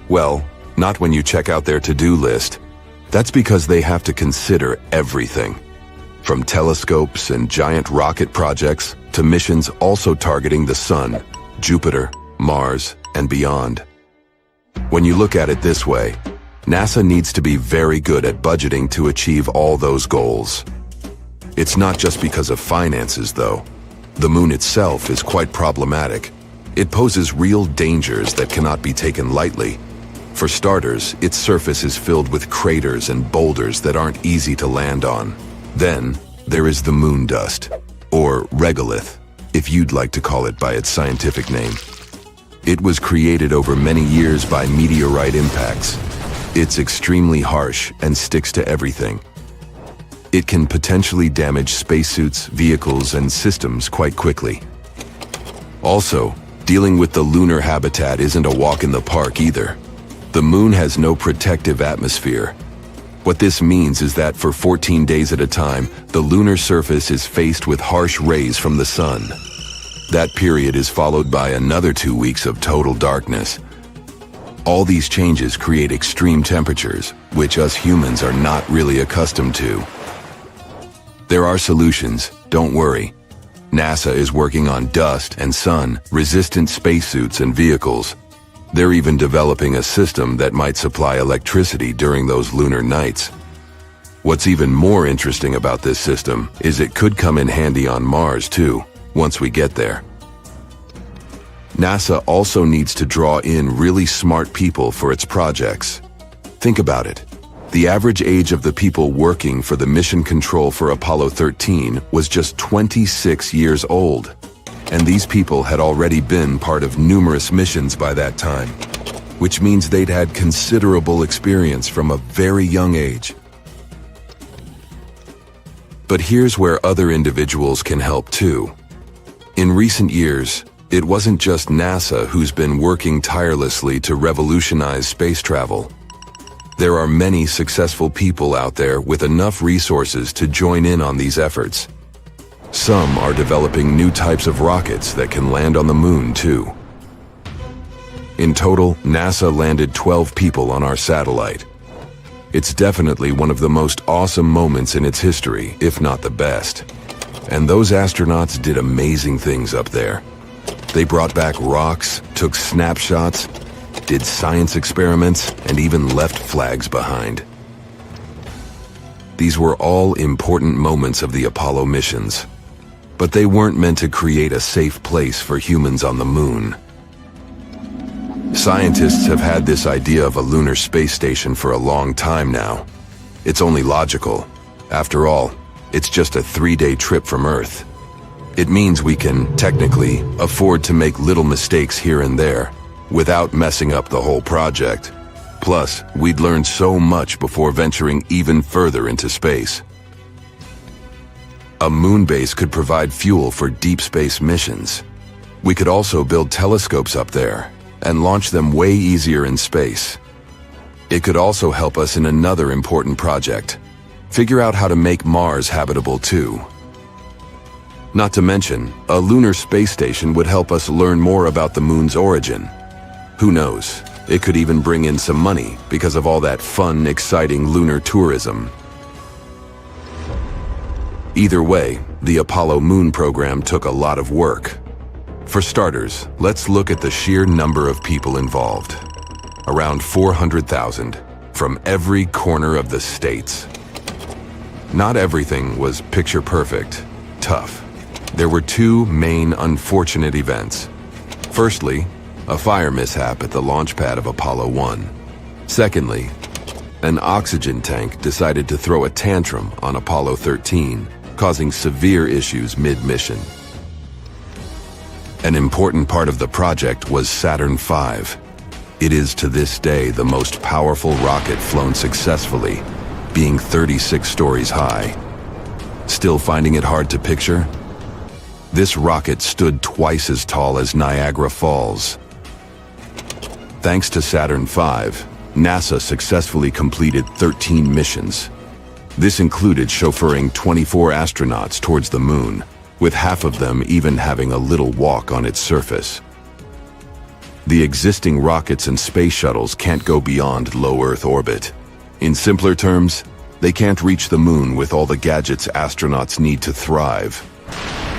Well, not when you check out their to-do list. That's because they have to consider everything. From telescopes and giant rocket projects to missions also targeting the Sun, Jupiter, Mars, and beyond. When you look at it this way, NASA needs to be very good at budgeting to achieve all those goals. It's not just because of finances, though. The moon itself is quite problematic. It poses real dangers that cannot be taken lightly. For starters, its surface is filled with craters and boulders that aren't easy to land on. Then, there is the moon dust, or regolith, if you'd like to call it by its scientific name. It was created over many years by meteorite impacts. It's extremely harsh and sticks to everything. It can potentially damage spacesuits, vehicles, and systems quite quickly. Also, dealing with the lunar habitat isn't a walk in the park either. The moon has no protective atmosphere. What this means is that for 14 days at a time, the lunar surface is faced with harsh rays from the sun. That period is followed by another 2 weeks of total darkness. All these changes create extreme temperatures, which us humans are not really accustomed to. There are solutions, don't worry. NASA is working on dust and sun-resistant spacesuits and vehicles. They're even developing a system that might supply electricity during those lunar nights. What's even more interesting about this system is it could come in handy on Mars too, once we get there. NASA also needs to draw in really smart people for its projects. Think about it. The average age of the people working for the mission control for Apollo 13 was just 26 years old. And these people had already been part of numerous missions by that time, which means they'd had considerable experience from a very young age. But here's where other individuals can help too. In recent years, it wasn't just NASA who's been working tirelessly to revolutionize space travel. There are many successful people out there with enough resources to join in on these efforts. Some are developing new types of rockets that can land on the moon too. In total, NASA landed 12 people on our satellite. It's definitely one of the most awesome moments in its history, if not the best. And those astronauts did amazing things up there. They brought back rocks, took snapshots, did science experiments, and even left flags behind. These were all important moments of the Apollo missions. But they weren't meant to create a safe place for humans on the moon. Scientists have had this idea of a lunar space station for a long time now. It's only logical. After all, it's just a 3-day trip from Earth. It means we can, technically, afford to make little mistakes here and there, without messing up the whole project. Plus, we'd learn so much before venturing even further into space. A moon base could provide fuel for deep space missions. We could also build telescopes up there and launch them way easier in space. It could also help us in another important project: figure out how to make Mars habitable too. Not to mention, a lunar space station would help us learn more about the moon's origin. Who knows, it could even bring in some money because of all that fun, exciting lunar tourism. Either way, the Apollo moon program took a lot of work. For starters, let's look at the sheer number of people involved. Around 400,000, from every corner of the states. Not everything was picture perfect, tough. There were two main unfortunate events. Firstly, a fire mishap at the launch pad of Apollo 1. Secondly, an oxygen tank decided to throw a tantrum on Apollo 13, causing severe issues mid-mission. An important part of the project was Saturn V. It is to this day the most powerful rocket flown successfully, being 36 stories high. Still finding it hard to picture? This rocket stood twice as tall as Niagara Falls. Thanks to Saturn V, NASA successfully completed 13 missions. This included chauffeuring 24 astronauts towards the moon, with half of them even having a little walk on its surface. The existing rockets and space shuttles can't go beyond low Earth orbit. In simpler terms, they can't reach the moon with all the gadgets astronauts need to thrive.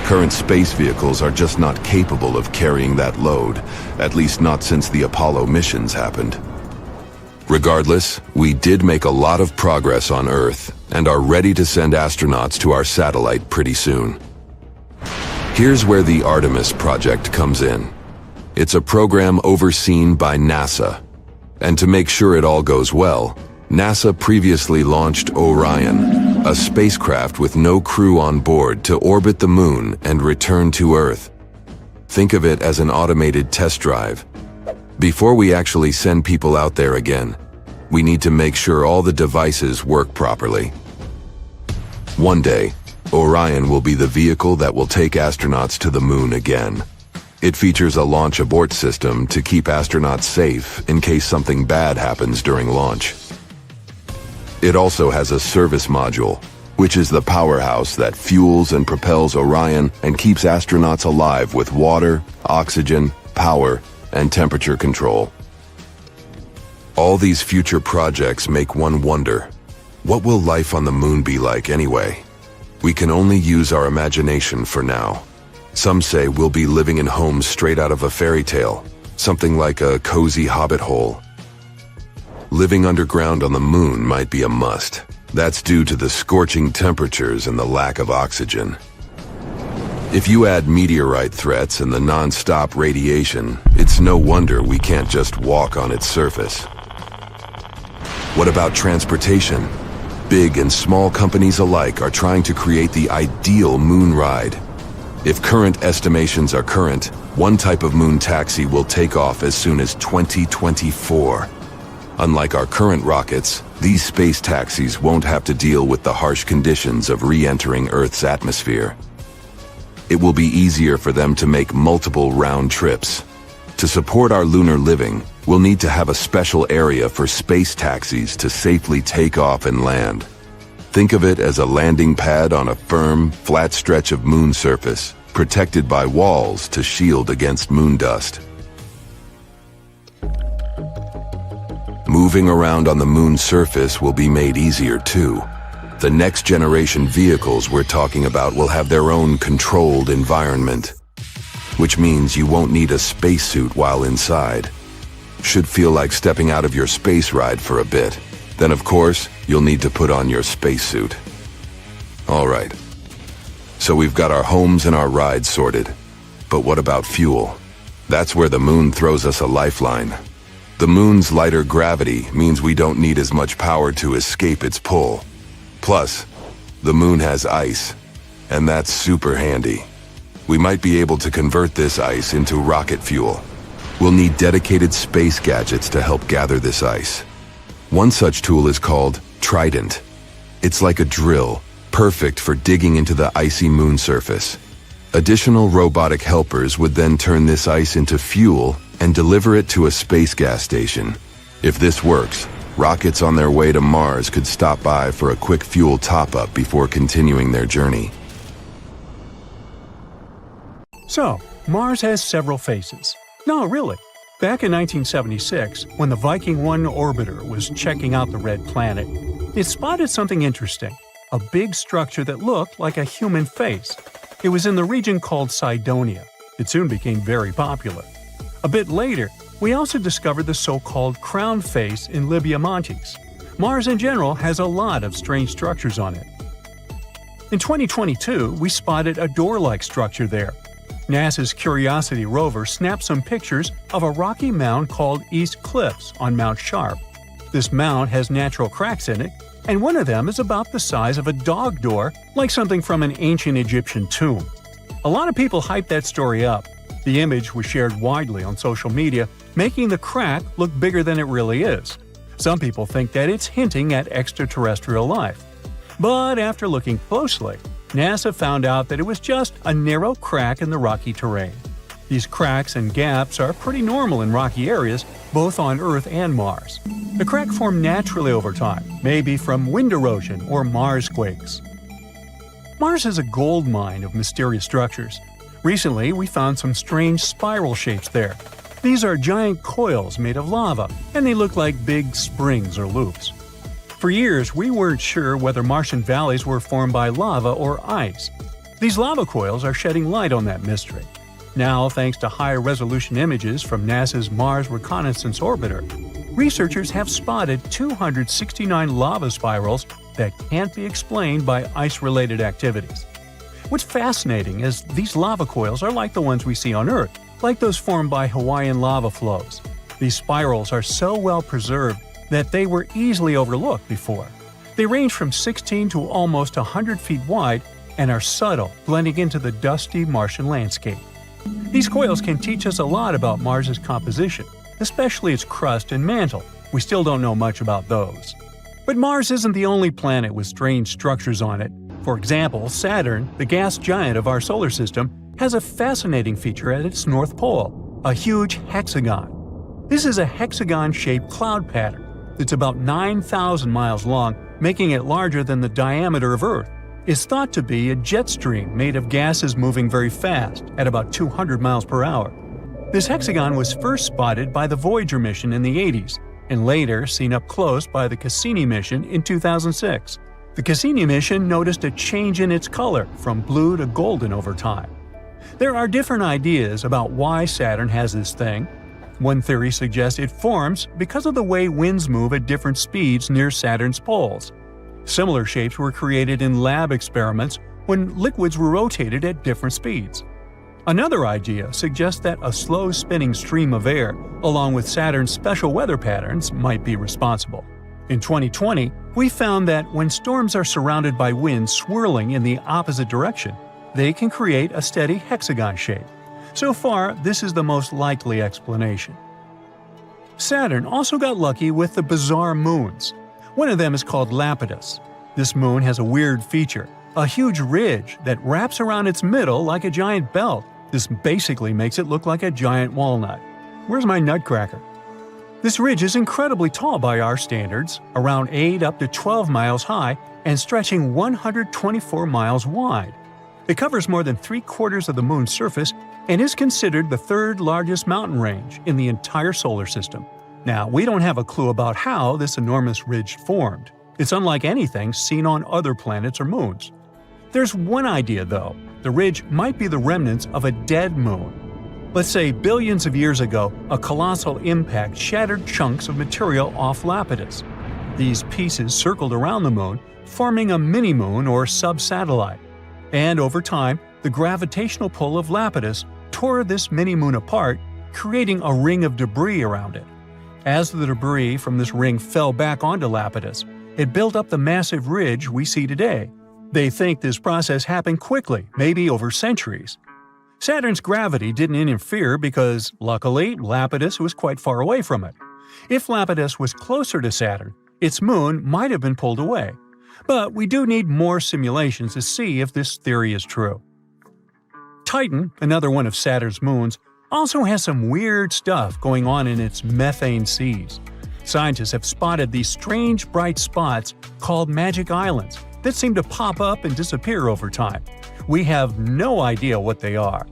Current space vehicles are just not capable of carrying that load, at least not since the Apollo missions happened. Regardless, we did make a lot of progress on Earth and are ready to send astronauts to our satellite pretty soon. Here's where the Artemis project comes in. It's a program overseen by NASA. And to make sure it all goes well, NASA previously launched Orion, a spacecraft with no crew on board to orbit the moon and return to Earth. Think of it as an automated test drive. Before we actually send people out there again, we need to make sure all the devices work properly. One day, Orion will be the vehicle that will take astronauts to the moon again. It features a launch abort system to keep astronauts safe in case something bad happens during launch. It also has a service module, which is the powerhouse that fuels and propels Orion and keeps astronauts alive with water, oxygen, power, and temperature control. All these future projects make one wonder, what will life on the moon be like anyway? We can only use our imagination for now. Some say we'll be living in homes straight out of a fairy tale, something like a cozy hobbit hole. Living underground on the moon might be a must. That's due to the scorching temperatures and the lack of oxygen. If you add meteorite threats and the non-stop radiation, it's no wonder we can't just walk on its surface. What about transportation? Big and small companies alike are trying to create the ideal moon ride. If current estimations are current, one type of moon taxi will take off as soon as 2024. Unlike our current rockets, these space taxis won't have to deal with the harsh conditions of re-entering Earth's atmosphere. It will be easier for them to make multiple round trips. To support our lunar living, we'll need to have a special area for space taxis to safely take off and land. Think of it as a landing pad on a firm, flat stretch of moon surface, protected by walls to shield against moon dust. Moving around on the moon's surface will be made easier too. The next generation vehicles we're talking about will have their own controlled environment, which means you won't need a spacesuit while inside. Should feel like stepping out of your space ride for a bit. Then of course, you'll need to put on your spacesuit. All right. So we've got our homes and our rides sorted. But what about fuel? That's where the moon throws us a lifeline. The moon's lighter gravity means we don't need as much power to escape its pull. Plus, the moon has ice, and that's super handy. We might be able to convert this ice into rocket fuel. We'll need dedicated space gadgets to help gather this ice. One such tool is called Trident. It's like a drill, perfect for digging into the icy moon surface. Additional robotic helpers would then turn this ice into fuel and deliver it to a space gas station. If this works, rockets on their way to Mars could stop by for a quick fuel top-up before continuing their journey. So, Mars has several faces. No, really. Back in 1976, when the Viking 1 orbiter was checking out the red planet, it spotted something interesting, a big structure that looked like a human face. It was in the region called Cydonia. It soon became very popular. A bit later, we also discovered the so-called crown face in Libya Montes. Mars in general has a lot of strange structures on it. In 2022, we spotted a door-like structure there. NASA's Curiosity rover snapped some pictures of a rocky mound called East Cliffs on Mount Sharp. This mound has natural cracks in it, and one of them is about the size of a dog door, like something from an ancient Egyptian tomb. A lot of people hyped that story up. The image was shared widely on social media, making the crack look bigger than it really is. Some people think that it's hinting at extraterrestrial life. But after looking closely, NASA found out that it was just a narrow crack in the rocky terrain. These cracks and gaps are pretty normal in rocky areas, both on Earth and Mars. The crack formed naturally over time, maybe from wind erosion or Mars quakes. Mars is a gold mine of mysterious structures. Recently, we found some strange spiral shapes there. These are giant coils made of lava, and they look like big springs or loops. For years, we weren't sure whether Martian valleys were formed by lava or ice. These lava coils are shedding light on that mystery. Now, thanks to high-resolution images from NASA's Mars Reconnaissance Orbiter, researchers have spotted 269 lava spirals that can't be explained by ice-related activities. What's fascinating is these lava coils are like the ones we see on Earth, like those formed by Hawaiian lava flows. These spirals are so well preserved that they were easily overlooked before. They range from 16 to almost 100 feet wide and are subtle, blending into the dusty Martian landscape. These coils can teach us a lot about Mars's composition, especially its crust and mantle. We still don't know much about those. But Mars isn't the only planet with strange structures on it. For example, Saturn, the gas giant of our solar system, has a fascinating feature at its north pole, a huge hexagon. This is a hexagon-shaped cloud pattern. that's about 9,000 miles long, making it larger than the diameter of Earth, is thought to be a jet stream made of gases moving very fast at about 200 miles per hour. This hexagon was first spotted by the Voyager mission in the 80s, and later seen up close by the Cassini mission in 2006. The Cassini mission noticed a change in its color from blue to golden over time. There are different ideas about why Saturn has this thing. One theory suggests it forms because of the way winds move at different speeds near Saturn's poles. Similar shapes were created in lab experiments when liquids were rotated at different speeds. Another idea suggests that a slow spinning stream of air, along with Saturn's special weather patterns, might be responsible. In 2020, we found that when storms are surrounded by winds swirling in the opposite direction, they can create a steady hexagon shape. So far, this is the most likely explanation. Saturn also got lucky with the bizarre moons. One of them is called Lapidus. This moon has a weird feature, a huge ridge that wraps around its middle like a giant belt. This basically makes it look like a giant walnut. Where's my nutcracker? This ridge is incredibly tall by our standards, around 8 up to 12 miles high and stretching 124 miles wide. It covers more than 3/4 of the moon's surface and is considered the third largest mountain range in the entire solar system. Now, we don't have a clue about how this enormous ridge formed. It's unlike anything seen on other planets or moons. There's one idea, though. The ridge might be the remnants of a dead moon. Let's say billions of years ago, a colossal impact shattered chunks of material off Lapidus. These pieces circled around the moon, forming a mini-moon or sub-satellite. And over time, the gravitational pull of Lapidus tore this mini-moon apart, creating a ring of debris around it. As the debris from this ring fell back onto Lapidus, it built up the massive ridge we see today. They think this process happened quickly, maybe over centuries. Saturn's gravity didn't interfere because, luckily, Lapidus was quite far away from it. If Lapidus was closer to Saturn, its moon might have been pulled away. But we do need more simulations to see if this theory is true. Titan, another one of Saturn's moons, also has some weird stuff going on in its methane seas. Scientists have spotted these strange bright spots called magic islands that seem to pop up and disappear over time. We have no idea what they are.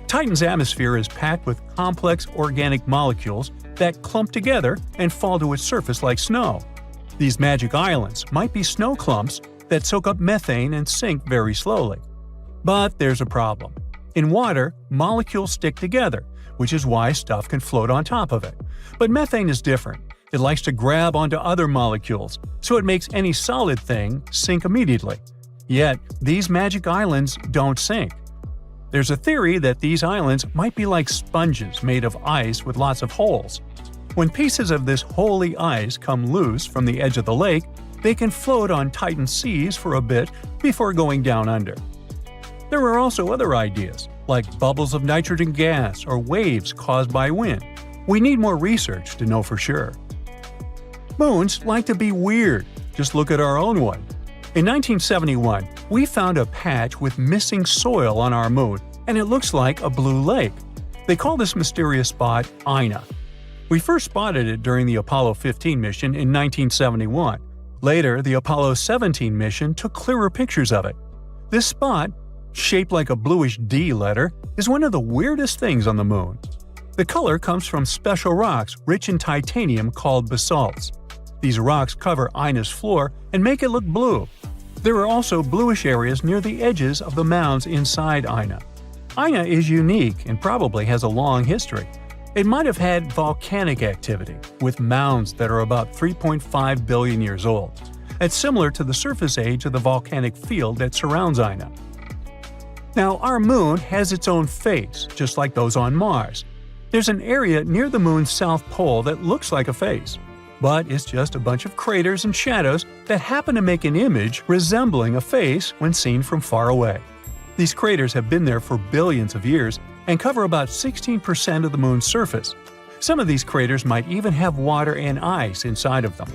Titan's atmosphere is packed with complex organic molecules that clump together and fall to its surface like snow. These magic islands might be snow clumps that soak up methane and sink very slowly. But there's a problem. In water, molecules stick together, which is why stuff can float on top of it. But methane is different. It likes to grab onto other molecules, so it makes any solid thing sink immediately. Yet, these magic islands don't sink. There's a theory that these islands might be like sponges made of ice with lots of holes. When pieces of this holy ice come loose from the edge of the lake, they can float on Titan's seas for a bit before going down under. There are also other ideas, like bubbles of nitrogen gas or waves caused by wind. We need more research to know for sure. Moons like to be weird. Just look at our own one. In 1971, we found a patch with missing soil on our moon, and it looks like a blue lake. They call this mysterious spot Ina. We first spotted it during the Apollo 15 mission in 1971. Later, the Apollo 17 mission took clearer pictures of it. This spot, shaped like a bluish D letter, is one of the weirdest things on the moon. The color comes from special rocks rich in titanium called basalts. These rocks cover Ina's floor and make it look blue. There are also bluish areas near the edges of the mounds inside Ina. Ina is unique and probably has a long history. It might have had volcanic activity, with mounds that are about 3.5 billion years old. It's similar to the surface age of the volcanic field that surrounds Ina. Now, our moon has its own face, just like those on Mars. There's an area near the moon's south pole that looks like a face, but it's just a bunch of craters and shadows that happen to make an image resembling a face when seen from far away. These craters have been there for billions of years and cover about 16% of the moon's surface. Some of these craters might even have water and ice inside of them.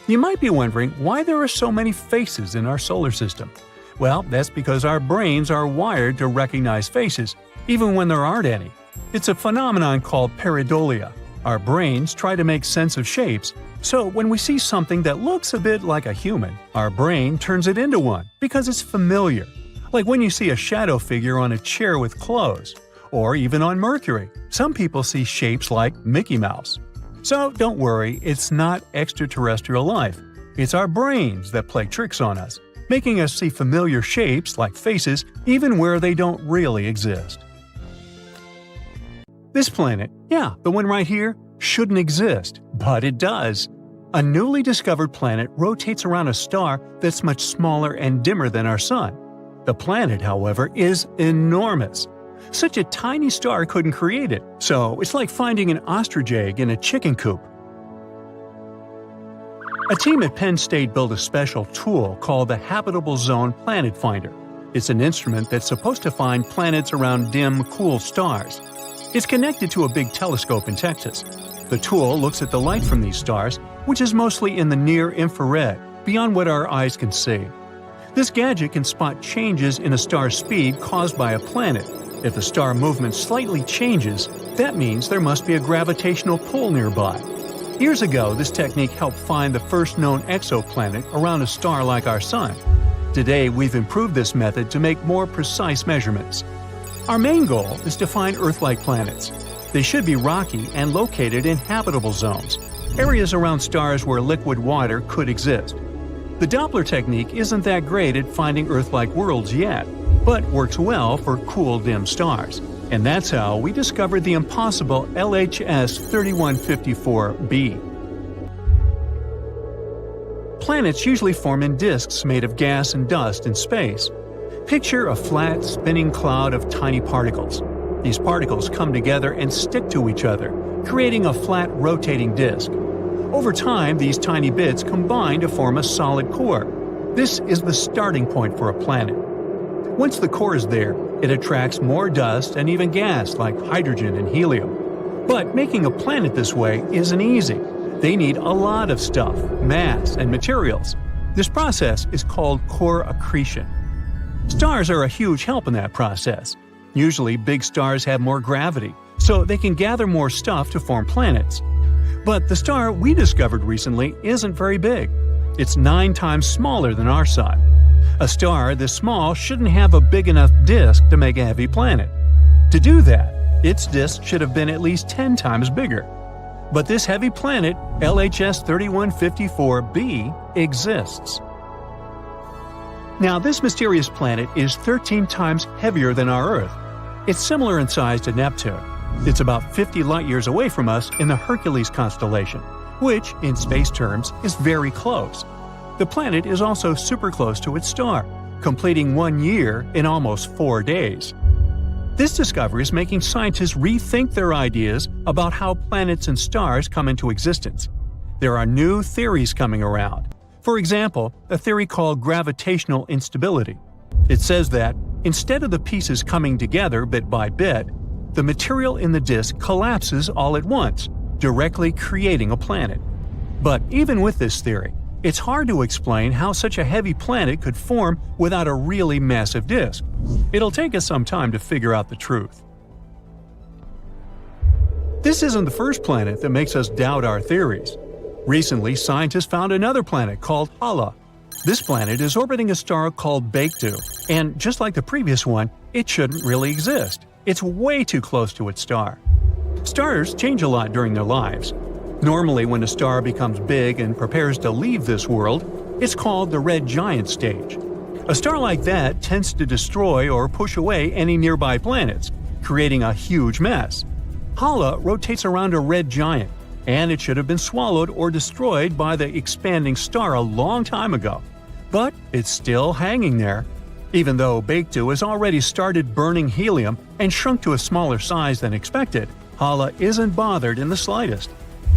You might be wondering why there are so many faces in our solar system. Well, that's because our brains are wired to recognize faces, even when there aren't any. It's a phenomenon called pareidolia. Our brains try to make sense of shapes, so when we see something that looks a bit like a human, our brain turns it into one because it's familiar. Like when you see a shadow figure on a chair with clothes, or even on Mercury. Some people see shapes like Mickey Mouse. So don't worry, it's not extraterrestrial life. It's our brains that play tricks on us, making us see familiar shapes like faces even where they don't really exist. This planet, yeah, the one right here, shouldn't exist, but it does. A newly discovered planet rotates around a star that's much smaller and dimmer than our Sun. The planet, however, is enormous. Such a tiny star couldn't create it, so it's like finding an ostrich egg in a chicken coop. A team at Penn State built a special tool called the Habitable Zone Planet Finder. It's an instrument that's supposed to find planets around dim, cool stars. It's connected to a big telescope in Texas. The tool looks at the light from these stars, which is mostly in the near-infrared, beyond what our eyes can see. This gadget can spot changes in a star's speed caused by a planet. If the star movement slightly changes, that means there must be a gravitational pull nearby. Years ago, this technique helped find the first known exoplanet around a star like our Sun. Today, we've improved this method to make more precise measurements. Our main goal is to find Earth-like planets. They should be rocky and located in habitable zones, areas around stars where liquid water could exist. The Doppler technique isn't that great at finding Earth-like worlds yet, but works well for cool, dim stars. And that's how we discovered the impossible LHS 3154b. Planets usually form in disks made of gas and dust in space. Picture a flat, spinning cloud of tiny particles. These particles come together and stick to each other, creating a flat, rotating disk. Over time, these tiny bits combine to form a solid core. This is the starting point for a planet. Once the core is there, it attracts more dust and even gas like hydrogen and helium. But making a planet this way isn't easy. They need a lot of stuff, mass, and materials. This process is called core accretion. Stars are a huge help in that process. Usually, big stars have more gravity, so they can gather more stuff to form planets. But the star we discovered recently isn't very big. It's 9 times smaller than our Sun. A star this small shouldn't have a big enough disk to make a heavy planet. To do that, its disk should have been at least 10 times bigger. But this heavy planet, LHS 3154b, exists. Now, this mysterious planet is 13 times heavier than our Earth. It's similar in size to Neptune. It's about 50 light-years away from us in the Hercules constellation, which, in space terms, is very close. The planet is also super close to its star, completing 1 year in almost 4 days. This discovery is making scientists rethink their ideas about how planets and stars come into existence. There are new theories coming around. For example, a theory called gravitational instability. It says that, instead of the pieces coming together bit by bit, the material in the disk collapses all at once, directly creating a planet. But even with this theory, it's hard to explain how such a heavy planet could form without a really massive disk. It'll take us some time to figure out the truth. This isn't the first planet that makes us doubt our theories. Recently, scientists found another planet called Hala. This planet is orbiting a star called Baekdu, and just like the previous one, it shouldn't really exist. It's way too close to its star. Stars change a lot during their lives. Normally, when a star becomes big and prepares to leave this world, it's called the red giant stage. A star like that tends to destroy or push away any nearby planets, creating a huge mess. Hala rotates around a red giant, and it should have been swallowed or destroyed by the expanding star a long time ago. But it's still hanging there. Even though Baekdu has already started burning helium and shrunk to a smaller size than expected, Hala isn't bothered in the slightest.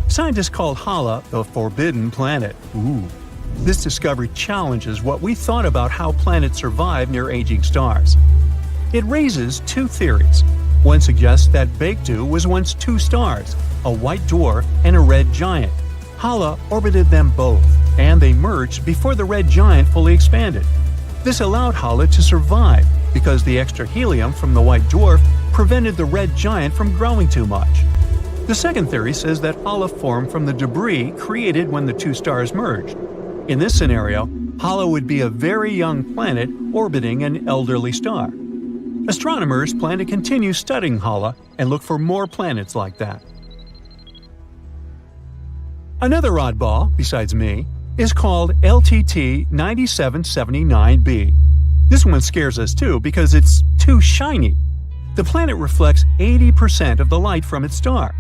Scientists call Hala the Forbidden Planet. Ooh. This discovery challenges what we thought about how planets survive near aging stars. It raises 2 theories. One suggests that Baekdu was once 2 stars, a white dwarf and a red giant. Hala orbited them both, and they merged before the red giant fully expanded. This allowed Hala to survive because the extra helium from the white dwarf prevented the red giant from growing too much. The second theory says that Hala formed from the debris created when the two stars merged. In this scenario, Hala would be a very young planet orbiting an elderly star. Astronomers plan to continue studying Hala and look for more planets like that. Another oddball, besides me, is called LTT 9779b. This one scares us too because it's too shiny. The planet reflects 80% of the light from its star.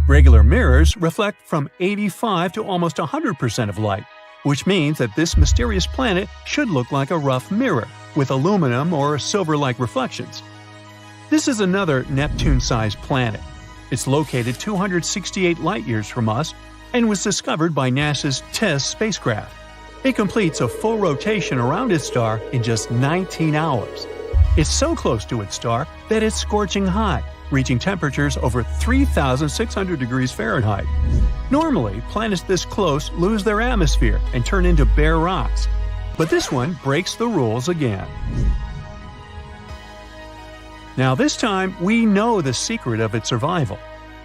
Regular mirrors reflect from 85 to almost 100% of light, which means that this mysterious planet should look like a rough mirror, with aluminum or silver-like reflections. This is another Neptune-sized planet. It's located 268 light-years from us and was discovered by NASA's TESS spacecraft. It completes a full rotation around its star in just 19 hours. It's so close to its star that it's scorching hot, reaching temperatures over 3,600 degrees Fahrenheit. Normally, planets this close lose their atmosphere and turn into bare rocks. But this one breaks the rules again. Now this time, we know the secret of its survival.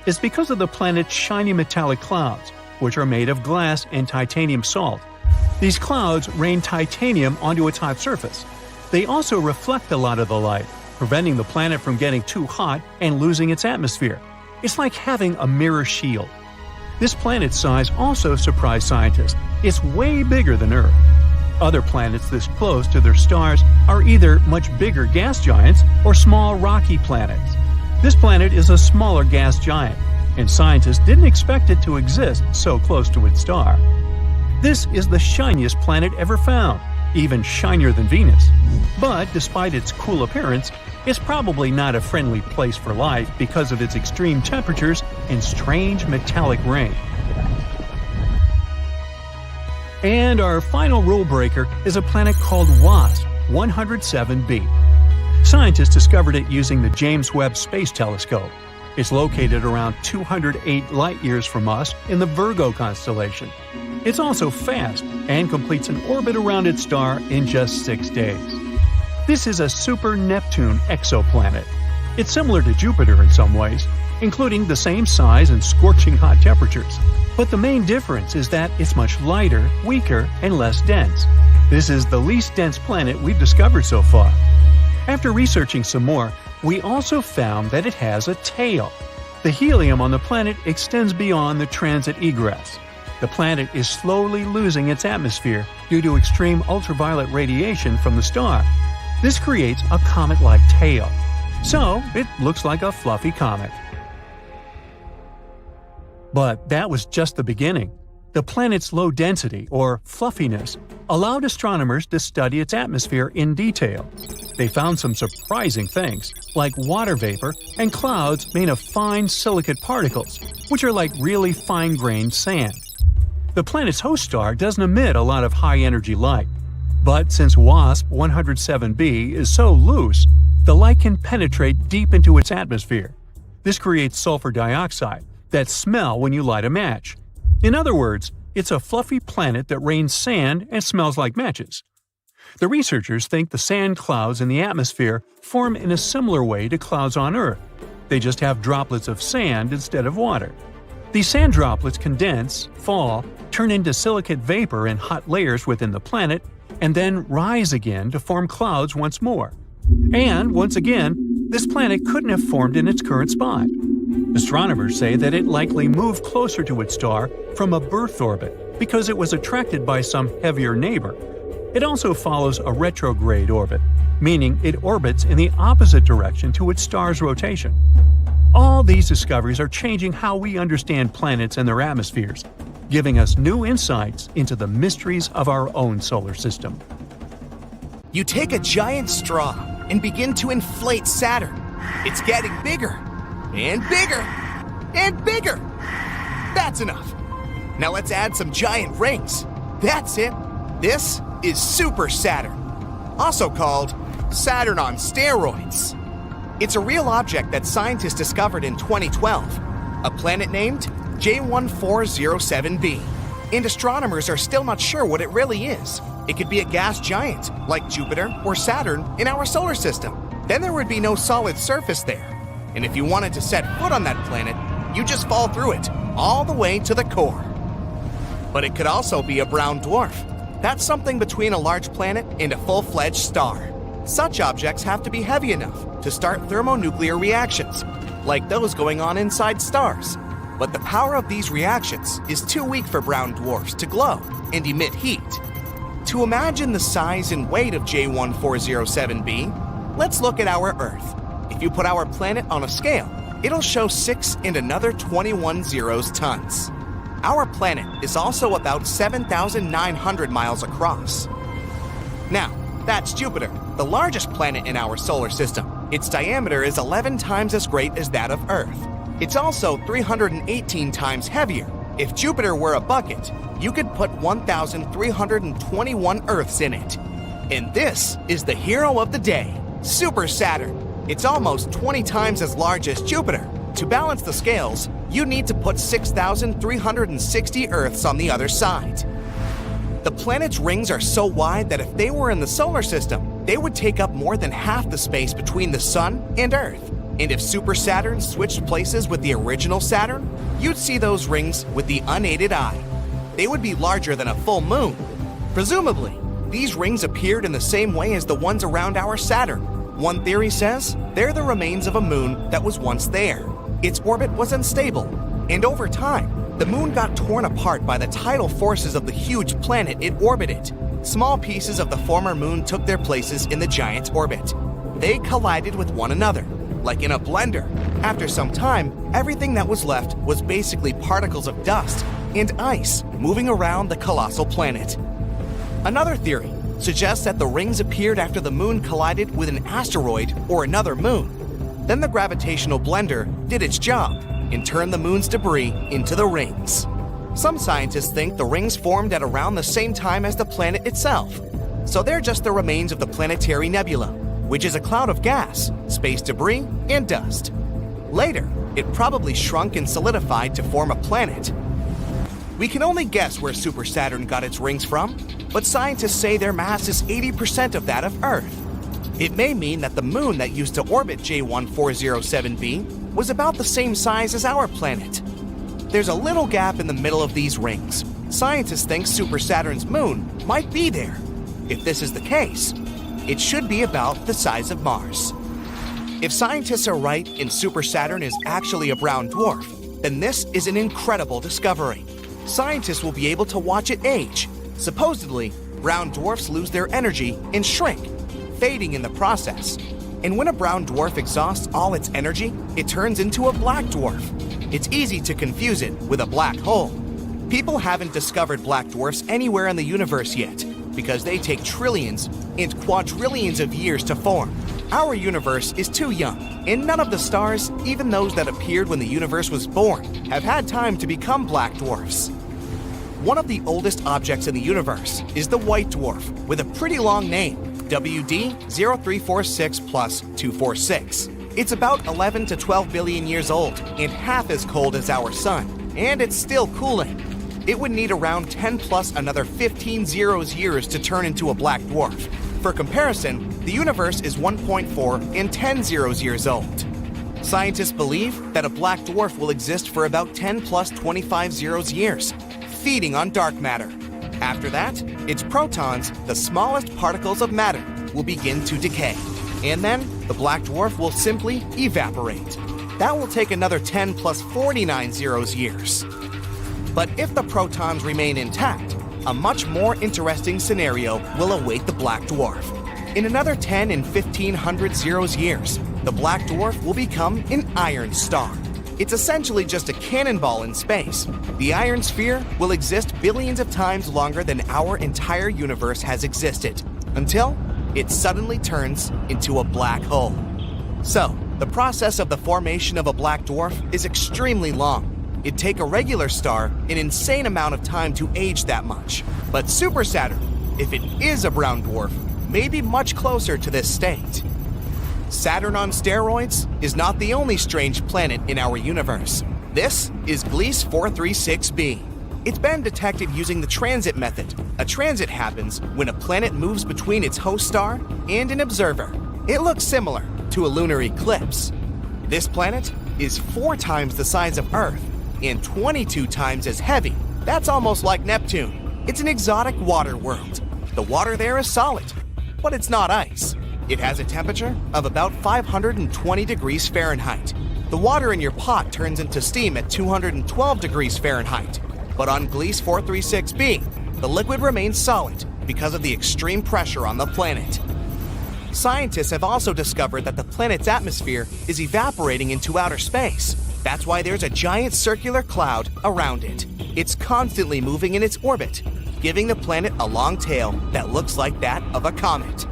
It's because of the planet's shiny metallic clouds, which are made of glass and titanium salt. These clouds rain titanium onto its hot surface. They also reflect a lot of the light, preventing the planet from getting too hot and losing its atmosphere. It's like having a mirror shield. This planet's size also surprised scientists. It's way bigger than Earth. Other planets this close to their stars are either much bigger gas giants or small rocky planets. This planet is a smaller gas giant, and scientists didn't expect it to exist so close to its star. This is the shiniest planet ever found, even shinier than Venus. But despite its cool appearance, it's probably not a friendly place for life because of its extreme temperatures and strange metallic rain. And our final rule breaker is a planet called WASP 107b. Scientists discovered it using the James Webb Space Telescope. It's located around 208 light-years from us in the Virgo constellation. It's also fast and completes an orbit around its star in just 6 days. This is a super Neptune exoplanet. It's similar to Jupiter in some ways, including the same size and scorching hot temperatures. But the main difference is that it's much lighter, weaker, and less dense. This is the least dense planet we've discovered so far. After researching some more, we also found that it has a tail. The helium on the planet extends beyond the transit egress. The planet is slowly losing its atmosphere due to extreme ultraviolet radiation from the star. This creates a comet-like tail. So, it looks like a fluffy comet. But that was just the beginning. The planet's low density, or fluffiness, allowed astronomers to study its atmosphere in detail. They found some surprising things, like water vapor and clouds made of fine silicate particles, which are like really fine-grained sand. The planet's host star doesn't emit a lot of high-energy light. But since WASP 107b is so loose, the light can penetrate deep into its atmosphere. This creates sulfur dioxide that smell when you light a match. In other words, it's a fluffy planet that rains sand and smells like matches. The researchers think the sand clouds in the atmosphere form in a similar way to clouds on Earth. They just have droplets of sand instead of water. These sand droplets condense, fall, turn into silicate vapor in hot layers within the planet, and then rise again to form clouds once more. And, once again, this planet couldn't have formed in its current spot. Astronomers say that it likely moved closer to its star from a birth orbit because it was attracted by some heavier neighbor. It also follows a retrograde orbit, meaning it orbits in the opposite direction to its star's rotation. All these discoveries are changing how we understand planets and their atmospheres, giving us new insights into the mysteries of our own solar system. You take a giant straw and begin to inflate Saturn. It's getting bigger and bigger and bigger. That's enough. Now let's add some giant rings. That's it. This is Super Saturn, also called Saturn on steroids. It's a real object that scientists discovered in 2012, a planet named J1407b, and astronomers are still not sure what it really is. It could be a gas giant, like Jupiter or Saturn in our solar system. Then there would be no solid surface there. And if you wanted to set foot on that planet, You just fall through it, all the way to the core. But it could also be a brown dwarf. That's something between a large planet and a full-fledged star. Such objects have to be heavy enough to start thermonuclear reactions, like those going on inside stars. But the power of these reactions is too weak for brown dwarfs to glow and emit heat. To imagine the size and weight of J1407b, let's look at our Earth. If you put our planet on a scale, it'll show 6 and another 21 zeros tons. Our planet is also about 7,900 miles across. Now, that's Jupiter, the largest planet in our solar system. Its diameter is 11 times as great as that of Earth. It's also 318 times heavier. If Jupiter were a bucket, you could put 1,321 Earths in it. And this is the hero of the day, Super Saturn. It's almost 20 times as large as Jupiter. To balance the scales, you need to put 6,360 Earths on the other side. The planet's rings are so wide that if they were in the solar system, they would take up more than half the space between the Sun and Earth. And if Super Saturn switched places with the original Saturn, you'd see those rings with the unaided eye. They would be larger than a full moon. Presumably, these rings appeared in the same way as the ones around our Saturn. One theory says they're the remains of a moon that was once there. Its orbit was unstable, and over time, the moon got torn apart by the tidal forces of the huge planet it orbited. Small pieces of the former moon took their places in the giant orbit. They collided with one another, like in a blender. After some time, everything that was left was basically particles of dust and ice moving around the colossal planet. Another theory suggests that the rings appeared after the moon collided with an asteroid or another moon. Then the gravitational blender did its job and turned the moon's debris into the rings. Some scientists think the rings formed at around the same time as the planet itself. So they're just the remains of the planetary nebula, which is a cloud of gas, space debris, and dust. Later, it probably shrunk and solidified to form a planet. We can only guess where Super Saturn got its rings from, but scientists say their mass is 80% of that of Earth. It may mean that the moon that used to orbit J1407b was about the same size as our planet. There's a little gap in the middle of these rings. Scientists think Super Saturn's moon might be there. If this is the case, it should be about the size of Mars. If scientists are right and Super Saturn is actually a brown dwarf, then this is an incredible discovery. Scientists will be able to watch it age. Supposedly, brown dwarfs lose their energy and shrink, fading in the process. And when a brown dwarf exhausts all its energy, it turns into a black dwarf. It's easy to confuse it with a black hole. People haven't discovered black dwarfs anywhere in the universe yet, because they take trillions and quadrillions of years to form. Our universe is too young, and none of the stars, even those that appeared when the universe was born, have had time to become black dwarfs. One of the oldest objects in the universe is the white dwarf, with a pretty long name, WD0346+246. It's about 11 to 12 billion years old and half as cold as our sun, and it's still cooling. It would need around 10 plus another 15 zeros years to turn into a black dwarf. For comparison, the universe is 1.4 and 10 zeros years old. Scientists believe that a black dwarf will exist for about 10 plus 25 zeros years, feeding on dark matter. After that, its protons, the smallest particles of matter, will begin to decay. And then, the black dwarf will simply evaporate. That will take another 10 plus 49 zeros years. But if the protons remain intact, a much more interesting scenario will await the black dwarf. In another 10 and 1500 zeros years, the black dwarf will become an iron star. It's essentially just a cannonball in space. The iron sphere will exist billions of times longer than our entire universe has existed, until it suddenly turns into a black hole. So, the process of the formation of a black dwarf is extremely long. It'd take a regular star an insane amount of time to age that much. But Super Saturn, if it is a brown dwarf, may be much closer to this state. Saturn on steroids is not the only strange planet in our universe. This is Gliese 436b. It's been detected using the transit method. A transit happens when a planet moves between its host star and an observer. It looks similar to a lunar eclipse. This planet is 4 times the size of Earth and 22 times as heavy. That's almost like Neptune. It's an exotic water world. The water there is solid, but it's not ice. It has a temperature of about 520 degrees Fahrenheit. The water in your pot turns into steam at 212 degrees Fahrenheit. But on Gliese 436b, the liquid remains solid because of the extreme pressure on the planet. Scientists have also discovered that the planet's atmosphere is evaporating into outer space. That's why there's a giant circular cloud around it. It's constantly moving in its orbit, giving the planet a long tail that looks like that of a comet.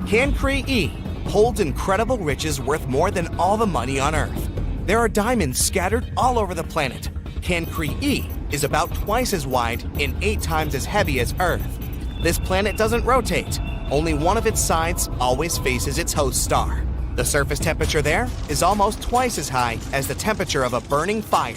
Cancri E holds incredible riches worth more than all the money on Earth. There are diamonds scattered all over the planet. Cancri E is about twice as wide and 8 times as heavy as Earth. This planet doesn't rotate. Only one of its sides always faces its host star. The surface temperature there is almost twice as high as the temperature of a burning fire.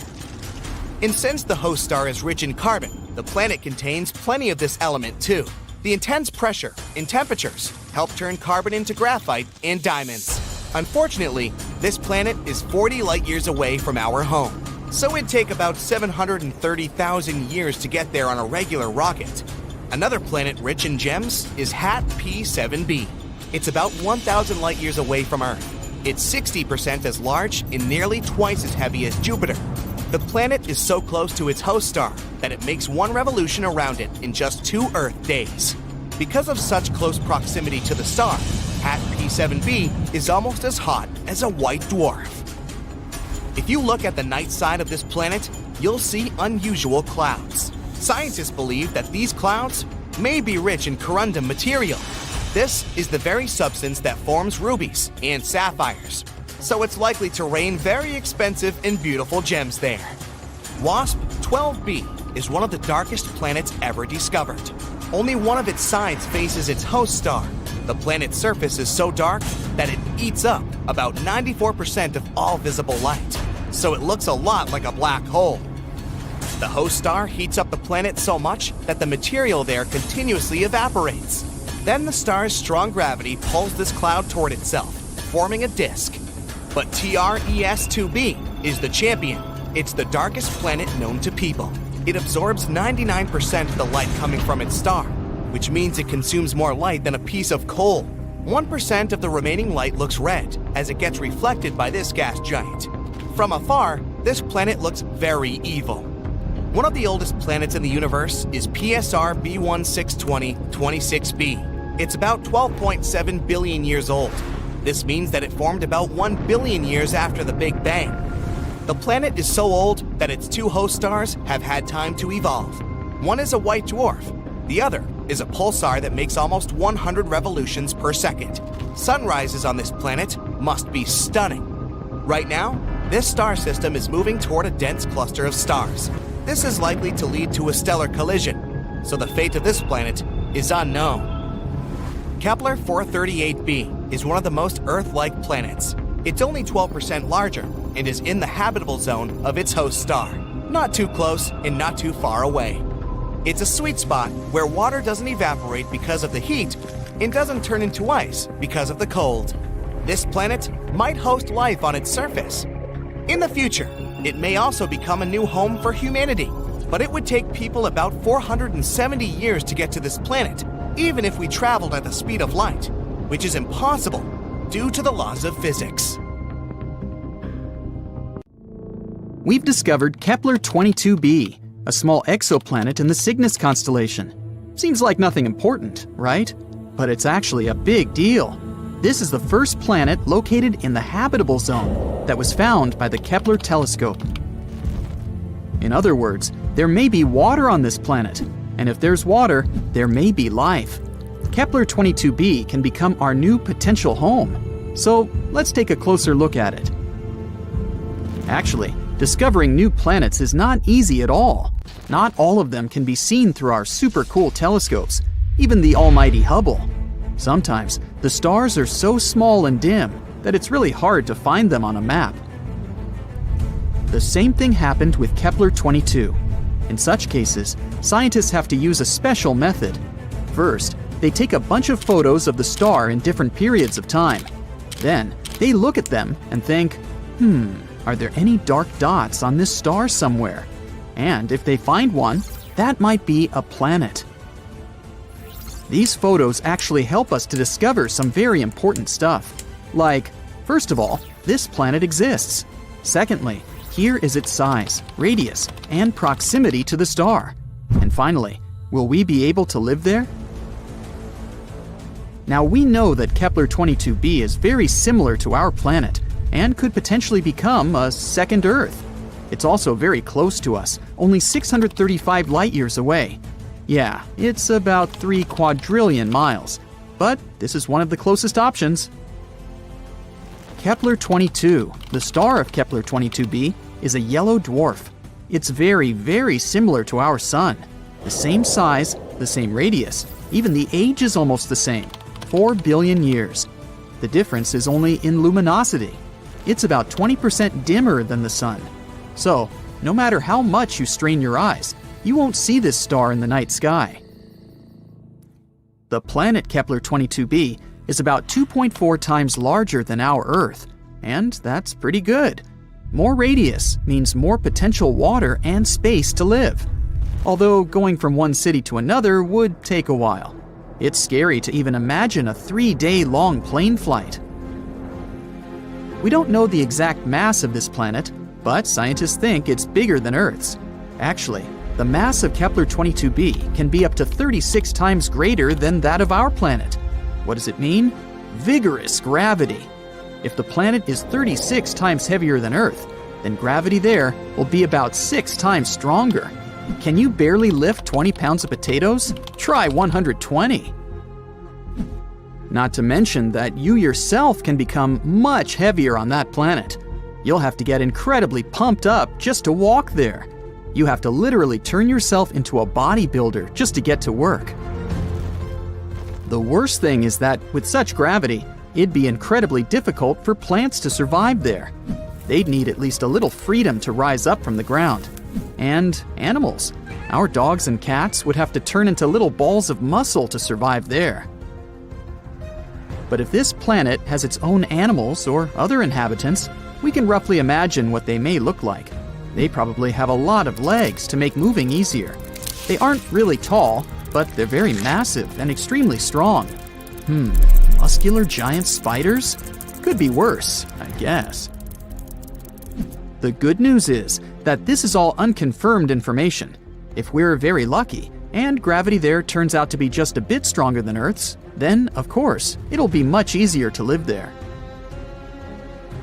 And since the host star is rich in carbon, the planet contains plenty of this element too. The intense pressure and temperatures help turn carbon into graphite and diamonds. Unfortunately, this planet is 40 light years away from our home, so it'd take about 730,000 years to get there on a regular rocket. Another planet rich in gems is HAT P7b. It's about 1,000 light years away from Earth. It's 60% as large and nearly twice as heavy as Jupiter. The planet is so close to its host star that it makes one revolution around it in just 2 Earth days. Because of such close proximity to the star, HAT P7b is almost as hot as a white dwarf. If you look at the night side of this planet, you'll see unusual clouds. Scientists believe that these clouds may be rich in corundum material. This is the very substance that forms rubies and sapphires, so it's likely to rain very expensive and beautiful gems there. WASP 12b is one of the darkest planets ever discovered. Only one of its sides faces its host star. The planet's surface is so dark that it eats up about 94% of all visible light, so it looks a lot like a black hole. The host star heats up the planet so much that the material there continuously evaporates. Then the star's strong gravity pulls this cloud toward itself, forming a disk. But TRES-2b is the champion. It's the darkest planet known to people. It absorbs 99% of the light coming from its star, which means it consumes more light than a piece of coal. 1% of the remaining light looks red as it gets reflected by this gas giant. From afar, this planet looks very evil. One of the oldest planets in the universe is PSR B1620-26b. It's about 12.7 billion years old. This means that it formed about 1 billion years after the Big Bang. The planet is so old that its 2 host stars have had time to evolve. One is a white dwarf. The other is a pulsar that makes almost 100 revolutions per second. Sunrises on this planet must be stunning. Right now, this star system is moving toward a dense cluster of stars. This is likely to lead to a stellar collision, so the fate of this planet is unknown. Kepler 438b is one of the most Earth-like planets. It's only 12% larger and is in the habitable zone of its host star, not too close and not too far away. It's a sweet spot where water doesn't evaporate because of the heat and doesn't turn into ice because of the cold. This planet might host life on its surface. In the future, it may also become a new home for humanity, but it would take people about 470 years to get to this planet, even if we traveled at the speed of light, which is impossible due to the laws of physics. We've discovered Kepler 22b, a small exoplanet in the Cygnus constellation. Seems like nothing important, right? But it's actually a big deal. This is the first planet located in the habitable zone that was found by the Kepler telescope. In other words, there may be water on this planet, and if there's water, there may be life. Kepler 22b can become our new potential home. So let's take a closer look at it. Actually, discovering new planets is not easy at all. Not all of them can be seen through our super cool telescopes, even the almighty Hubble. Sometimes, the stars are so small and dim that it's really hard to find them on a map. The same thing happened with Kepler 22. In such cases, scientists have to use a special method. First, they take a bunch of photos of the star in different periods of time. Then, they look at them and think, Are there any dark dots on this star somewhere? And if they find one, that might be a planet. These photos actually help us to discover some very important stuff. Like, first of all, this planet exists. Secondly, here is its size, radius, and proximity to the star. And finally, will we be able to live there? Now we know that Kepler-22b is very similar to our planet and could potentially become a second Earth. It's also very close to us, only 635 light-years away. Yeah, it's about 3 quadrillion miles, but this is one of the closest options. Kepler-22, the star of Kepler-22b, is a yellow dwarf. It's very, very similar to our Sun. The same size, the same radius, even the age is almost the same, 4 billion years. The difference is only in luminosity. It's about 20% dimmer than the Sun. So, no matter how much you strain your eyes, you won't see this star in the night sky. The planet Kepler-22b is about 2.4 times larger than our Earth, and that's pretty good. More radius means more potential water and space to live. Although going from one city to another would take a while. It's scary to even imagine a 3-day-long plane flight. We don't know the exact mass of this planet, but scientists think it's bigger than Earth's. Actually, the mass of Kepler-22b can be up to 36 times greater than that of our planet. What does it mean? Vigorous gravity. If the planet is 36 times heavier than Earth, then gravity there will be about 6 times stronger. Can you barely lift 20 pounds of potatoes? Try 120. Not to mention that you yourself can become much heavier on that planet. You'll have to get incredibly pumped up just to walk there. You have to literally turn yourself into a bodybuilder just to get to work. The worst thing is that with such gravity, it'd be incredibly difficult for plants to survive there. They'd need at least a little freedom to rise up from the ground. And animals. Our dogs and cats would have to turn into little balls of muscle to survive there. But if this planet has its own animals or other inhabitants, we can roughly imagine what they may look like. They probably have a lot of legs to make moving easier. They aren't really tall, but they're very massive and extremely strong. Muscular giant spiders? Could be worse, I guess. The good news is that this is all unconfirmed information. If we're very lucky, and gravity there turns out to be just a bit stronger than Earth's, then, of course, it'll be much easier to live there.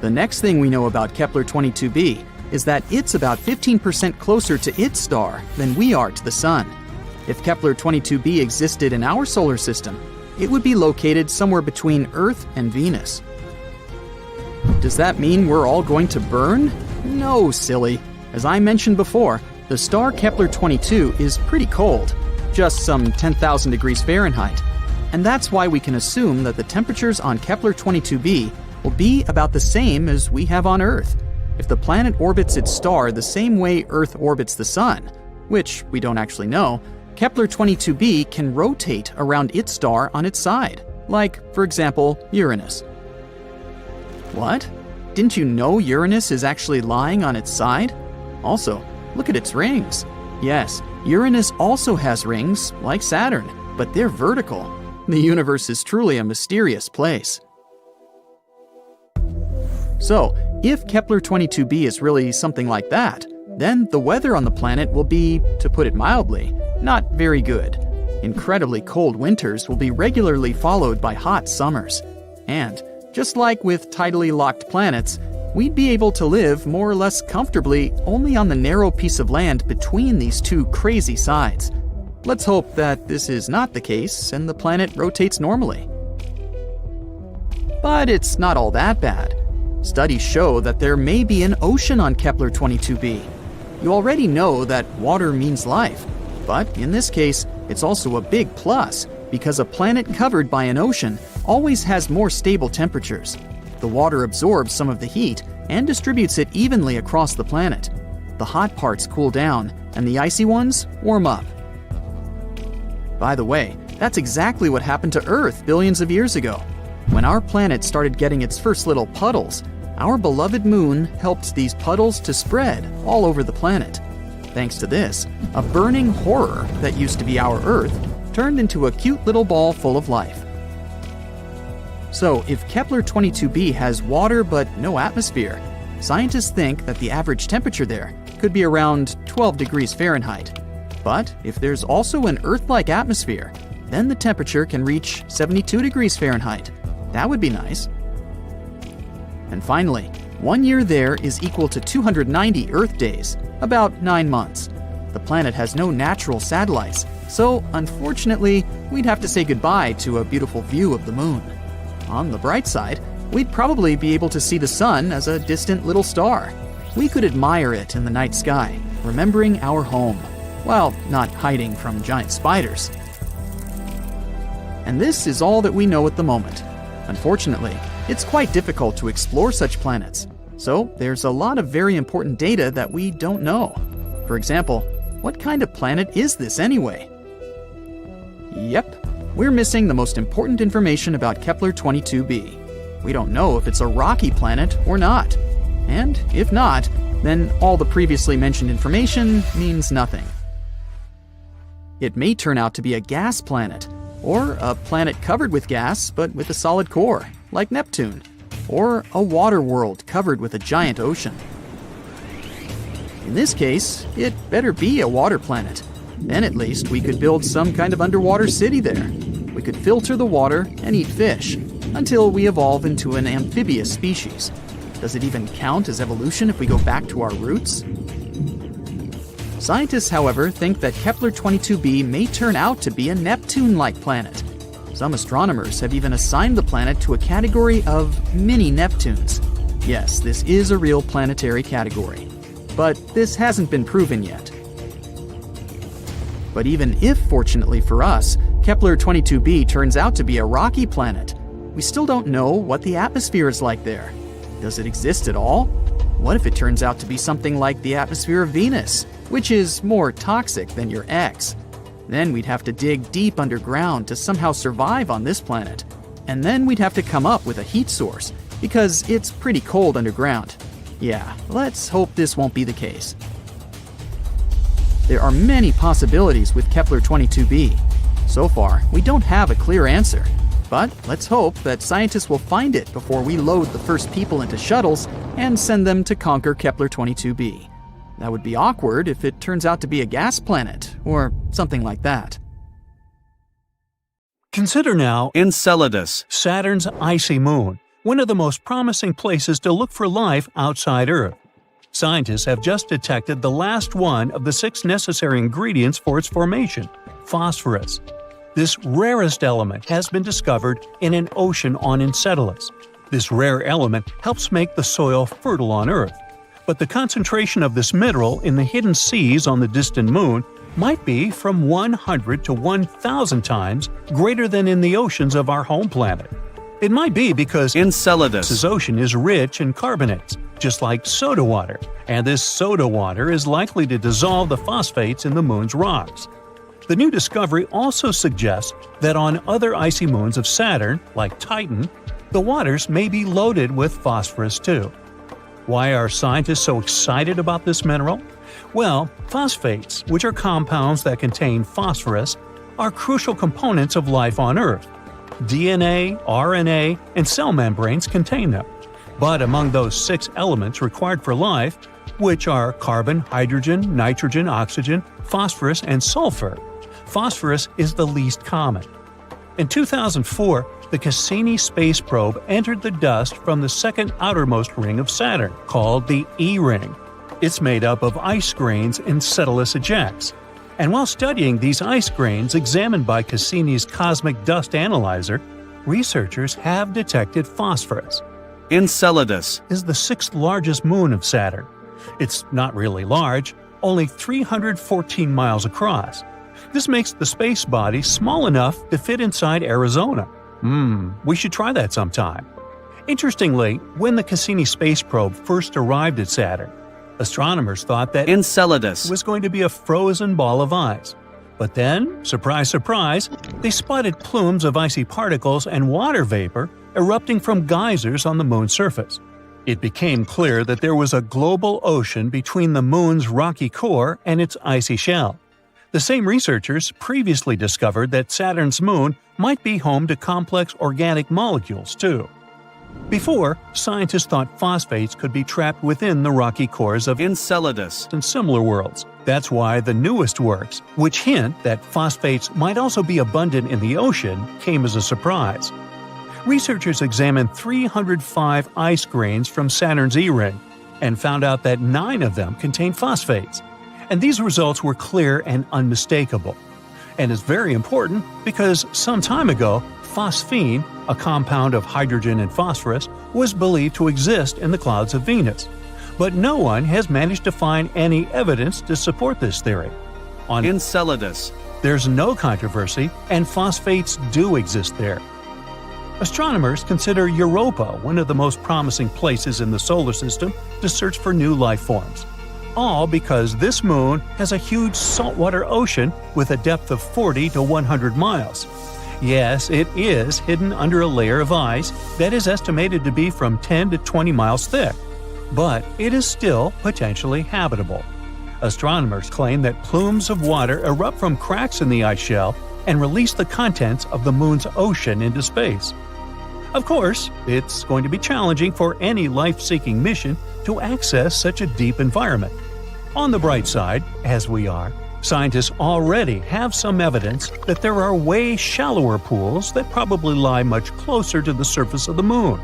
The next thing we know about Kepler-22b is that it's about 15% closer to its star than we are to the Sun. If Kepler-22b existed in our solar system, it would be located somewhere between Earth and Venus. Does that mean we're all going to burn? No, silly. As I mentioned before, the star Kepler-22 is pretty cold, just some 10,000 degrees Fahrenheit. And that's why we can assume that the temperatures on Kepler-22b will be about the same as we have on Earth. If the planet orbits its star the same way Earth orbits the Sun, which we don't actually know, Kepler-22b can rotate around its star on its side, like, for example, Uranus. What? Didn't you know Uranus is actually lying on its side? Also, look at its rings. Yes, Uranus also has rings, like Saturn, but they're vertical. The universe is truly a mysterious place. So, if Kepler-22b is really something like that, then the weather on the planet will be, to put it mildly, not very good. Incredibly cold winters will be regularly followed by hot summers. And, just like with tidally locked planets, we'd be able to live more or less comfortably only on the narrow piece of land between these two crazy sides. Let's hope that this is not the case and the planet rotates normally. But it's not all that bad. Studies show that there may be an ocean on Kepler-22b. You already know that water means life, but in this case, it's also a big plus because a planet covered by an ocean always has more stable temperatures. The water absorbs some of the heat and distributes it evenly across the planet. The hot parts cool down, and the icy ones warm up. By the way, that's exactly what happened to Earth billions of years ago. When our planet started getting its first little puddles, our beloved moon helped these puddles to spread all over the planet. Thanks to this, a burning horror that used to be our Earth turned into a cute little ball full of life. So, if Kepler-22b has water but no atmosphere, scientists think that the average temperature there could be around 12 degrees Fahrenheit. But if there's also an Earth-like atmosphere, then the temperature can reach 72 degrees Fahrenheit. That would be nice. And finally, 1 year there is equal to 290 Earth days, about 9 months. The planet has no natural satellites, so unfortunately, we'd have to say goodbye to a beautiful view of the moon. On the bright side, we'd probably be able to see the sun as a distant little star. We could admire it in the night sky, remembering our home, while not hiding from giant spiders. And this is all that we know at the moment. Unfortunately, it's quite difficult to explore such planets, so there's a lot of very important data that we don't know. For example, what kind of planet is this anyway? Yep, we're missing the most important information about Kepler-22b. We don't know if it's a rocky planet or not. And if not, then all the previously mentioned information means nothing. It may turn out to be a gas planet, or a planet covered with gas but with a solid core, like Neptune, or a water world covered with a giant ocean. In this case, it better be a water planet. Then at least we could build some kind of underwater city there. We could filter the water and eat fish, until we evolve into an amphibious species. Does it even count as evolution if we go back to our roots? Scientists, however, think that Kepler-22b may turn out to be a Neptune-like planet. Some astronomers have even assigned the planet to a category of mini-Neptunes. Yes, this is a real planetary category. But this hasn't been proven yet. But even if, fortunately for us, Kepler-22b turns out to be a rocky planet, we still don't know what the atmosphere is like there. Does it exist at all? What if it turns out to be something like the atmosphere of Venus, which is more toxic than your ex? Then we'd have to dig deep underground to somehow survive on this planet. And then we'd have to come up with a heat source, because it's pretty cold underground. Yeah, let's hope this won't be the case. There are many possibilities with Kepler-22b. So far, we don't have a clear answer. But let's hope that scientists will find it before we load the first people into shuttles and send them to conquer Kepler-22b. That would be awkward if it turns out to be a gas planet, or something like that. Consider now Enceladus. Saturn's icy moon, one of the most promising places to look for life outside Earth. Scientists have just detected the last one of the 6 necessary ingredients for its formation: phosphorus. This rarest element has been discovered in an ocean on Enceladus. This rare element helps make the soil fertile on Earth. But the concentration of this mineral in the hidden seas on the distant moon might be from 100 to 1,000 times greater than in the oceans of our home planet. It might be because Enceladus' ocean is rich in carbonates, just like soda water, and this soda water is likely to dissolve the phosphates in the moon's rocks. The new discovery also suggests that on other icy moons of Saturn, like Titan, the waters may be loaded with phosphorus too. Why are scientists so excited about this mineral? Well, phosphates, which are compounds that contain phosphorus, are crucial components of life on Earth. DNA, RNA, and cell membranes contain them. But among those 6 elements required for life, which are carbon, hydrogen, nitrogen, oxygen, phosphorus, and sulfur, phosphorus is the least common. In 2004, the Cassini space probe entered the dust from the second outermost ring of Saturn, called the E-ring. It's made up of ice grains in Enceladus ejects. And while studying these ice grains examined by Cassini's cosmic dust analyzer, researchers have detected phosphorus. Enceladus is the 6th largest moon of Saturn. It's not really large, only 314 miles across. This makes the space body small enough to fit inside Arizona. We should try that sometime. Interestingly, when the Cassini space probe first arrived at Saturn, astronomers thought that Enceladus was going to be a frozen ball of ice. But then, surprise, surprise, they spotted plumes of icy particles and water vapor erupting from geysers on the moon's surface. It became clear that there was a global ocean between the Moon's rocky core and its icy shell. The same researchers previously discovered that Saturn's moon might be home to complex organic molecules, too. Before, scientists thought phosphates could be trapped within the rocky cores of Enceladus. and similar worlds. That's why the newest works, which hint that phosphates might also be abundant in the ocean, came as a surprise. Researchers examined 305 ice grains from Saturn's E-ring and found out that 9 of them contained phosphates. And these results were clear and unmistakable. And it's very important because some time ago, phosphine, a compound of hydrogen and phosphorus, was believed to exist in the clouds of Venus. But no one has managed to find any evidence to support this theory. On Enceladus. there's no controversy, and phosphates do exist there. Astronomers consider Europa one of the most promising places in the solar system to search for new life forms. All because this moon has a huge saltwater ocean with a depth of 40 to 100 miles. Yes, it is hidden under a layer of ice that is estimated to be from 10 to 20 miles thick. But it is still potentially habitable. Astronomers claim that plumes of water erupt from cracks in the ice shell and release the contents of the moon's ocean into space. Of course, it's going to be challenging for any life-seeking mission to access such a deep environment. On the bright side, as we are, scientists already have some evidence that there are way shallower pools that probably lie much closer to the surface of the moon.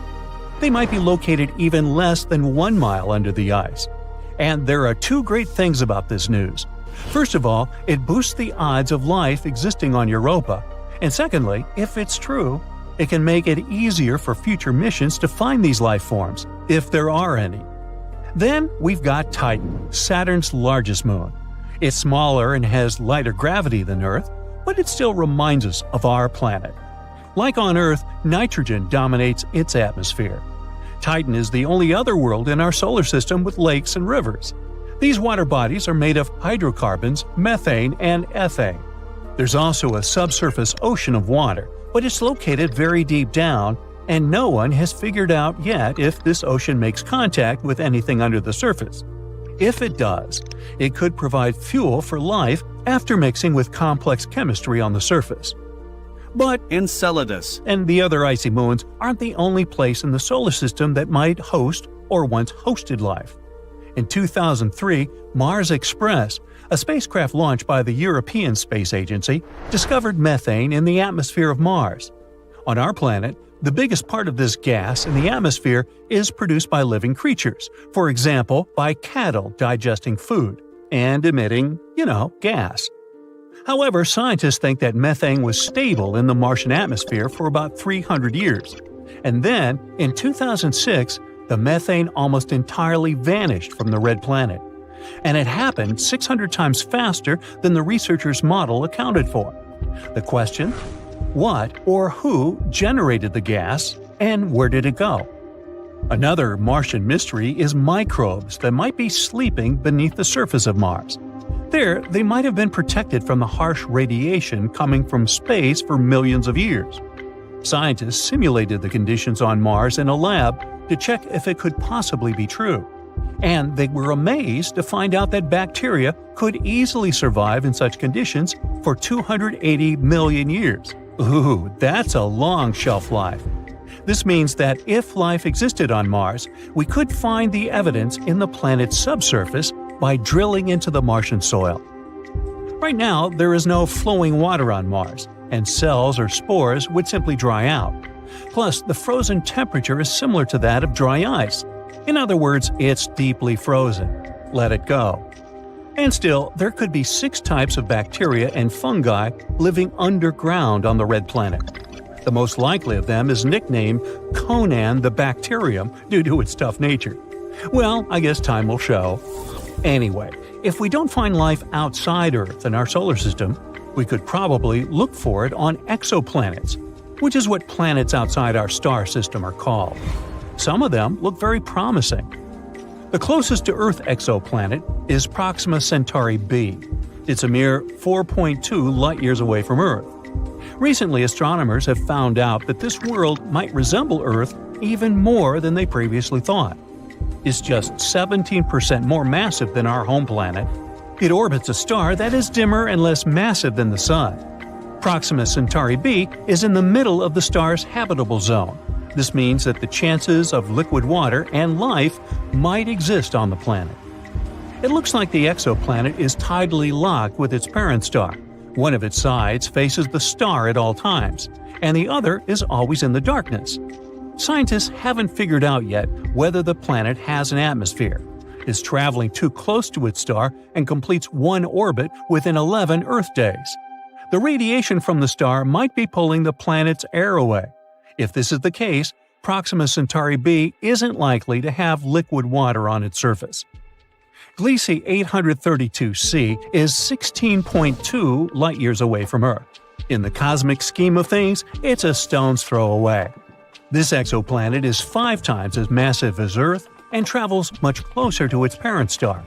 They might be located even less than 1 mile under the ice. And there are 2 great things about this news. First of all, it boosts the odds of life existing on Europa. And secondly, if it's true, it can make it easier for future missions to find these life forms, if there are any. Then we've got Titan, Saturn's largest moon. It's smaller and has lighter gravity than Earth, but it still reminds us of our planet. Like on Earth, nitrogen dominates its atmosphere. Titan is the only other world in our solar system with lakes and rivers. These water bodies are made of hydrocarbons, methane, and ethane. There's also a subsurface ocean of water, but it's located very deep down, and no one has figured out yet if this ocean makes contact with anything under the surface. If it does, it could provide fuel for life after mixing with complex chemistry on the surface. But Enceladus. and the other icy moons aren't the only place in the solar system that might host or once hosted life. In 2003, Mars Express, a spacecraft launched by the European Space Agency, discovered methane in the atmosphere of Mars. On our planet, the biggest part of this gas in the atmosphere is produced by living creatures, for example, by cattle digesting food and emitting, gas. However, scientists think that methane was stable in the Martian atmosphere for about 300 years. And then, in 2006, the methane almost entirely vanished from the red planet. And it happened 600 times faster than the researchers' model accounted for. The question? What or who generated the gas, and where did it go? Another Martian mystery is microbes that might be sleeping beneath the surface of Mars. There, they might have been protected from the harsh radiation coming from space for millions of years. Scientists simulated the conditions on Mars in a lab to check if it could possibly be true. And they were amazed to find out that bacteria could easily survive in such conditions for 280 million years. Ooh, that's a long shelf life. This means that if life existed on Mars, we could find the evidence in the planet's subsurface by drilling into the Martian soil. Right now, there is no flowing water on Mars, and cells or spores would simply dry out. Plus, the frozen temperature is similar to that of dry ice. In other words, it's deeply frozen. Let it go. And still, there could be 6 types of bacteria and fungi living underground on the red planet. The most likely of them is nicknamed Conan the Bacterium due to its tough nature. Well, I guess time will show. Anyway, if we don't find life outside Earth in our solar system, we could probably look for it on exoplanets, which is what planets outside our star system are called. Some of them look very promising. The closest to Earth exoplanet is Proxima Centauri b. It's a mere 4.2 light-years away from Earth. Recently, astronomers have found out that this world might resemble Earth even more than they previously thought. is just 17% more massive than our home planet. It orbits a star that is dimmer and less massive than the Sun. Proxima Centauri b is in the middle of the star's habitable zone. This means that the chances of liquid water and life might exist on the planet. It looks like the exoplanet is tidally locked with its parent star. One of its sides faces the star at all times, and the other is always in the darkness. Scientists haven't figured out yet whether the planet has an atmosphere, is traveling too close to its star, and completes one orbit within 11 Earth days. The radiation from the star might be pulling the planet's air away. If this is the case, Proxima Centauri b isn't likely to have liquid water on its surface. Gliese 832c is 16.2 light-years away from Earth. In the cosmic scheme of things, it's a stone's throw away. This exoplanet is 5 times as massive as Earth and travels much closer to its parent star.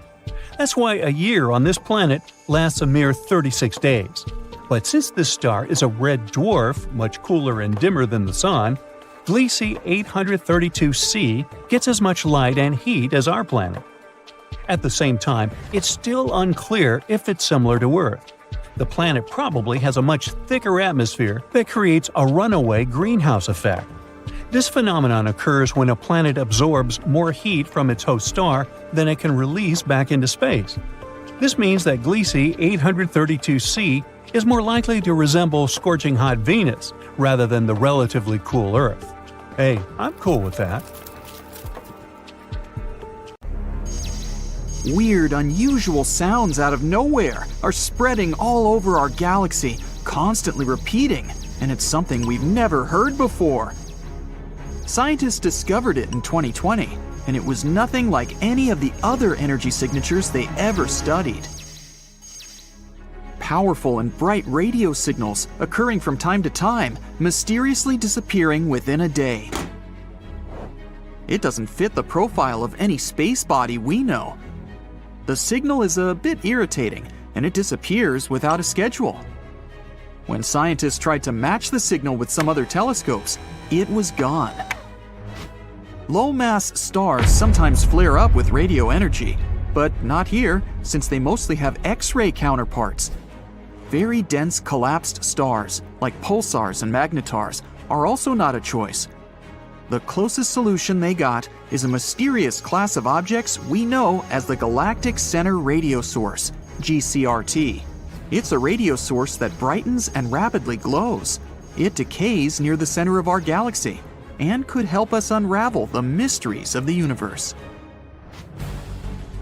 That's why a year on this planet lasts a mere 36 days. But since this star is a red dwarf, much cooler and dimmer than the Sun, Gliese 832c gets as much light and heat as our planet. At the same time, it's still unclear if it's similar to Earth. The planet probably has a much thicker atmosphere that creates a runaway greenhouse effect. This phenomenon occurs when a planet absorbs more heat from its host star than it can release back into space. This means that Gliese 832c is more likely to resemble scorching hot Venus rather than the relatively cool Earth. Hey, I'm cool with that. Weird, unusual sounds out of nowhere are spreading all over our galaxy, constantly repeating, and it's something we've never heard before. Scientists discovered it in 2020, and it was nothing like any of the other energy signatures they ever studied. Powerful and bright radio signals occurring from time to time, mysteriously disappearing within a day. It doesn't fit the profile of any space body we know. The signal is a bit irritating, and it disappears without a schedule. When scientists tried to match the signal with some other telescopes, it was gone. Low-mass stars sometimes flare up with radio energy, but not here, since they mostly have X-ray counterparts. Very dense collapsed stars, like pulsars and magnetars, are also not a choice. The closest solution they got is a mysterious class of objects we know as the Galactic Center Radio Source, GCRT. It's a radio source that brightens and rapidly glows. It decays near the center of our galaxy and could help us unravel the mysteries of the universe.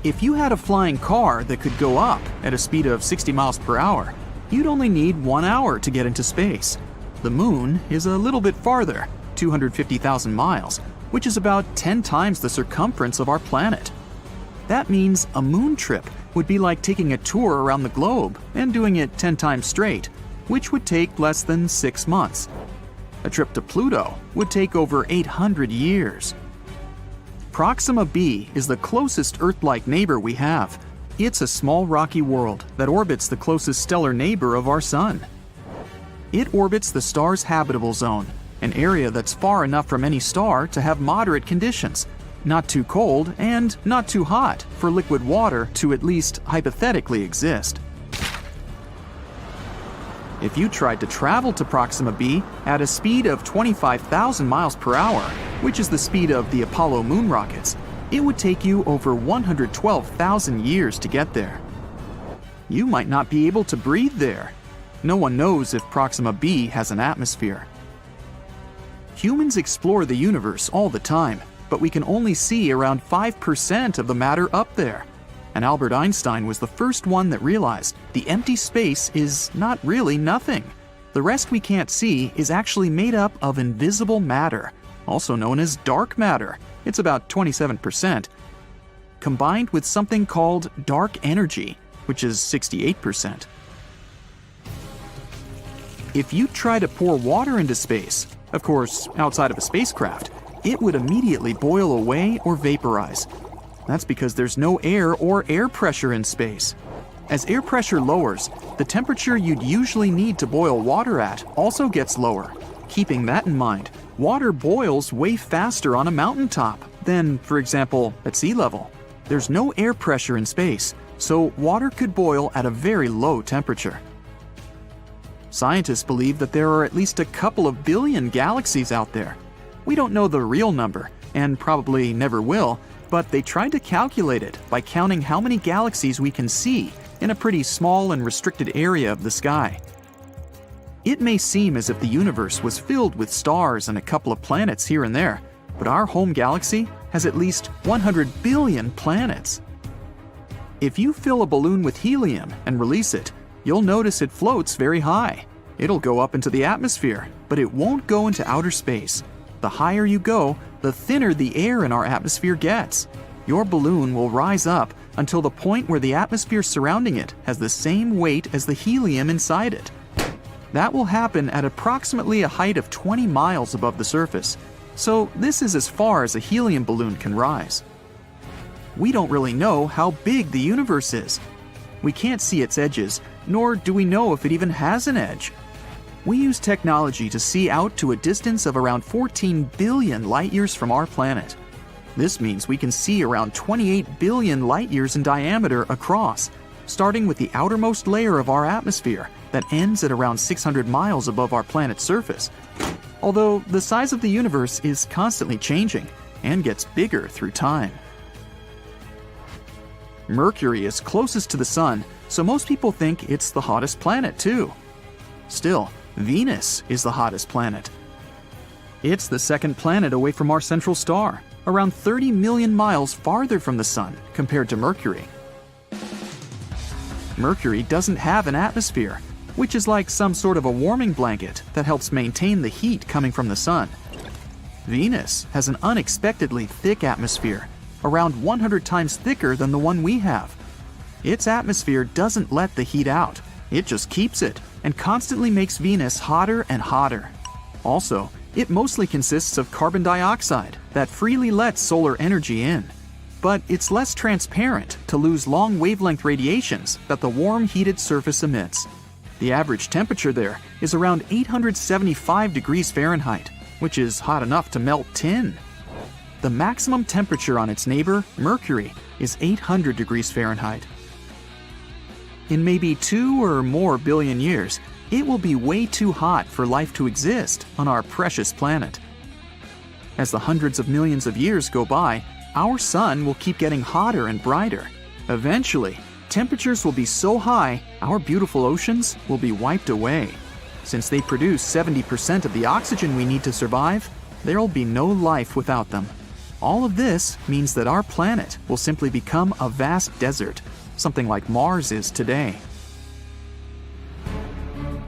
If you had a flying car that could go up at a speed of 60 miles per hour, you'd only need 1 hour to get into space. The moon is a little bit farther, 250,000 miles, which is about 10 times the circumference of our planet. That means a moon trip would be like taking a tour around the globe and doing it 10 times straight, which would take less than 6 months. A trip to Pluto would take over 800 years. Proxima b is the closest Earth-like neighbor we have. It's a small rocky world that orbits the closest stellar neighbor of our Sun. It orbits the star's habitable zone, an area that's far enough from any star to have moderate conditions, not too cold and not too hot for liquid water to at least hypothetically exist. If you tried to travel to Proxima b at a speed of 25,000 miles per hour, which is the speed of the Apollo moon rockets, it would take you over 112,000 years to get there. You might not be able to breathe there. No one knows if Proxima b has an atmosphere. Humans explore the universe all the time, but we can only see around 5% of the matter up there. And Albert Einstein was the first one that realized the empty space is not really nothing. The rest we can't see is actually made up of invisible matter, also known as dark matter. It's about 27%, combined with something called dark energy, which is 68%. If you try to pour water into space, of course, outside of a spacecraft, it would immediately boil away or vaporize. That's because there's no air or air pressure in space. As air pressure lowers, the temperature you'd usually need to boil water at also gets lower. Keeping that in mind, water boils way faster on a mountaintop, than, for example, at sea level. There's no air pressure in space, so water could boil at a very low temperature. Scientists believe that there are at least a couple of billion galaxies out there. We don't know the real number, and probably never will, but they tried to calculate it by counting how many galaxies we can see in a pretty small and restricted area of the sky. It may seem as if the universe was filled with stars and a couple of planets here and there, but our home galaxy has at least 100 billion planets. If you fill a balloon with helium and release it, you'll notice it floats very high. It'll go up into the atmosphere, but it won't go into outer space. The higher you go, the thinner the air in our atmosphere gets. Your balloon will rise up until the point where the atmosphere surrounding it has the same weight as the helium inside it. That will happen at approximately a height of 20 miles above the surface, so this is as far as a helium balloon can rise. We don't really know how big the universe is. We can't see its edges, nor do we know if it even has an edge. We use technology to see out to a distance of around 14 billion light-years from our planet. This means we can see around 28 billion light-years in diameter across, starting with the outermost layer of our atmosphere that ends at around 600 miles above our planet's surface. Although the size of the universe is constantly changing and gets bigger through time. Mercury is closest to the Sun, so most people think it's the hottest planet too. Still, Venus is the hottest planet. It's the second planet away from our central star, around 30 million miles farther from the Sun compared to Mercury. Mercury doesn't have an atmosphere, which is like some sort of a warming blanket that helps maintain the heat coming from the Sun. Venus has an unexpectedly thick atmosphere, around 100 times thicker than the one we have. Its atmosphere doesn't let the heat out, it just keeps it and constantly makes Venus hotter and hotter. Also, it mostly consists of carbon dioxide that freely lets solar energy in. But it's less transparent to lose long wavelength radiations that the warm heated surface emits. The average temperature there is around 875 degrees Fahrenheit, which is hot enough to melt tin. The maximum temperature on its neighbor, Mercury, is 800 degrees Fahrenheit. In maybe 2 or more billion years, it will be way too hot for life to exist on our precious planet. As the hundreds of millions of years go by, our sun will keep getting hotter and brighter. Eventually, temperatures will be so high, our beautiful oceans will be wiped away. Since they produce 70% of the oxygen we need to survive, there'll be no life without them. All of this means that our planet will simply become a vast desert, something like Mars is today.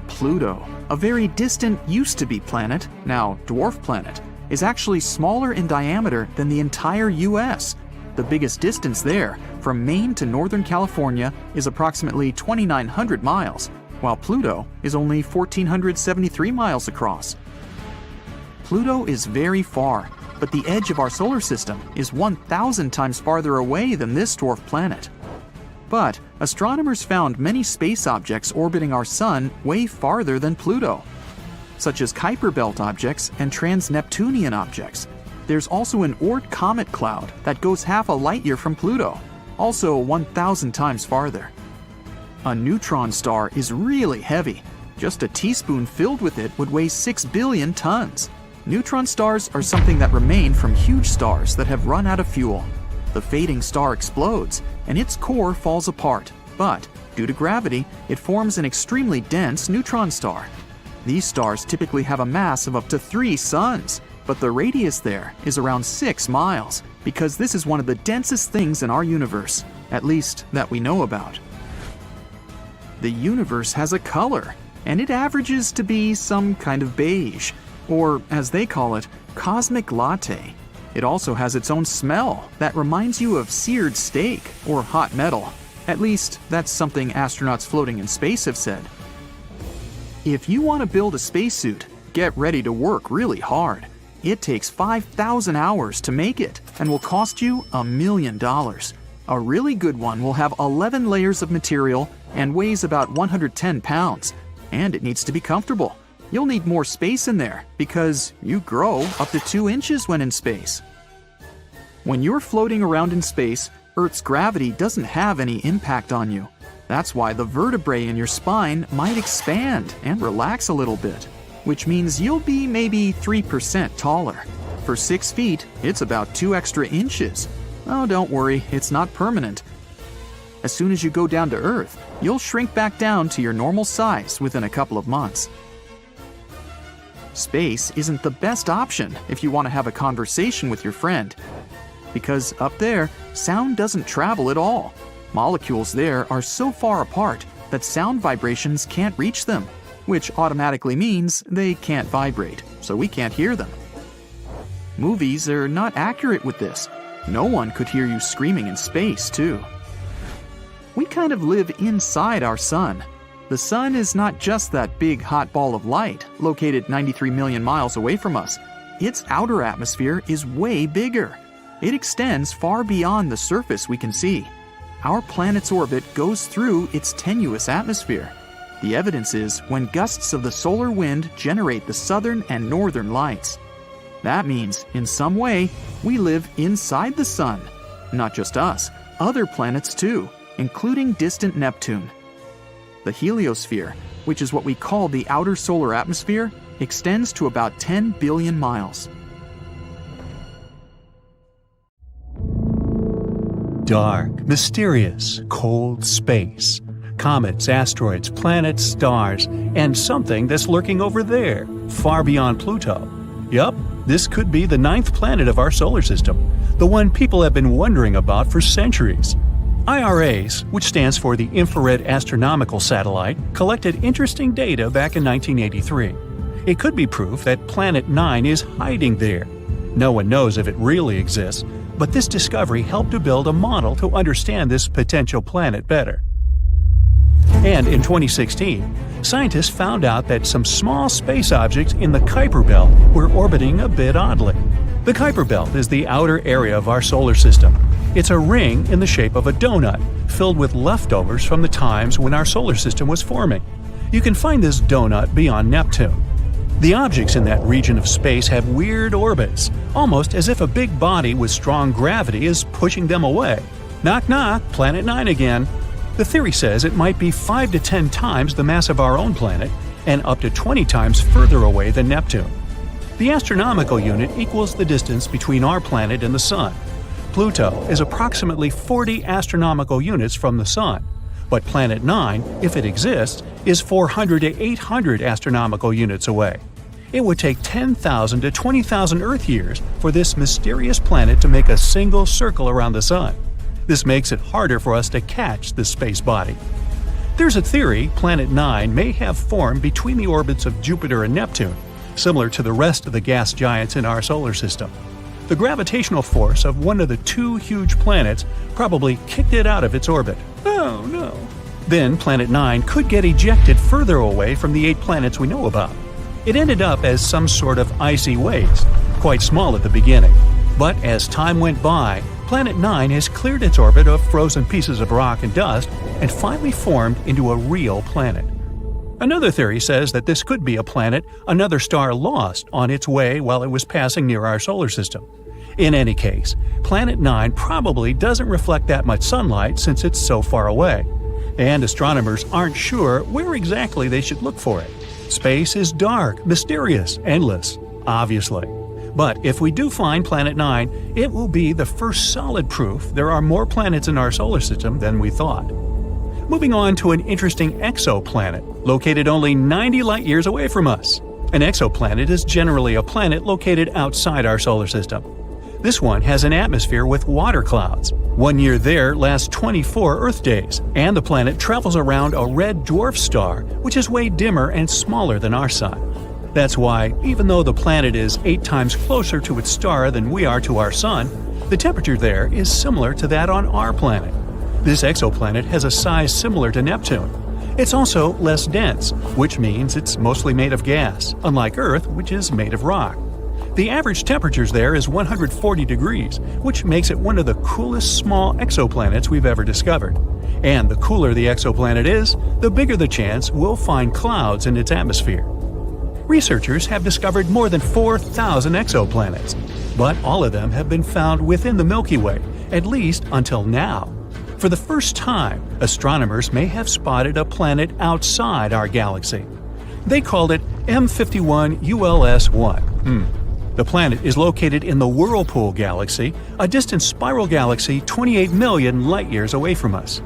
Pluto, a very distant used-to-be planet, now dwarf planet, is actually smaller in diameter than the entire US. The biggest distance there, from Maine to Northern California, is approximately 2,900 miles, while Pluto is only 1,473 miles across. Pluto is very far, but the edge of our solar system is 1,000 times farther away than this dwarf planet. But astronomers found many space objects orbiting our sun way farther than Pluto, such as Kuiper Belt objects and trans-Neptunian objects. There's also an Oort comet cloud that goes half a light year from Pluto, also 1,000 times farther. A neutron star is really heavy. Just a teaspoon filled with it would weigh 6 billion tons. Neutron stars are something that remain from huge stars that have run out of fuel. The fading star explodes, and its core falls apart, but due to gravity, it forms an extremely dense neutron star. These stars typically have a mass of up to 3 suns, but the radius there is around 6 miles, because this is one of the densest things in our universe, at least that we know about. The universe has a color, and it averages to be some kind of beige, or as they call it, cosmic latte. It also has its own smell that reminds you of seared steak or hot metal. At least, that's something astronauts floating in space have said. If you want to build a spacesuit, get ready to work really hard. It takes 5,000 hours to make it and will cost you $1 million. A really good one will have 11 layers of material and weighs about 110 pounds. And it needs to be comfortable. You'll need more space in there because you grow up to 2 inches when in space. When you're floating around in space, Earth's gravity doesn't have any impact on you. That's why the vertebrae in your spine might expand and relax a little bit, which means you'll be maybe 3% taller. For 6 feet, it's about 2 extra inches. Oh, don't worry, it's not permanent. As soon as you go down to Earth, you'll shrink back down to your normal size within a couple of months. Space isn't the best option if you want to have a conversation with your friend. Because up there, sound doesn't travel at all. Molecules there are so far apart that sound vibrations can't reach them, which automatically means they can't vibrate, so we can't hear them. Movies are not accurate with this. No one could hear you screaming in space, too. We kind of live inside our sun. The sun is not just that big hot ball of light located 93 million miles away from us. Its outer atmosphere is way bigger. It extends far beyond the surface we can see. Our planet's orbit goes through its tenuous atmosphere. The evidence is when gusts of the solar wind generate the southern and northern lights. That means, in some way, we live inside the sun. Not just us, other planets too, including distant Neptune. The heliosphere, which is what we call the outer solar atmosphere, extends to about 10 billion miles. Dark, mysterious, cold space. Comets, asteroids, planets, stars, and something that's lurking over there, far beyond Pluto. Yup, this could be the 9th planet of our solar system, the one people have been wondering about for centuries. IRAS, which stands for the Infrared Astronomical Satellite, collected interesting data back in 1983. It could be proof that Planet 9 is hiding there. No one knows if it really exists, but this discovery helped to build a model to understand this potential planet better. And in 2016, scientists found out that some small space objects in the Kuiper Belt were orbiting a bit oddly. The Kuiper Belt is the outer area of our solar system. It's a ring in the shape of a donut, filled with leftovers from the times when our solar system was forming. You can find this donut beyond Neptune. The objects in that region of space have weird orbits, almost as if a big body with strong gravity is pushing them away. Knock knock, Planet 9 again. The theory says it might be 5 to 10 times the mass of our own planet and up to 20 times further away than Neptune. The astronomical unit equals the distance between our planet and the Sun. Pluto is approximately 40 astronomical units from the Sun, but Planet 9, if it exists, is 400 to 800 astronomical units away. It would take 10,000 to 20,000 Earth years for this mysterious planet to make a single circle around the Sun. This makes it harder for us to catch this space body. There's a theory Planet 9 may have formed between the orbits of Jupiter and Neptune, similar to the rest of the gas giants in our solar system. The gravitational force of one of the 2 huge planets probably kicked it out of its orbit. Oh no. Then Planet 9 could get ejected further away from the 8 planets we know about. It ended up as some sort of icy waste, quite small at the beginning. But as time went by, Planet 9 has cleared its orbit of frozen pieces of rock and dust and finally formed into a real planet. Another theory says that this could be a planet another star lost on its way while it was passing near our solar system. In any case, Planet 9 probably doesn't reflect that much sunlight since it's so far away. And astronomers aren't sure where exactly they should look for it. Space is dark, mysterious, endless, obviously. But if we do find Planet 9, it will be the first solid proof there are more planets in our solar system than we thought. Moving on to an interesting exoplanet, located only 90 light-years away from us. An exoplanet is generally a planet located outside our solar system. This one has an atmosphere with water clouds. 1 year there lasts 24 Earth days, and the planet travels around a red dwarf star, which is way dimmer and smaller than our Sun. That's why, even though the planet is 8 times closer to its star than we are to our Sun, the temperature there is similar to that on our planet. This exoplanet has a size similar to Neptune. It's also less dense, which means it's mostly made of gas, unlike Earth, which is made of rock. The average temperatures there is 140 degrees, which makes it one of the coolest small exoplanets we've ever discovered. And the cooler the exoplanet is, the bigger the chance we'll find clouds in its atmosphere. Researchers have discovered more than 4,000 exoplanets. but all of them have been found within the Milky Way, at least until now. For the first time, astronomers may have spotted a planet outside our galaxy. They called it M51 ULS-1. The planet is located in the Whirlpool Galaxy, a distant spiral galaxy 28 million light-years away from us.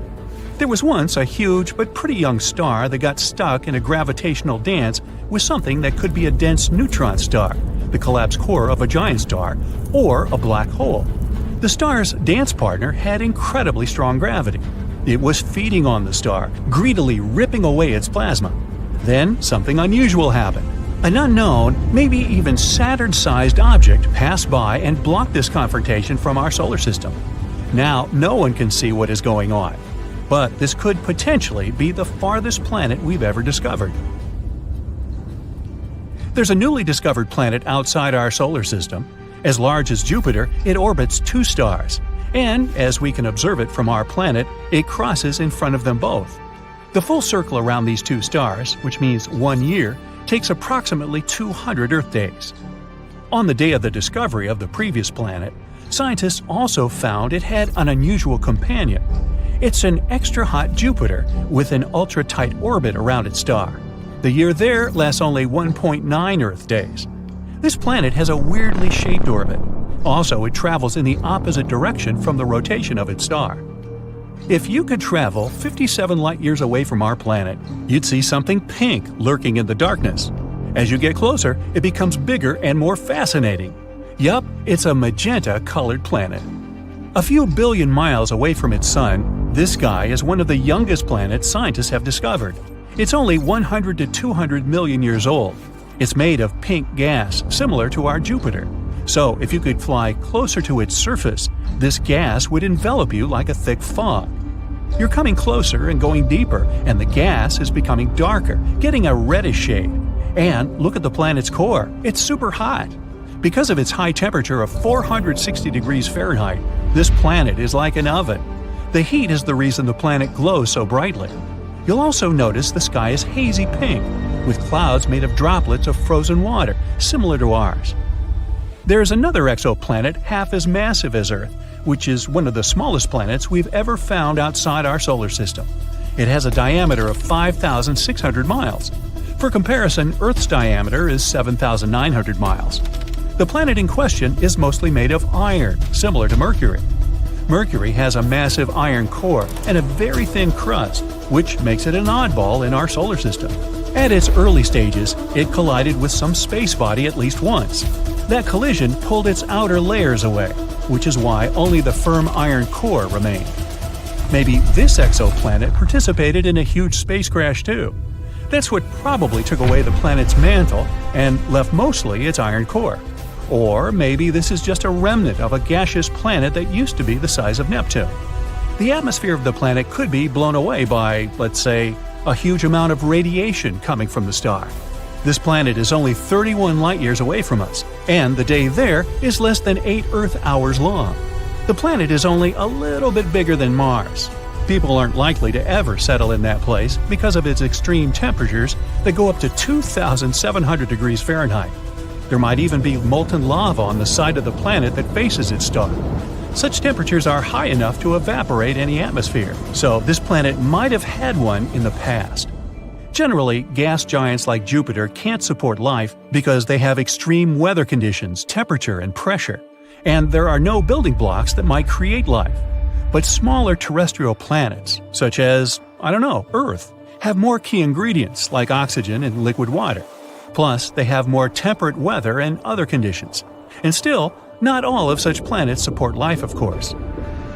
There was once a huge but pretty young star that got stuck in a gravitational dance with something that could be a dense neutron star, the collapsed core of a giant star, or a black hole. The star's dance partner had incredibly strong gravity. It was feeding on the star, greedily ripping away its plasma. Then something unusual happened. An unknown, maybe even Saturn-sized object passed by and blocked this confrontation from our solar system. Now, no one can see what is going on, but this could potentially be the farthest planet we've ever discovered. There's a newly discovered planet outside our solar system. As large as Jupiter, it orbits 2 stars, and as we can observe it from our planet, it crosses in front of them both. The full circle around these 2 stars, which means 1 year, takes approximately 200 Earth days. On the day of the discovery of the previous planet, scientists also found it had an unusual companion. It's an extra-hot Jupiter with an ultra-tight orbit around its star. The year there lasts only 1.9 Earth days. This planet has a weirdly shaped orbit. Also, it travels in the opposite direction from the rotation of its star. If you could travel 57 light-years away from our planet, you'd see something pink lurking in the darkness. As you get closer, it becomes bigger and more fascinating. Yup, it's a magenta-colored planet. A few billion miles away from its sun, this guy is one of the youngest planets scientists have discovered. It's only 100 to 200 million years old. It's made of pink gas, similar to our Jupiter. So, if you could fly closer to its surface, this gas would envelop you like a thick fog. You're coming closer and going deeper, and the gas is becoming darker, getting a reddish shade. And look at the planet's core. It's super hot. Because of its high temperature of 460 degrees Fahrenheit, this planet is like an oven. The heat is the reason the planet glows so brightly. You'll also notice the sky is hazy pink, with clouds made of droplets of frozen water, similar to ours. There's another exoplanet half as massive as Earth, which is one of the smallest planets we've ever found outside our solar system. It has a diameter of 5,600 miles. For comparison, Earth's diameter is 7,900 miles. The planet in question is mostly made of iron, similar to Mercury. Mercury has a massive iron core and a very thin crust, which makes it an oddball in our solar system. At its early stages, it collided with some space body at least once. That collision pulled its outer layers away, which is why only the firm iron core remained. Maybe this exoplanet participated in a huge space crash too. That's what probably took away the planet's mantle and left mostly its iron core. Or maybe this is just a remnant of a gaseous planet that used to be the size of Neptune. The atmosphere of the planet could be blown away by, let's say, a huge amount of radiation coming from the star. This planet is only 31 light-years away from us, and the day there is less than 8 Earth hours long. The planet is only a little bit bigger than Mars. People aren't likely to ever settle in that place because of its extreme temperatures that go up to 2,700 degrees Fahrenheit. There might even be molten lava on the side of the planet that faces its star. Such temperatures are high enough to evaporate any atmosphere, so this planet might have had one in the past. Generally, gas giants like Jupiter can't support life because they have extreme weather conditions, temperature, and pressure, and there are no building blocks that might create life. But smaller terrestrial planets, such as, Earth, have more key ingredients like oxygen and liquid water. Plus, they have more temperate weather and other conditions. And still, not all of such planets support life, of course.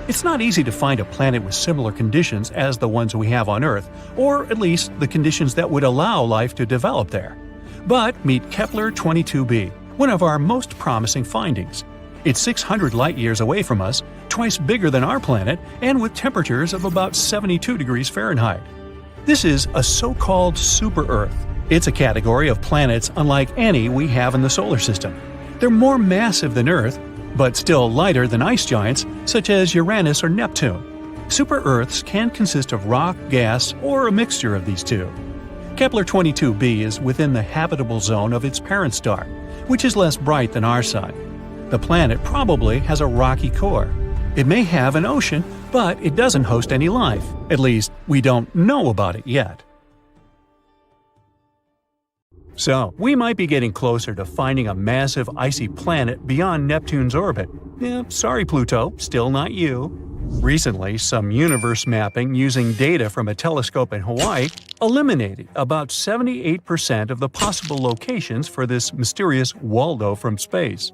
It's not easy to find a planet with similar conditions as the ones we have on Earth, or at least the conditions that would allow life to develop there. But meet Kepler-22b, one of our most promising findings. It's 600 light-years away from us, twice bigger than our planet, and with temperatures of about 72 degrees Fahrenheit. This is a so-called super-Earth. It's a category of planets unlike any we have in the solar system. They're more massive than Earth, but still lighter than ice giants such as Uranus or Neptune. Super-Earths can consist of rock, gas, or a mixture of these two. Kepler-22b is within the habitable zone of its parent star, which is less bright than our Sun. The planet probably has a rocky core. It may have an ocean, but it doesn't host any life. At least, we don't know about it yet. So, we might be getting closer to finding a massive icy planet beyond Neptune's orbit. Sorry Pluto, still not you. Recently, some universe mapping using data from a telescope in Hawaii eliminated about 78% of the possible locations for this mysterious Waldo from space.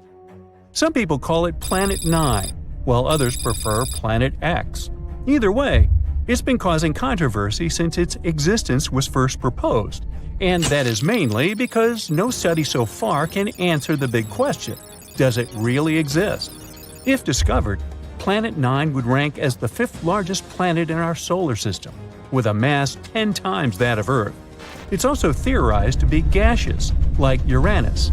Some people call it Planet 9, while others prefer Planet X. Either way, it's been causing controversy since its existence was first proposed, and that is mainly because no study so far can answer the big question: does it really exist? If discovered, Planet 9 would rank as the 5th largest planet in our solar system, with a mass 10 times that of Earth. It's also theorized to be gaseous, like Uranus.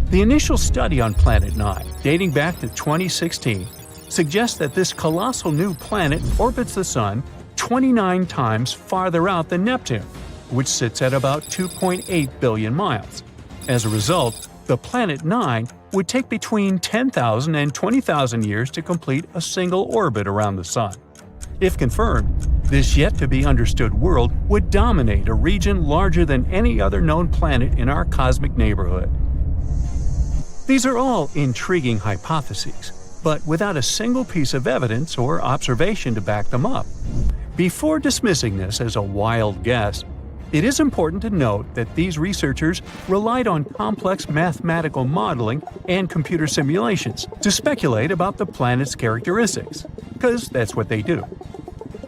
The initial study on Planet 9, dating back to 2016, suggests that this colossal new planet orbits the Sun 29 times farther out than Neptune, which sits at about 2.8 billion miles. As a result, the Planet 9 would take between 10,000 and 20,000 years to complete a single orbit around the Sun. If confirmed, this yet-to-be-understood world would dominate a region larger than any other known planet in our cosmic neighborhood. These are all intriguing hypotheses, but without a single piece of evidence or observation to back them up. Before dismissing this as a wild guess, it is important to note that these researchers relied on complex mathematical modeling and computer simulations to speculate about the planet's characteristics, because that's what they do.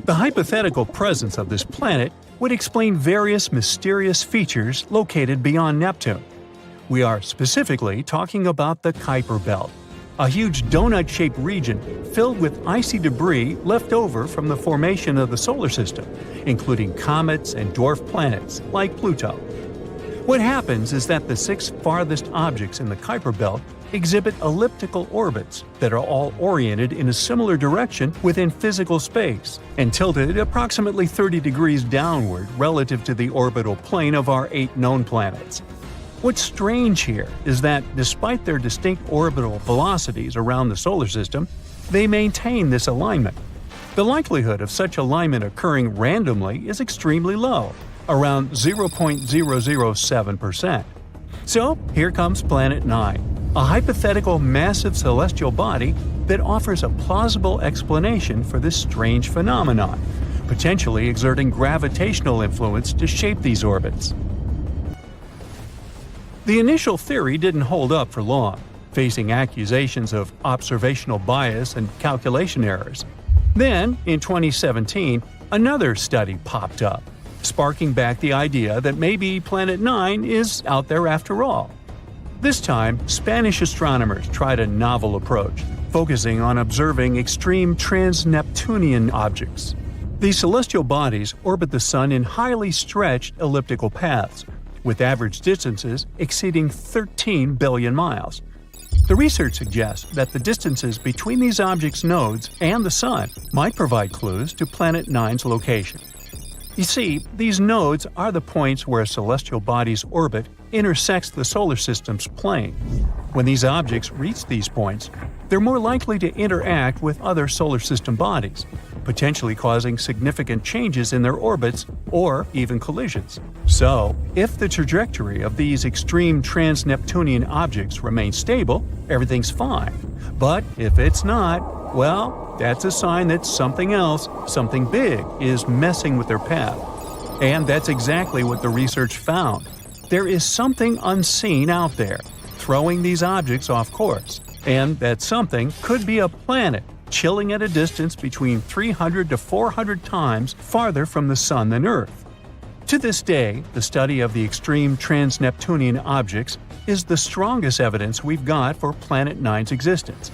The hypothetical presence of this planet would explain various mysterious features located beyond Neptune. We are specifically talking about the Kuiper Belt, a huge donut-shaped region filled with icy debris left over from the formation of the solar system, including comets and dwarf planets like Pluto. What happens is that the 6 farthest objects in the Kuiper Belt exhibit elliptical orbits that are all oriented in a similar direction within physical space and tilted approximately 30 degrees downward relative to the orbital plane of our 8 known planets. What's strange here is that, despite their distinct orbital velocities around the solar system, they maintain this alignment. The likelihood of such alignment occurring randomly is extremely low, around 0.007%. So, here comes Planet 9, a hypothetical massive celestial body that offers a plausible explanation for this strange phenomenon, potentially exerting gravitational influence to shape these orbits. The initial theory didn't hold up for long, facing accusations of observational bias and calculation errors. Then, in 2017, another study popped up, sparking back the idea that maybe Planet 9 is out there after all. This time, Spanish astronomers tried a novel approach, focusing on observing extreme trans-Neptunian objects. These celestial bodies orbit the Sun in highly stretched elliptical paths, with average distances exceeding 13 billion miles. The research suggests that the distances between these objects' nodes and the Sun might provide clues to Planet 9's location. You see, these nodes are the points where a celestial body's orbit intersects the solar system's plane. When these objects reach these points, they're more likely to interact with other solar system bodies, potentially causing significant changes in their orbits or even collisions. So, if the trajectory of these extreme trans-Neptunian objects remains stable, everything's fine. But if it's not, well, that's a sign that something else, something big, is messing with their path. And that's exactly what the research found. There is something unseen out there, throwing these objects off course. And that something could be a planet, chilling at a distance between 300 to 400 times farther from the Sun than Earth. To this day, the study of the extreme trans-Neptunian objects is the strongest evidence we've got for Planet 9's existence.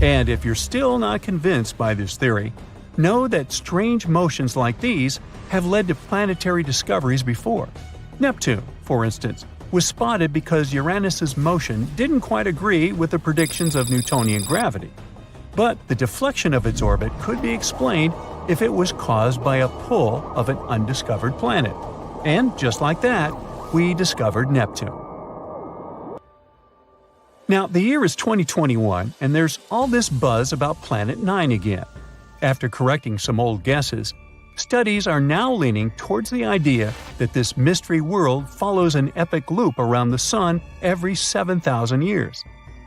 And if you're still not convinced by this theory, know that strange motions like these have led to planetary discoveries before. Neptune, for instance, was spotted because Uranus's motion didn't quite agree with the predictions of Newtonian gravity. But the deflection of its orbit could be explained if it was caused by a pull of an undiscovered planet. And just like that, we discovered Neptune. Now, the year is 2021, and there's all this buzz about Planet 9 again. After correcting some old guesses, studies are now leaning towards the idea that this mystery world follows an epic loop around the Sun every 7,000 years.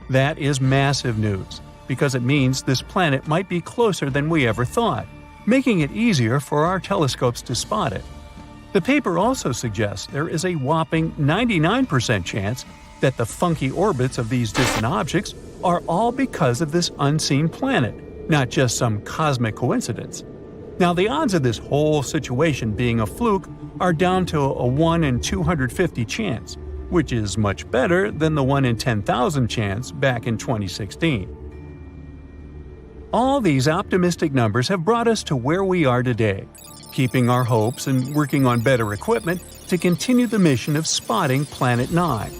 That is massive news, because it means this planet might be closer than we ever thought, making it easier for our telescopes to spot it. The paper also suggests there is a whopping 99% chance that the funky orbits of these distant objects are all because of this unseen planet, not just some cosmic coincidence. Now, the odds of this whole situation being a fluke are down to a 1 in 250 chance, which is much better than the 1 in 10,000 chance back in 2016. All these optimistic numbers have brought us to where we are today, keeping our hopes and working on better equipment to continue the mission of spotting Planet 9.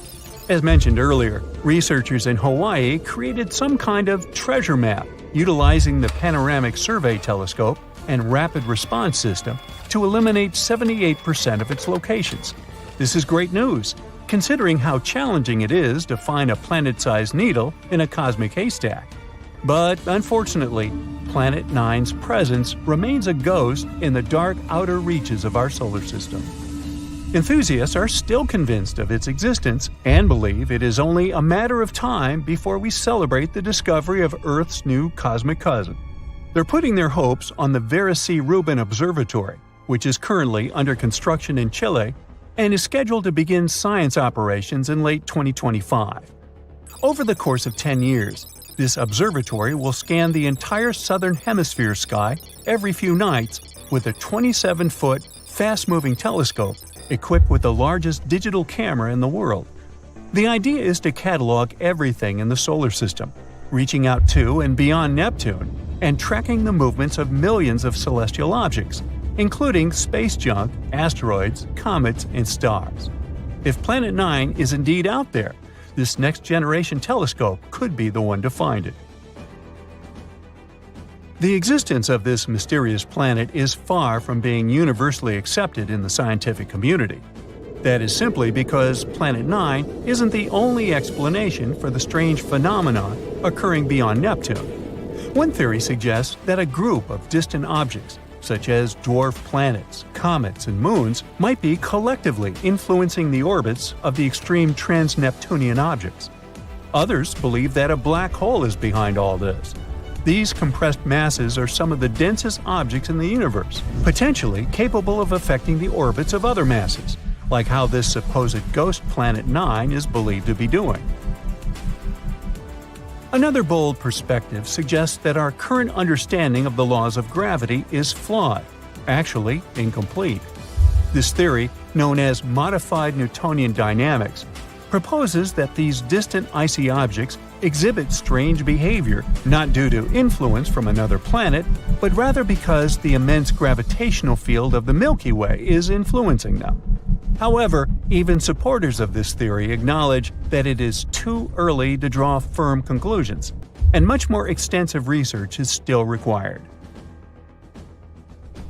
As mentioned earlier, researchers in Hawaii created some kind of treasure map utilizing the Panoramic Survey Telescope and Rapid Response System to eliminate 78% of its locations. This is great news, considering how challenging it is to find a planet-sized needle in a cosmic haystack. But unfortunately, Planet 9's presence remains a ghost in the dark outer reaches of our solar system. Enthusiasts are still convinced of its existence and believe it is only a matter of time before we celebrate the discovery of Earth's new cosmic cousin. They're putting their hopes on the Vera C. Rubin Observatory, which is currently under construction in Chile and is scheduled to begin science operations in late 2025. Over the course of 10 years, this observatory will scan the entire southern hemisphere sky every few nights with a 27-foot, fast-moving telescope equipped with the largest digital camera in the world. The idea is to catalog everything in the solar system, reaching out to and beyond Neptune, and tracking the movements of millions of celestial objects, including space junk, asteroids, comets, and stars. If Planet 9 is indeed out there, this next-generation telescope could be the one to find it. The existence of this mysterious planet is far from being universally accepted in the scientific community. That is simply because Planet 9 isn't the only explanation for the strange phenomenon occurring beyond Neptune. One theory suggests that a group of distant objects, such as dwarf planets, comets, and moons, might be collectively influencing the orbits of the extreme trans-Neptunian objects. Others believe that a black hole is behind all this. These compressed masses are some of the densest objects in the universe, potentially capable of affecting the orbits of other masses, like how this supposed ghost Planet 9 is believed to be doing. Another bold perspective suggests that our current understanding of the laws of gravity is flawed, actually incomplete. This theory, known as modified Newtonian dynamics, proposes that these distant icy objects exhibit strange behavior not due to influence from another planet, but rather because the immense gravitational field of the Milky Way is influencing them. However, even supporters of this theory acknowledge that it is too early to draw firm conclusions, and much more extensive research is still required.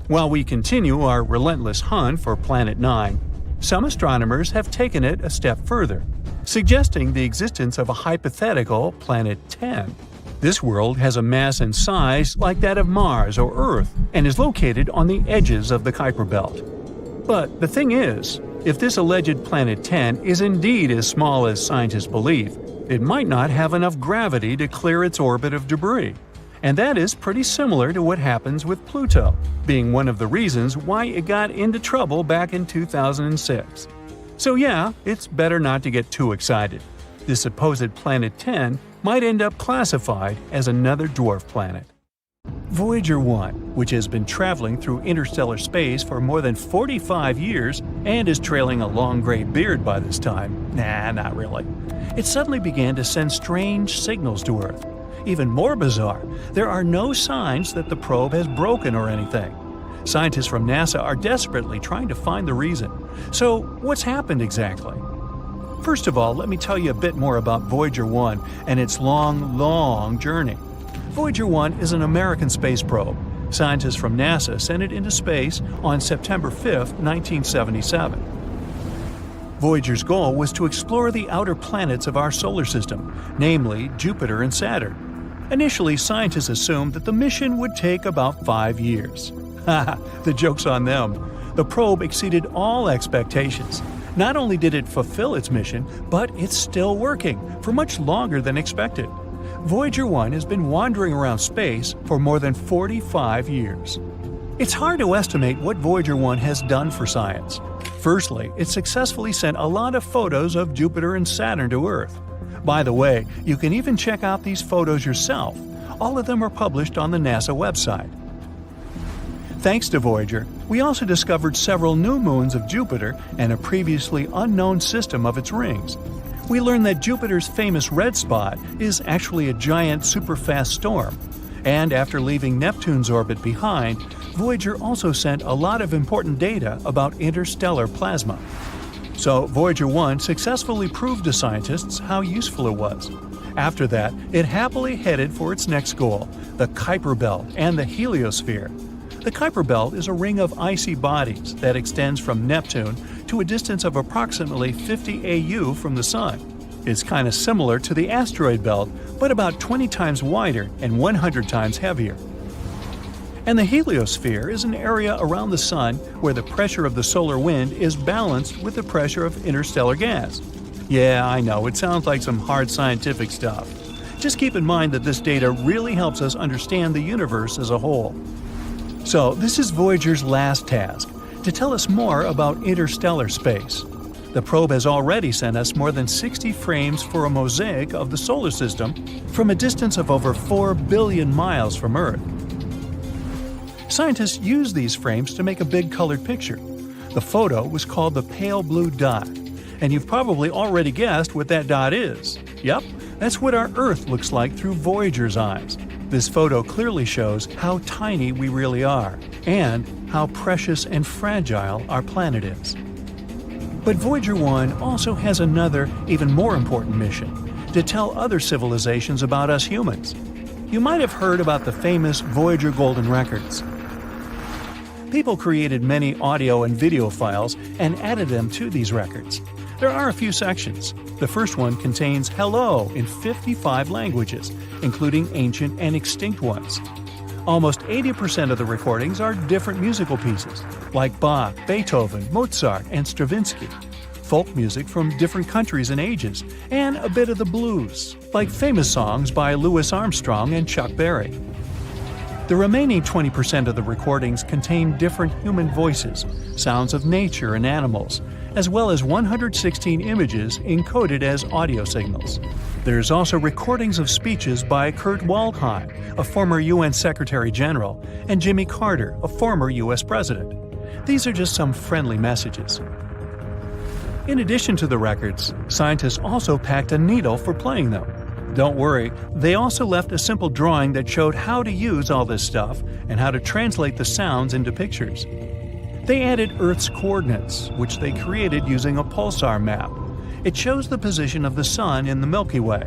While we continue our relentless hunt for Planet 9, some astronomers have taken it a step further, suggesting the existence of a hypothetical Planet 10. This world has a mass and size like that of Mars or Earth and is located on the edges of the Kuiper Belt. But the thing is, if this alleged Planet 10 is indeed as small as scientists believe, it might not have enough gravity to clear its orbit of debris. And that is pretty similar to what happens with Pluto, being one of the reasons why it got into trouble back in 2006. So yeah, it's better not to get too excited. This supposed Planet 10 might end up classified as another dwarf planet. Voyager 1, which has been traveling through interstellar space for more than 45 years and is trailing a long gray beard by this time, not really. It suddenly began to send strange signals to Earth. Even more bizarre, there are no signs that the probe has broken or anything. Scientists from NASA are desperately trying to find the reason. So, what's happened exactly? First of all, let me tell you a bit more about Voyager 1 and its long journey. Voyager 1 is an American space probe. Scientists from NASA sent it into space on September 5, 1977. Voyager's goal was to explore the outer planets of our solar system, namely Jupiter and Saturn. Initially, scientists assumed that the mission would take about 5 years. Haha, the joke's on them. The probe exceeded all expectations. Not only did it fulfill its mission, but it's still working for much longer than expected. Voyager 1 has been wandering around space for more than 45 years. It's hard to estimate what Voyager 1 has done for science. Firstly, it successfully sent a lot of photos of Jupiter and Saturn to Earth. By the way, you can even check out these photos yourself. All of them are published on the NASA website. Thanks to Voyager, we also discovered several new moons of Jupiter and a previously unknown system of its rings. We learned that Jupiter's famous red spot is actually a giant superfast storm. And after leaving Neptune's orbit behind, Voyager also sent a lot of important data about interstellar plasma. So Voyager 1 successfully proved to scientists how useful it was. After that, it happily headed for its next goal, the Kuiper Belt and the heliosphere. The Kuiper Belt is a ring of icy bodies that extends from Neptune to a distance of approximately 50 AU from the Sun. It's kind of similar to the asteroid belt, but about 20 times wider and 100 times heavier. And the heliosphere is an area around the Sun where the pressure of the solar wind is balanced with the pressure of interstellar gas. Yeah, I know, it sounds like some hard scientific stuff. Just keep in mind that this data really helps us understand the universe as a whole. So, this is Voyager's last task, to tell us more about interstellar space. The probe has already sent us more than 60 frames for a mosaic of the solar system from a distance of over 4 billion miles from Earth. Scientists used these frames to make a big colored picture. The photo was called the pale blue dot, and you've probably already guessed what that dot is. Yep, that's what our Earth looks like through Voyager's eyes. This photo clearly shows how tiny we really are, and how precious and fragile our planet is. But Voyager 1 also has another, even more important mission, to tell other civilizations about us humans. You might have heard about the famous Voyager Golden Records. People created many audio and video files and added them to these records. There are a few sections. The first one contains hello in 55 languages, including ancient and extinct ones. Almost 80% of the recordings are different musical pieces, like Bach, Beethoven, Mozart, and Stravinsky, folk music from different countries and ages, and a bit of the blues, like famous songs by Louis Armstrong and Chuck Berry. The remaining 20% of the recordings contain different human voices, sounds of nature and animals, as well as 116 images encoded as audio signals. There's also recordings of speeches by Kurt Waldheim, a former UN Secretary General, and Jimmy Carter, a former US President. These are just some friendly messages. In addition to the records, scientists also packed a needle for playing them. Don't worry, they also left a simple drawing that showed how to use all this stuff and how to translate the sounds into pictures. They added Earth's coordinates, which they created using a pulsar map. It shows the position of the Sun in the Milky Way.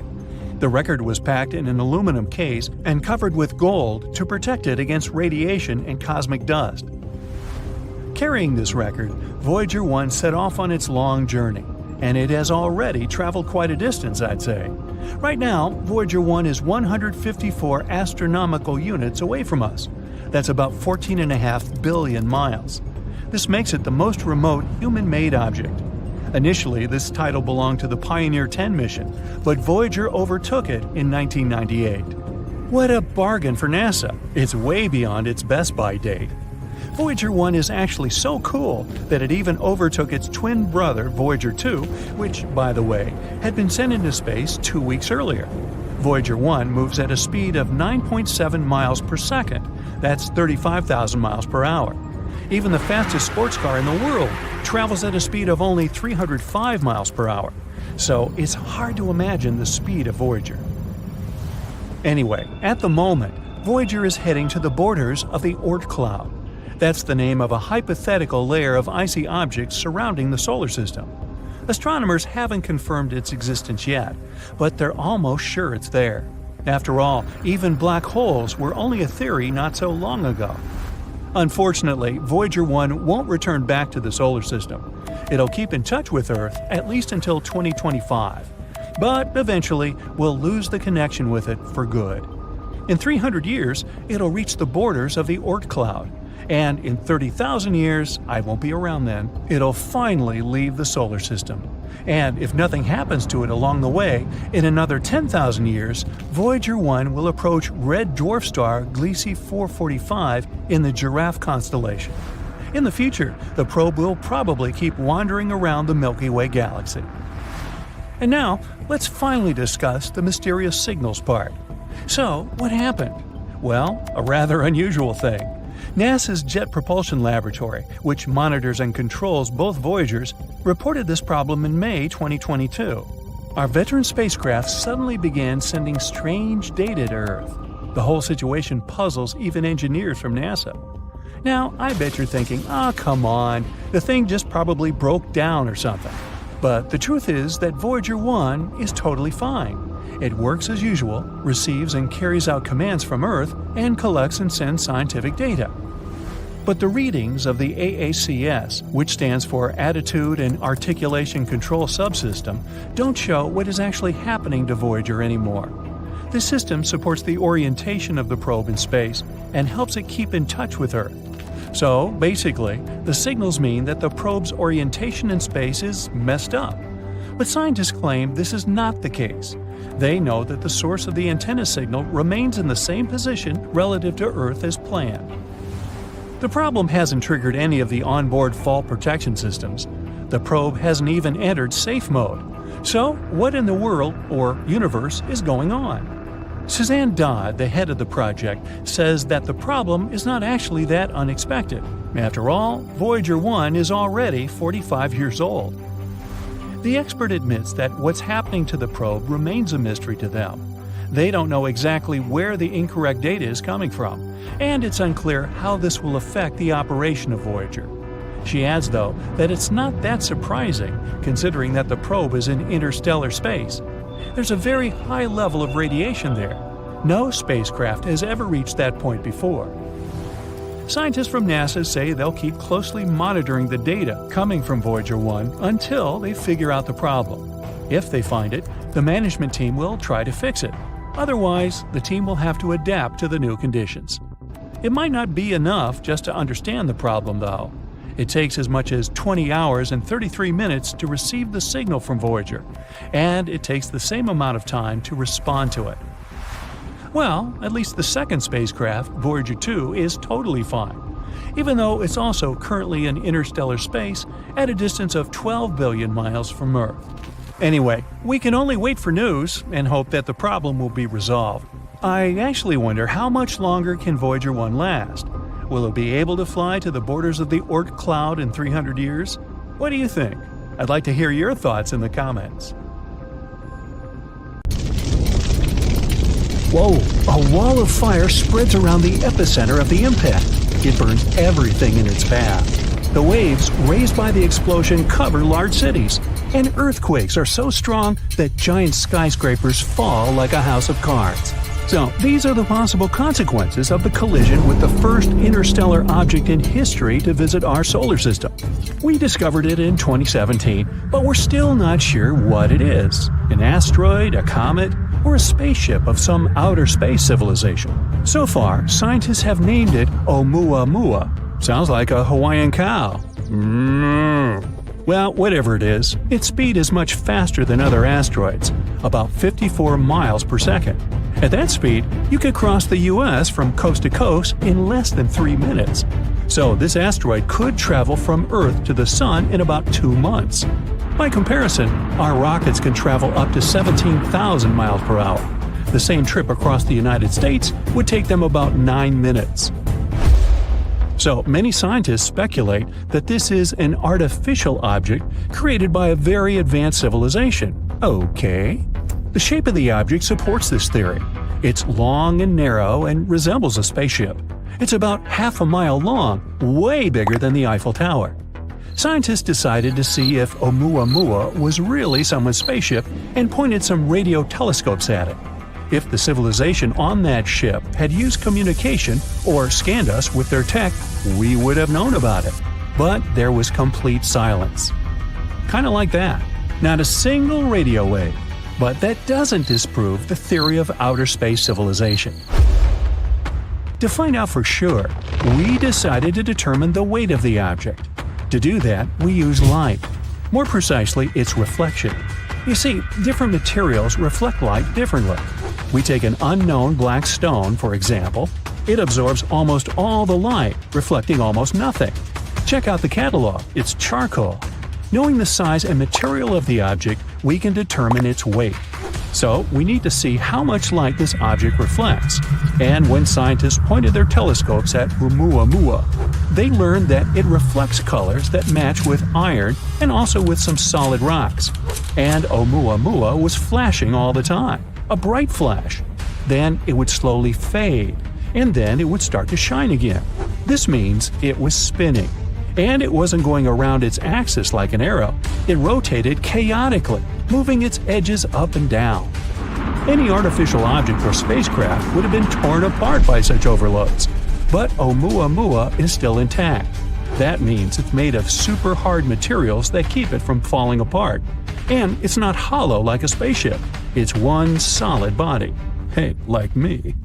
The record was packed in an aluminum case and covered with gold to protect it against radiation and cosmic dust. Carrying this record, Voyager 1 set off on its long journey, and it has already traveled quite a distance, I'd say. Right now, Voyager 1 is 154 astronomical units away from us. That's about 14.5 billion miles. This makes it the most remote human-made object. Initially, this title belonged to the Pioneer 10 mission, but Voyager overtook it in 1998. What a bargain for NASA! It's way beyond its best-by date. Voyager 1 is actually so cool that it even overtook its twin brother, Voyager 2, which, by the way, had been sent into space 2 weeks earlier. Voyager 1 moves at a speed of 9.7 miles per second. That's 35,000 miles per hour. Even the fastest sports car in the world travels at a speed of only 305 miles per hour. So it's hard to imagine the speed of Voyager. Anyway, at the moment, Voyager is heading to the borders of the Oort cloud. That's the name of a hypothetical layer of icy objects surrounding the solar system. Astronomers haven't confirmed its existence yet, but they're almost sure it's there. After all, even black holes were only a theory not so long ago. Unfortunately, Voyager 1 won't return back to the solar system. It'll keep in touch with Earth at least until 2025. But eventually, we'll lose the connection with it for good. In 300 years, it'll reach the borders of the Oort cloud. And in 30,000 years, I won't be around then, it'll finally leave the solar system. And if nothing happens to it along the way, in another 10,000 years, Voyager 1 will approach red dwarf star Gliese 445 in the Giraffe constellation. In the future, the probe will probably keep wandering around the Milky Way galaxy. And now, let's finally discuss the mysterious signals part. So, what happened? Well, a rather unusual thing. NASA's Jet Propulsion Laboratory, which monitors and controls both Voyagers, reported this problem in May 2022. Our veteran spacecraft suddenly began sending strange data to Earth. The whole situation puzzles even engineers from NASA. Now, I bet you're thinking, come on, the thing just probably broke down or something. But the truth is that Voyager 1 is totally fine. It works as usual, receives and carries out commands from Earth, and collects and sends scientific data. But the readings of the AACS, which stands for Attitude and Articulation Control Subsystem, don't show what is actually happening to Voyager anymore. This system supports the orientation of the probe in space and helps it keep in touch with Earth. So, basically, the signals mean that the probe's orientation in space is messed up. But scientists claim this is not the case. They know that the source of the antenna signal remains in the same position relative to Earth as planned. The problem hasn't triggered any of the onboard fault protection systems. The probe hasn't even entered safe mode. So, what in the world, or universe, is going on? Suzanne Dodd, the head of the project, says that the problem is not actually that unexpected. After all, Voyager 1 is already 45 years old. The expert admits that what's happening to the probe remains a mystery to them. They don't know exactly where the incorrect data is coming from, and it's unclear how this will affect the operation of Voyager. She adds, though, that it's not that surprising, considering that the probe is in interstellar space. There's a very high level of radiation there. No spacecraft has ever reached that point before. Scientists from NASA say they'll keep closely monitoring the data coming from Voyager 1 until they figure out the problem. If they find it, the management team will try to fix it. Otherwise, the team will have to adapt to the new conditions. It might not be enough just to understand the problem, though. It takes as much as 20 hours and 33 minutes to receive the signal from Voyager, and it takes the same amount of time to respond to it. Well, at least the second spacecraft, Voyager 2, is totally fine, even though it's also currently in interstellar space at a distance of 12 billion miles from Earth. Anyway, we can only wait for news and hope that the problem will be resolved. I actually wonder how much longer can Voyager 1 last? Will it be able to fly to the borders of the Oort cloud in 300 years? What do you think? I'd like to hear your thoughts in the comments. Whoa! A wall of fire spreads around the epicenter of the impact. It burns everything in its path. The waves raised by the explosion cover large cities, and earthquakes are so strong that giant skyscrapers fall like a house of cards. So, these are the possible consequences of the collision with the first interstellar object in history to visit our solar system. We discovered it in 2017, but we're still not sure what it is. An asteroid, a comet, or a spaceship of some outer space civilization. So far, scientists have named it Oumuamua. Sounds like a Hawaiian cow. Well, whatever it is, its speed is much faster than other asteroids, about 54 miles per second. At that speed, you could cross the U.S. from coast to coast in less than 3 minutes. So this asteroid could travel from Earth to the Sun in about 2 months. By comparison, our rockets can travel up to 17,000 miles per hour. The same trip across the United States would take them about 9 minutes. So, many scientists speculate that this is an artificial object created by a very advanced civilization. Okay. The shape of the object supports this theory. It's long and narrow and resembles a spaceship. It's about half a mile long, way bigger than the Eiffel Tower. Scientists decided to see if Oumuamua was really someone's spaceship and pointed some radio telescopes at it. If the civilization on that ship had used communication or scanned us with their tech, we would have known about it. But there was complete silence. kinda like that. Not a single radio wave. But that doesn't disprove the theory of outer space civilization. To find out for sure, we decided to determine the weight of the object. To do that, we use light. More precisely, its reflection. You see, different materials reflect light differently. We take an unknown black stone, for example. It absorbs almost all the light, reflecting almost nothing. Check out the catalog, it's charcoal. Knowing the size and material of the object, we can determine its weight. So, we need to see how much light this object reflects. And when scientists pointed their telescopes at Oumuamua, they learned that it reflects colors that match with iron and also with some solid rocks. And Oumuamua was flashing all the time, a bright flash. Then it would slowly fade, and then it would start to shine again. This means it was spinning. And it wasn't going around its axis like an arrow. It rotated chaotically, moving its edges up and down. Any artificial object or spacecraft would have been torn apart by such overloads. But Oumuamua is still intact. That means it's made of super hard materials that keep it from falling apart. And it's not hollow like a spaceship. It's one solid body. Hey, like me.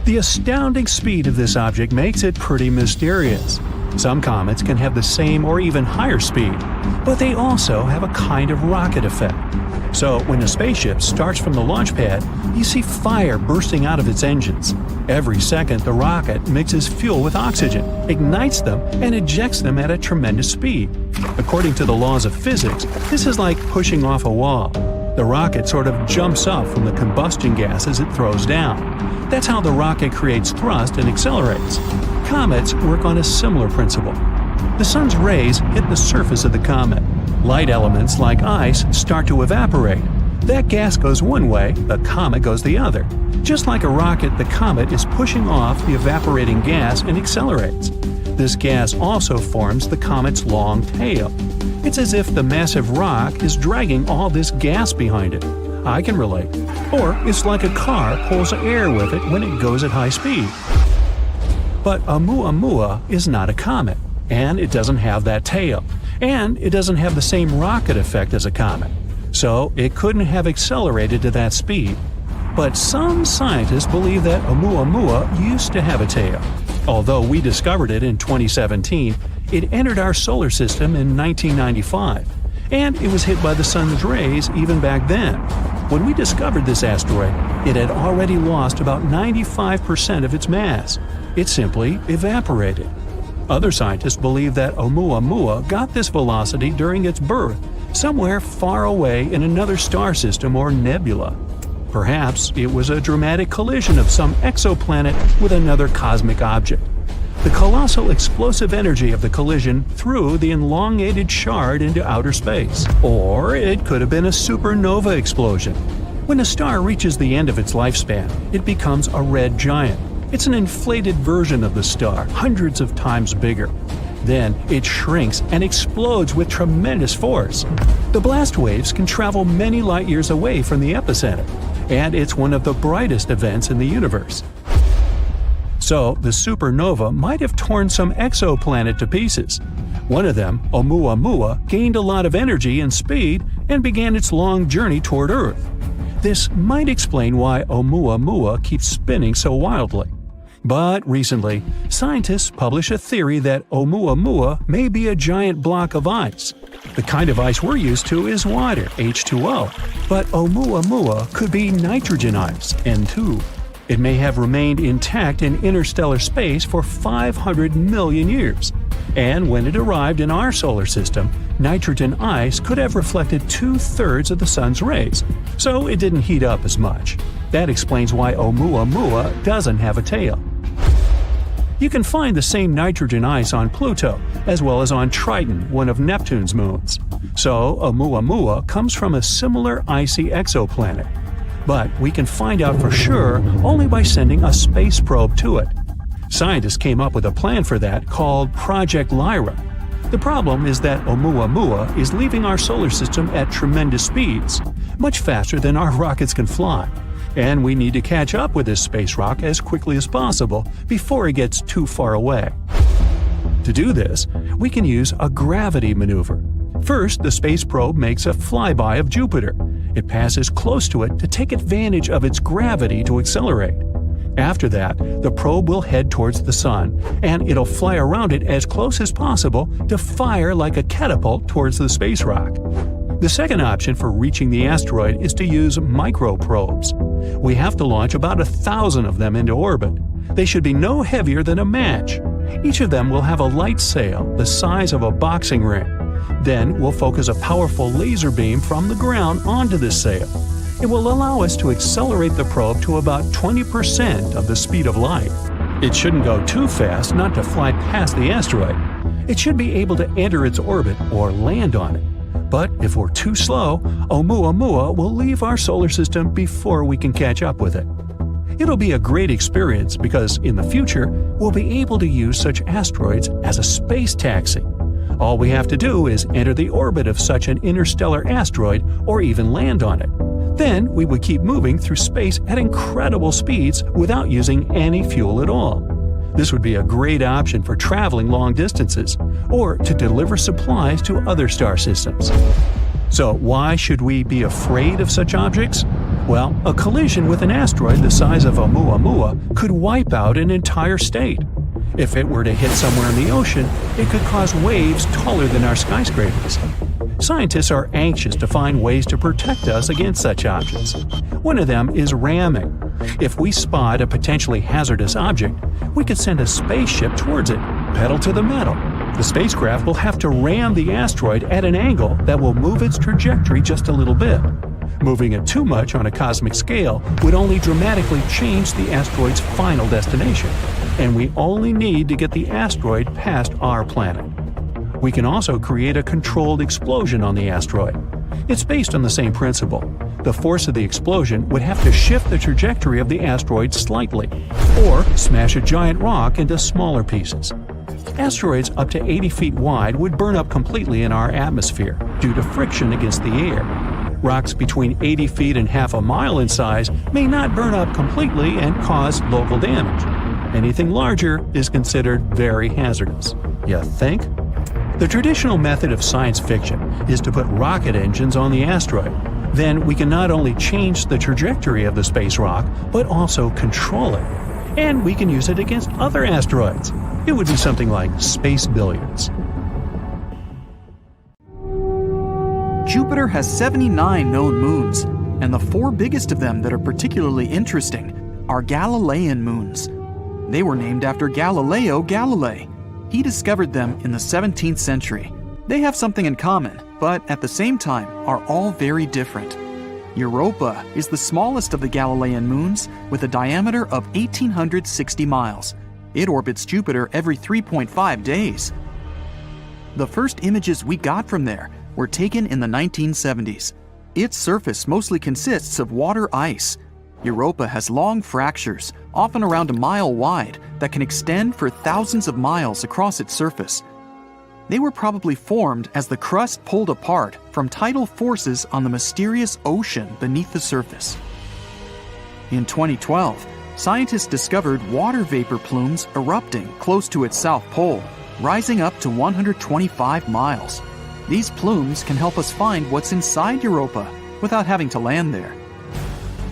The astounding speed of this object makes it pretty mysterious. Some comets can have the same or even higher speed, but they also have a kind of rocket effect. So when a spaceship starts from the launch pad, you see fire bursting out of its engines. Every second, the rocket mixes fuel with oxygen, ignites them, and ejects them at a tremendous speed. According to the laws of physics, this is like pushing off a wall. The rocket sort of jumps up from the combustion gases it throws down. That's how the rocket creates thrust and accelerates. Comets work on a similar principle. The sun's rays hit the surface of the comet. Light elements like ice start to evaporate. That gas goes one way, the comet goes the other. Just like a rocket, the comet is pushing off the evaporating gas and accelerates. This gas also forms the comet's long tail. It's as if the massive rock is dragging all this gas behind it. I can relate. Or it's like a car pulls air with it when it goes at high speed. But Oumuamua is not a comet, and it doesn't have that tail, and it doesn't have the same rocket effect as a comet. So it couldn't have accelerated to that speed. But some scientists believe that Oumuamua used to have a tail. Although we discovered it in 2017, it entered our solar system in 1995, and it was hit by the sun's rays even back then. When we discovered this asteroid, it had already lost about 95% of its mass. It simply evaporated. Other scientists believe that Oumuamua got this velocity during its birth, somewhere far away in another star system or nebula. Perhaps it was a dramatic collision of some exoplanet with another cosmic object. The colossal explosive energy of the collision threw the elongated shard into outer space. Or it could have been a supernova explosion. When a star reaches the end of its lifespan, it becomes a red giant. It's an inflated version of the star, hundreds of times bigger. Then it shrinks and explodes with tremendous force. The blast waves can travel many light years away from the epicenter, and it's one of the brightest events in the universe. So the supernova might have torn some exoplanet to pieces. One of them, Oumuamua, gained a lot of energy and speed and began its long journey toward Earth. This might explain why Oumuamua keeps spinning so wildly. But recently, scientists published a theory that Oumuamua may be a giant block of ice. The kind of ice we're used to is water, H2O, but Oumuamua could be nitrogen ice, N2. It may have remained intact in interstellar space for 500 million years. And when it arrived in our solar system, nitrogen ice could have reflected 2/3 of the sun's rays, so it didn't heat up as much. That explains why Oumuamua doesn't have a tail. You can find the same nitrogen ice on Pluto, as well as on Triton, one of Neptune's moons. So Oumuamua comes from a similar icy exoplanet. But we can find out for sure only by sending a space probe to it. Scientists came up with a plan for that called Project Lyra. The problem is that Oumuamua is leaving our solar system at tremendous speeds, much faster than our rockets can fly. And we need to catch up with this space rock as quickly as possible before it gets too far away. To do this, we can use a gravity maneuver. First, the space probe makes a flyby of Jupiter. It passes close to it to take advantage of its gravity to accelerate. After that, the probe will head towards the Sun, and it'll fly around it as close as possible to fire like a catapult towards the space rock. The second option for reaching the asteroid is to use microprobes. We have to launch about 1,000 of them into orbit. They should be no heavier than a match. Each of them will have a light sail the size of a boxing ring. Then we'll focus a powerful laser beam from the ground onto this sail. It will allow us to accelerate the probe to about 20% of the speed of light. It shouldn't go too fast not to fly past the asteroid. It should be able to enter its orbit or land on it. But if we're too slow, Oumuamua will leave our solar system before we can catch up with it. It'll be a great experience because in the future, we'll be able to use such asteroids as a space taxi. All we have to do is enter the orbit of such an interstellar asteroid or even land on it. Then we would keep moving through space at incredible speeds without using any fuel at all. This would be a great option for traveling long distances or to deliver supplies to other star systems. So why should we be afraid of such objects? Well, a collision with an asteroid the size of Oumuamua could wipe out an entire state. If it were to hit somewhere in the ocean, it could cause waves taller than our skyscrapers. Scientists are anxious to find ways to protect us against such objects. One of them is ramming. If we spot a potentially hazardous object, we could send a spaceship towards it, pedal to the metal. The spacecraft will have to ram the asteroid at an angle that will move its trajectory just a little bit. Moving it too much on a cosmic scale would only dramatically change the asteroid's final destination, and we only need to get the asteroid past our planet. We can also create a controlled explosion on the asteroid. It's based on the same principle. The force of the explosion would have to shift the trajectory of the asteroid slightly, or smash a giant rock into smaller pieces. Asteroids up to 80 feet wide would burn up completely in our atmosphere due to friction against the air. Rocks between 80 feet and half a mile in size may not burn up completely and cause local damage. Anything larger is considered very hazardous. You think? The traditional method of science fiction is to put rocket engines on the asteroid. Then we can not only change the trajectory of the space rock, but also control it. And we can use it against other asteroids. It would be something like space billiards. Jupiter has 79 known moons, and the 4 biggest of them that are particularly interesting are Galilean moons. They were named after Galileo Galilei. He discovered them in the 17th century. They have something in common, but at the same time are all very different. Europa is the smallest of the Galilean moons with a diameter of 1,860 miles. It orbits Jupiter every 3.5 days. The first images we got from there were taken in the 1970s. Its surface mostly consists of water ice. Europa has long fractures, often around a mile wide, that can extend for thousands of miles across its surface. They were probably formed as the crust pulled apart from tidal forces on the mysterious ocean beneath the surface. In 2012, scientists discovered water vapor plumes erupting close to its south pole, rising up to 125 miles. These plumes can help us find what's inside Europa without having to land there.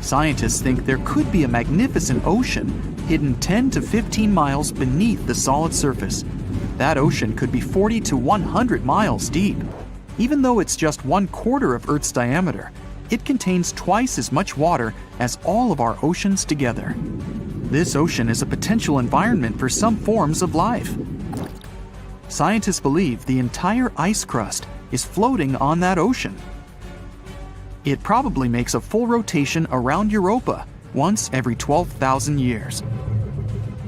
Scientists think there could be a magnificent ocean hidden 10 to 15 miles beneath the solid surface. That ocean could be 40 to 100 miles deep. Even though it's just 1/4 of Earth's diameter, it contains twice as much water as all of our oceans together. This ocean is a potential environment for some forms of life. Scientists believe the entire ice crust is floating on that ocean. It probably makes a full rotation around Europa once every 12,000 years.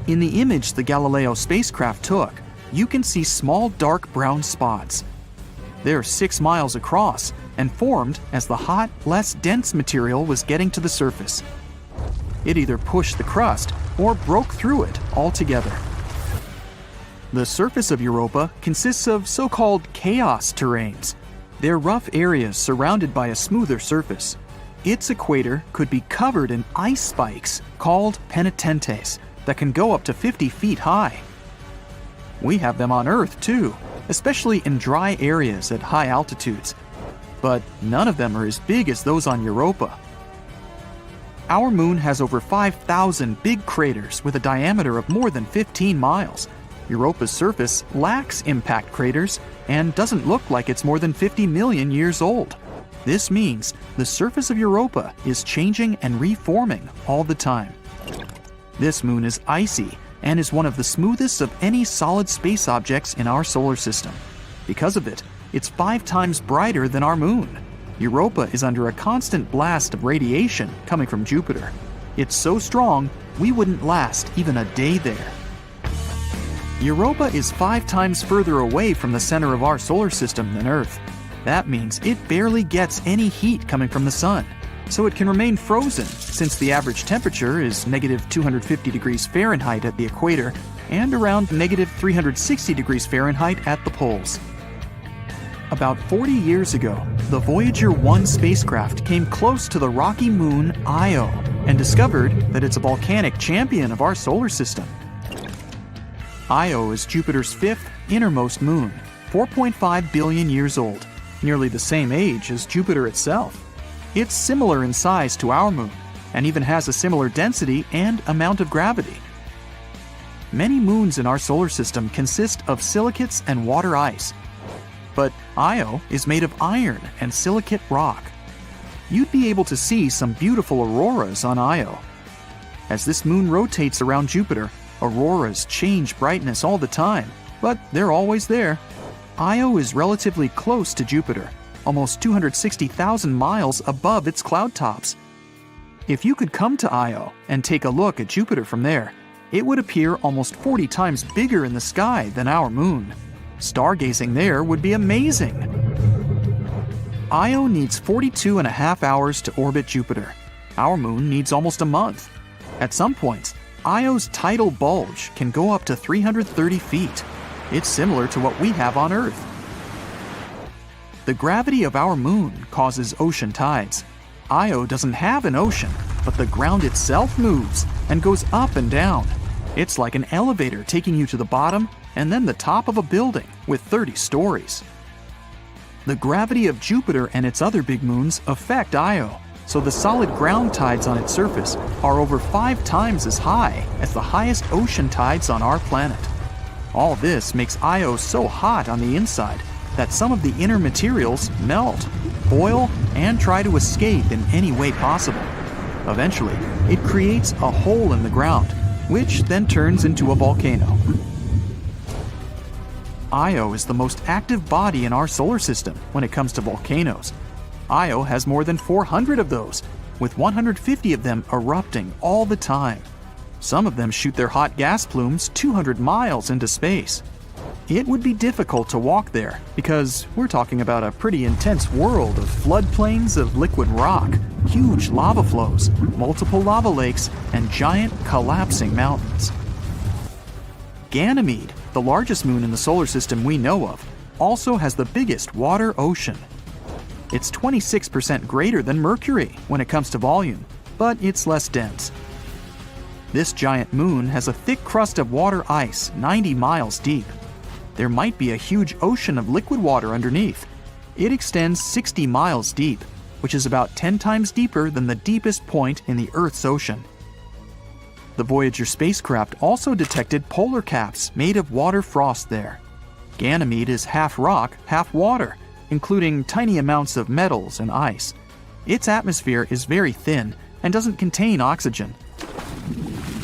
In the image the Galileo spacecraft took, you can see small dark brown spots. They're 6 miles across and formed as the hot, less dense material was getting to the surface. It either pushed the crust or broke through it altogether. The surface of Europa consists of so-called chaos terrains. They're rough areas surrounded by a smoother surface. Its equator could be covered in ice spikes called penitentes that can go up to 50 feet high. We have them on Earth too. especially in dry areas at high altitudes. But none of them are as big as those on Europa. Our moon has over 5,000 big craters with a diameter of more than 15 miles. Europa's surface lacks impact craters and doesn't look like it's more than 50 million years old. This means the surface of Europa is changing and reforming all the time. This moon is icy and is one of the smoothest of any solid space objects in our solar system. Because of it, it's 5 times brighter than our moon. Europa is under a constant blast of radiation coming from Jupiter. It's so strong, we wouldn't last even a day there. Europa is 5 times further away from the center of our solar system than Earth. That means it barely gets any heat coming from the sun, so it can remain frozen since the average temperature is negative 250 degrees Fahrenheit at the equator and around negative 360 degrees Fahrenheit at the poles. About 40 years ago, the Voyager 1 spacecraft came close to the rocky moon Io and discovered that it's a volcanic champion of our solar system. Io is Jupiter's 5th innermost moon, 4.5 billion years old, nearly the same age as Jupiter itself. It's similar in size to our moon, and even has a similar density and amount of gravity. Many moons in our solar system consist of silicates and water ice, but Io is made of iron and silicate rock. You'd be able to see some beautiful auroras on Io. As this moon rotates around Jupiter, auroras change brightness all the time, but they're always there. Io is relatively close to Jupiter, almost 260,000 miles above its cloud tops. If you could come to Io and take a look at Jupiter from there, it would appear almost 40 times bigger in the sky than our moon. Stargazing there would be amazing. Io needs 42 and a half hours to orbit Jupiter. Our moon needs almost a month. At some points, Io's tidal bulge can go up to 330 feet. It's similar to what we have on Earth. The gravity of our moon causes ocean tides. Io doesn't have an ocean, but the ground itself moves and goes up and down. It's like an elevator taking you to the bottom and then the top of a building with 30 stories. The gravity of Jupiter and its other big moons affect Io, so the solid ground tides on its surface are over 5 times as high as the highest ocean tides on our planet. All this makes Io so hot on the inside that some of the inner materials melt, boil, and try to escape in any way possible. Eventually, it creates a hole in the ground, which then turns into a volcano. Io is the most active body in our solar system when it comes to volcanoes. Io has more than 400 of those, with 150 of them erupting all the time. Some of them shoot their hot gas plumes 200 miles into space. It would be difficult to walk there because we're talking about a pretty intense world of floodplains of liquid rock, huge lava flows, multiple lava lakes, and giant collapsing mountains. Ganymede, the largest moon in the solar system we know of, also has the biggest water ocean. It's 26% greater than Mercury when it comes to volume, but it's less dense. This giant moon has a thick crust of water ice 90 miles deep. There might be a huge ocean of liquid water underneath. It extends 60 miles deep, which is about 10 times deeper than the deepest point in the Earth's ocean. The Voyager spacecraft also detected polar caps made of water frost there. Ganymede is half rock, half water, including tiny amounts of metals and ice. Its atmosphere is very thin and doesn't contain oxygen.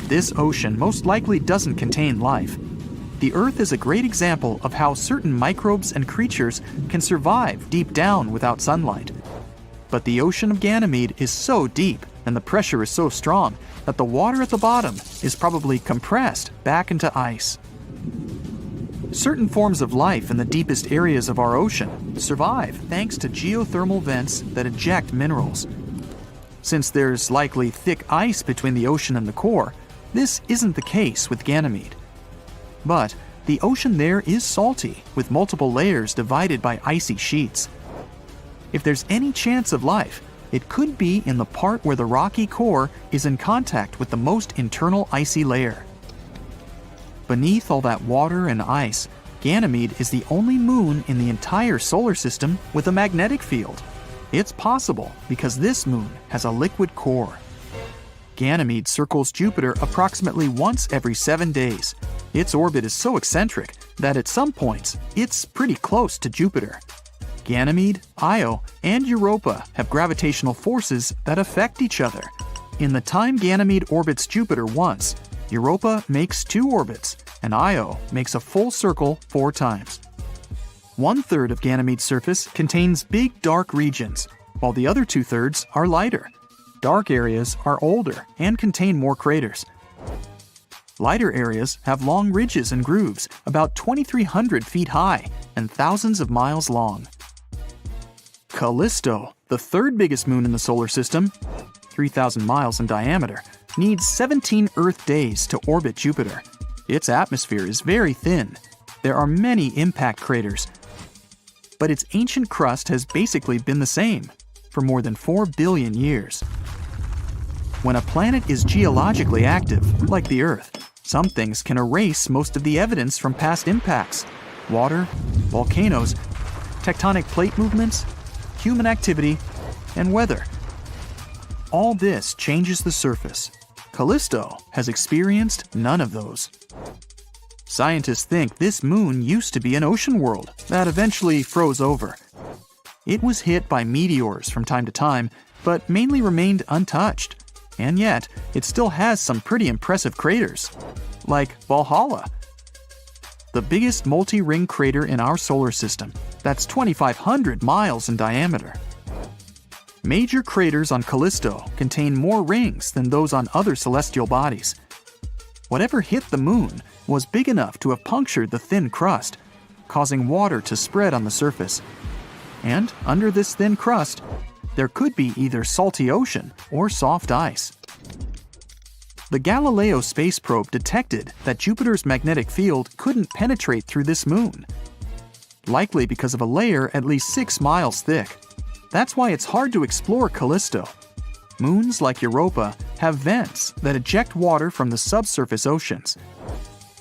This ocean most likely doesn't contain life. The Earth is a great example of how certain microbes and creatures can survive deep down without sunlight. But the ocean of Ganymede is so deep and the pressure is so strong that the water at the bottom is probably compressed back into ice. Certain forms of life in the deepest areas of our ocean survive thanks to geothermal vents that eject minerals. Since there's likely thick ice between the ocean and the core, this isn't the case with Ganymede. But the ocean there is salty, with multiple layers divided by icy sheets. If there's any chance of life, it could be in the part where the rocky core is in contact with the most internal icy layer. Beneath all that water and ice, Ganymede is the only moon in the entire solar system with a magnetic field. It's possible because this moon has a liquid core. Ganymede circles Jupiter approximately once every 7 days. Its orbit is so eccentric that at some points, it's pretty close to Jupiter. Ganymede, Io, and Europa have gravitational forces that affect each other. In the time Ganymede orbits Jupiter once, Europa makes 2 orbits, and Io makes a full circle 4 times. 1/3 of Ganymede's surface contains big dark regions, while the other 2/3 are lighter. Dark areas are older and contain more craters. Lighter areas have long ridges and grooves, about 2,300 feet high and thousands of miles long. Callisto, the 3rd biggest moon in the solar system, 3,000 miles in diameter, needs 17 Earth days to orbit Jupiter. Its atmosphere is very thin. There are many impact craters, but its ancient crust has basically been the same for more than 4 billion years. When a planet is geologically active, like the Earth, some things can erase most of the evidence from past impacts: water, volcanoes, tectonic plate movements, human activity, and weather. All this changes the surface. Callisto has experienced none of those. Scientists think this moon used to be an ocean world that eventually froze over. It was hit by meteors from time to time, but mainly remained untouched. And yet, it still has some pretty impressive craters, like Valhalla, the biggest multi-ring crater in our solar system. That's 2,500 miles in diameter. Major craters on Callisto contain more rings than those on other celestial bodies. Whatever hit the moon was big enough to have punctured the thin crust, causing water to spread on the surface. And under this thin crust, there could be either salty ocean or soft ice. The Galileo space probe detected that Jupiter's magnetic field couldn't penetrate through this moon, likely because of a layer at least 6 miles thick. That's why it's hard to explore Callisto. Moons like Europa have vents that eject water from the subsurface oceans.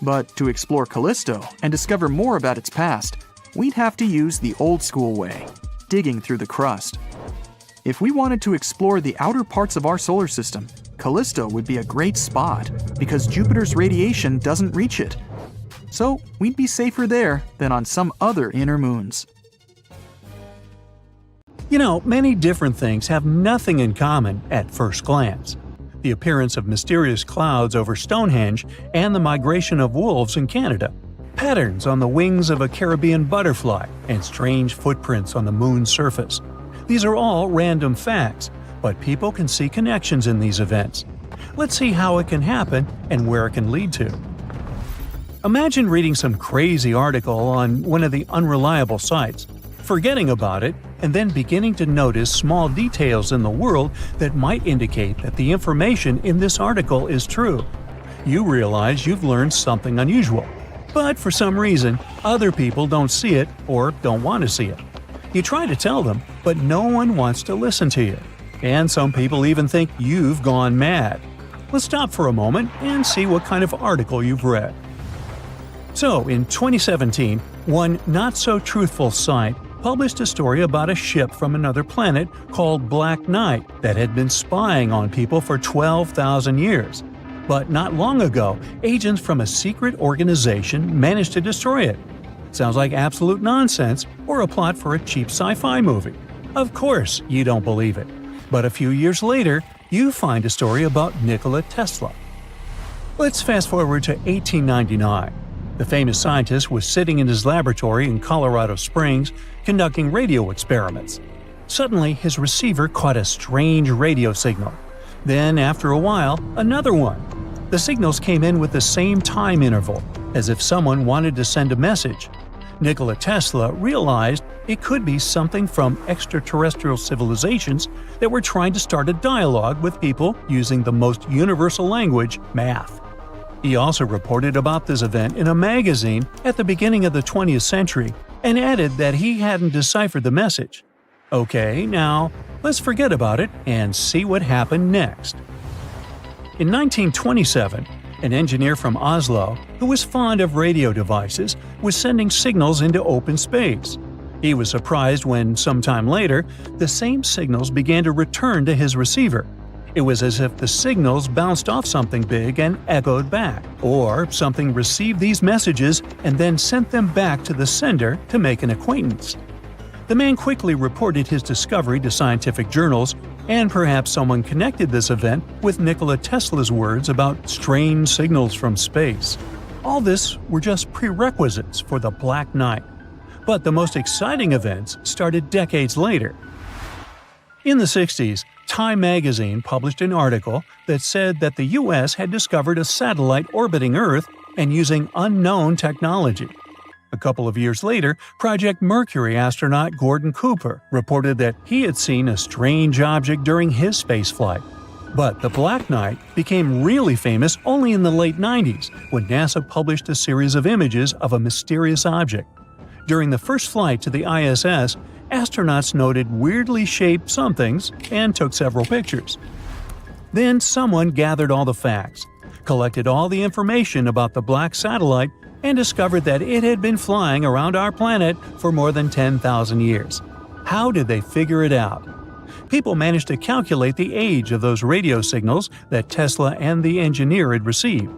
But to explore Callisto and discover more about its past, we'd have to use the old-school way, digging through the crust. If we wanted to explore the outer parts of our solar system, Callisto would be a great spot because Jupiter's radiation doesn't reach it. So we'd be safer there than on some other inner moons. You know, many different things have nothing in common at first glance. The appearance of mysterious clouds over Stonehenge and the migration of wolves in Canada, patterns on the wings of a Caribbean butterfly, and strange footprints on the moon's surface. These are all random facts, but people can see connections in these events. Let's see how it can happen and where it can lead to. Imagine reading some crazy article on one of the unreliable sites, forgetting about it, and then beginning to notice small details in the world that might indicate that the information in this article is true. You realize you've learned something unusual, but for some reason, other people don't see it or don't want to see it. You try to tell them, but no one wants to listen to you. And some people even think you've gone mad. Let's stop for a moment and see what kind of article you've read. So, in 2017, one not-so-truthful site published a story about a ship from another planet called Black Knight that had been spying on people for 12,000 years. But not long ago, agents from a secret organization managed to destroy it. Sounds like absolute nonsense or a plot for a cheap sci-fi movie. Of course, you don't believe it. But a few years later, you find a story about Nikola Tesla. Let's fast forward to 1899. The famous scientist was sitting in his laboratory in Colorado Springs conducting radio experiments. Suddenly, his receiver caught a strange radio signal. Then, after a while, another one. The signals came in with the same time interval, as if someone wanted to send a message. Nikola Tesla realized it could be something from extraterrestrial civilizations that were trying to start a dialogue with people using the most universal language, math. He also reported about this event in a magazine at the beginning of the 20th century and added that he hadn't deciphered the message. Okay, now let's forget about it and see what happened next. In 1927, An engineer from Oslo, who was fond of radio devices, was sending signals into open space. He was surprised when, sometime later, the same signals began to return to his receiver. It was as if the signals bounced off something big and echoed back, or something received these messages and then sent them back to the sender to make an acquaintance. The man quickly reported his discovery to scientific journals, and perhaps someone connected this event with Nikola Tesla's words about strange signals from space. All this were just prerequisites for the Black Knight. But the most exciting events started decades later. In the 60s, Time magazine published an article that said that the US had discovered a satellite orbiting Earth and using unknown technology. A couple of years later, Project Mercury astronaut Gordon Cooper reported that he had seen a strange object during his spaceflight. But the Black Knight became really famous only in the late 90s, when NASA published a series of images of a mysterious object. During the first flight to the ISS, astronauts noted weirdly shaped somethings and took several pictures. Then someone gathered all the facts, collected all the information about the black satellite, and discovered that it had been flying around our planet for more than 10,000 years. How did they figure it out? People managed to calculate the age of those radio signals that Tesla and the engineer had received.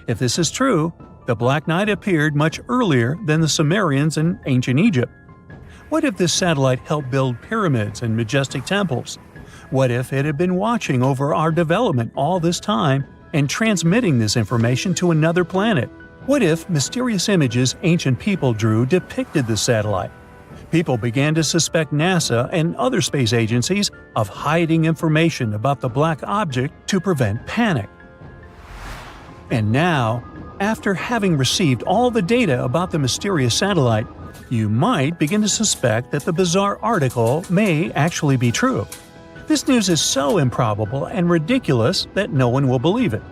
If this is true, the Black Knight appeared much earlier than the Sumerians in ancient Egypt. What if this satellite helped build pyramids and majestic temples? What if it had been watching over our development all this time and transmitting this information to another planet? What if mysterious images ancient people drew depicted the satellite? People began to suspect NASA and other space agencies of hiding information about the black object to prevent panic. And now, after having received all the data about the mysterious satellite, you might begin to suspect that the bizarre article may actually be true. This news is so improbable and ridiculous that no one will believe it.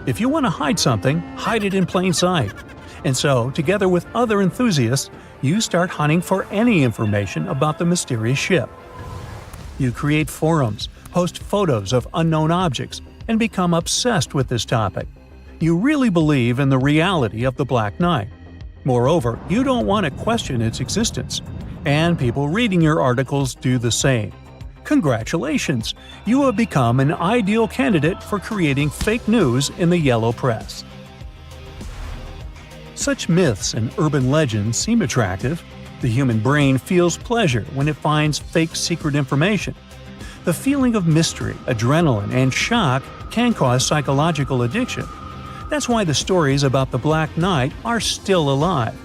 If you want to hide something, hide it in plain sight. And so, together with other enthusiasts, you start hunting for any information about the mysterious ship. You create forums, post photos of unknown objects, and become obsessed with this topic. You really believe in the reality of the Black Knight. Moreover, you don't want to question its existence, and people reading your articles do the same. Congratulations! You have become an ideal candidate for creating fake news in the yellow press. Such myths and urban legends seem attractive. The human brain feels pleasure when it finds fake secret information. The feeling of mystery, adrenaline, and shock can cause psychological addiction. That's why the stories about the Black Knight are still alive.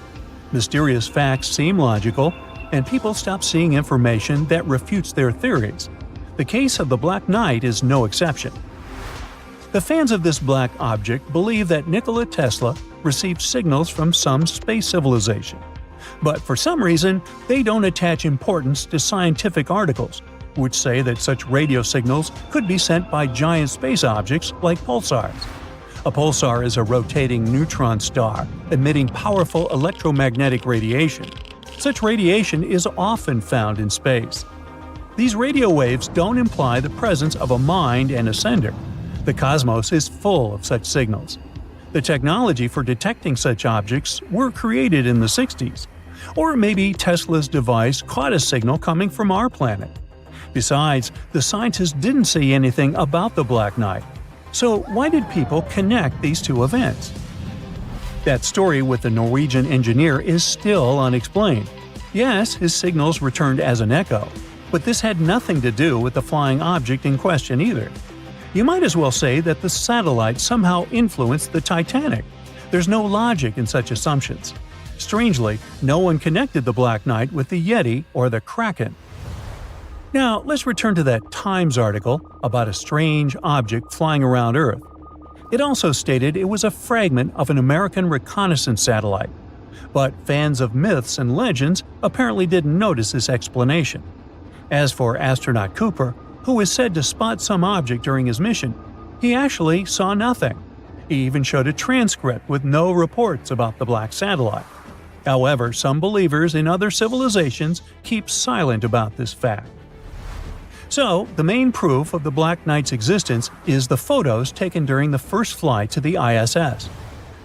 Mysterious facts seem logical, and people stop seeing information that refutes their theories. The case of the Black Knight is no exception. The fans of this black object believe that Nikola Tesla received signals from some space civilization. But for some reason, they don't attach importance to scientific articles, which say that such radio signals could be sent by giant space objects like pulsars. A pulsar is a rotating neutron star emitting powerful electromagnetic radiation. Such radiation is often found in space. These radio waves don't imply the presence of a mind and a sender. The cosmos is full of such signals. The technology for detecting such objects were created in the 60s. Or maybe Tesla's device caught a signal coming from our planet. Besides, the scientists didn't see anything about the Black Knight. So why did people connect these two events? That story with the Norwegian engineer is still unexplained. Yes, his signals returned as an echo, but this had nothing to do with the flying object in question either. You might as well say that the satellite somehow influenced the Titanic. There's no logic in such assumptions. Strangely, no one connected the Black Knight with the Yeti or the Kraken. Now, let's return to that Times article about a strange object flying around Earth. It also stated it was a fragment of an American reconnaissance satellite. But fans of myths and legends apparently didn't notice this explanation. As for astronaut Cooper, who is said to spot some object during his mission, he actually saw nothing. He even showed a transcript with no reports about the black satellite. However, some believers in other civilizations keep silent about this fact. So, the main proof of the Black Knight's existence is the photos taken during the first flight to the ISS.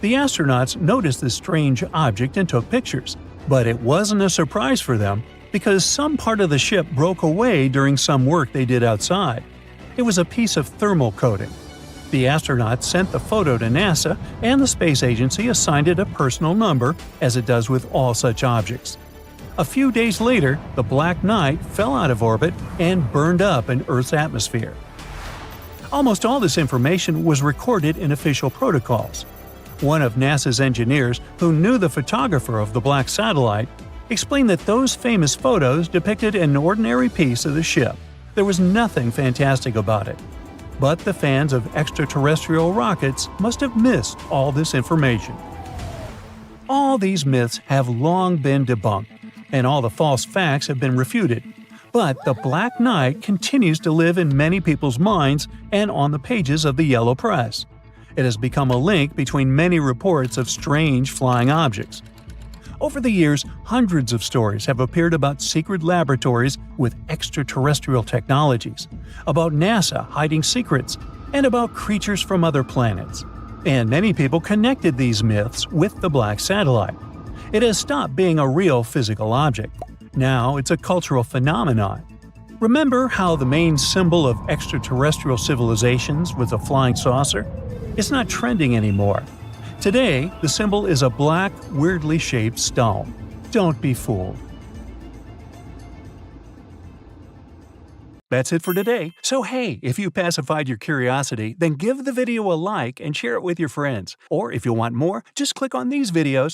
The astronauts noticed this strange object and took pictures, but it wasn't a surprise for them because some part of the ship broke away during some work they did outside. It was a piece of thermal coating. The astronauts sent the photo to NASA, and the space agency assigned it a personal number, as it does with all such objects. A few days later, the Black Knight fell out of orbit and burned up in Earth's atmosphere. Almost all this information was recorded in official protocols. One of NASA's engineers, who knew the photographer of the black satellite, explained that those famous photos depicted an ordinary piece of the ship. There was nothing fantastic about it. But the fans of extraterrestrial rockets must have missed all this information. All these myths have long been debunked, and all the false facts have been refuted. But the Black Knight continues to live in many people's minds and on the pages of the Yellow Press. It has become a link between many reports of strange flying objects. Over the years, hundreds of stories have appeared about secret laboratories with extraterrestrial technologies, about NASA hiding secrets, and about creatures from other planets. And many people connected these myths with the black satellite. It has stopped being a real physical object. Now it's a cultural phenomenon. Remember how the main symbol of extraterrestrial civilizations was a flying saucer? It's not trending anymore. Today, the symbol is a black, weirdly shaped stone. Don't be fooled. That's it for today. So hey, if you pacified your curiosity, then give the video a like and share it with your friends. Or if you want more, just click on these videos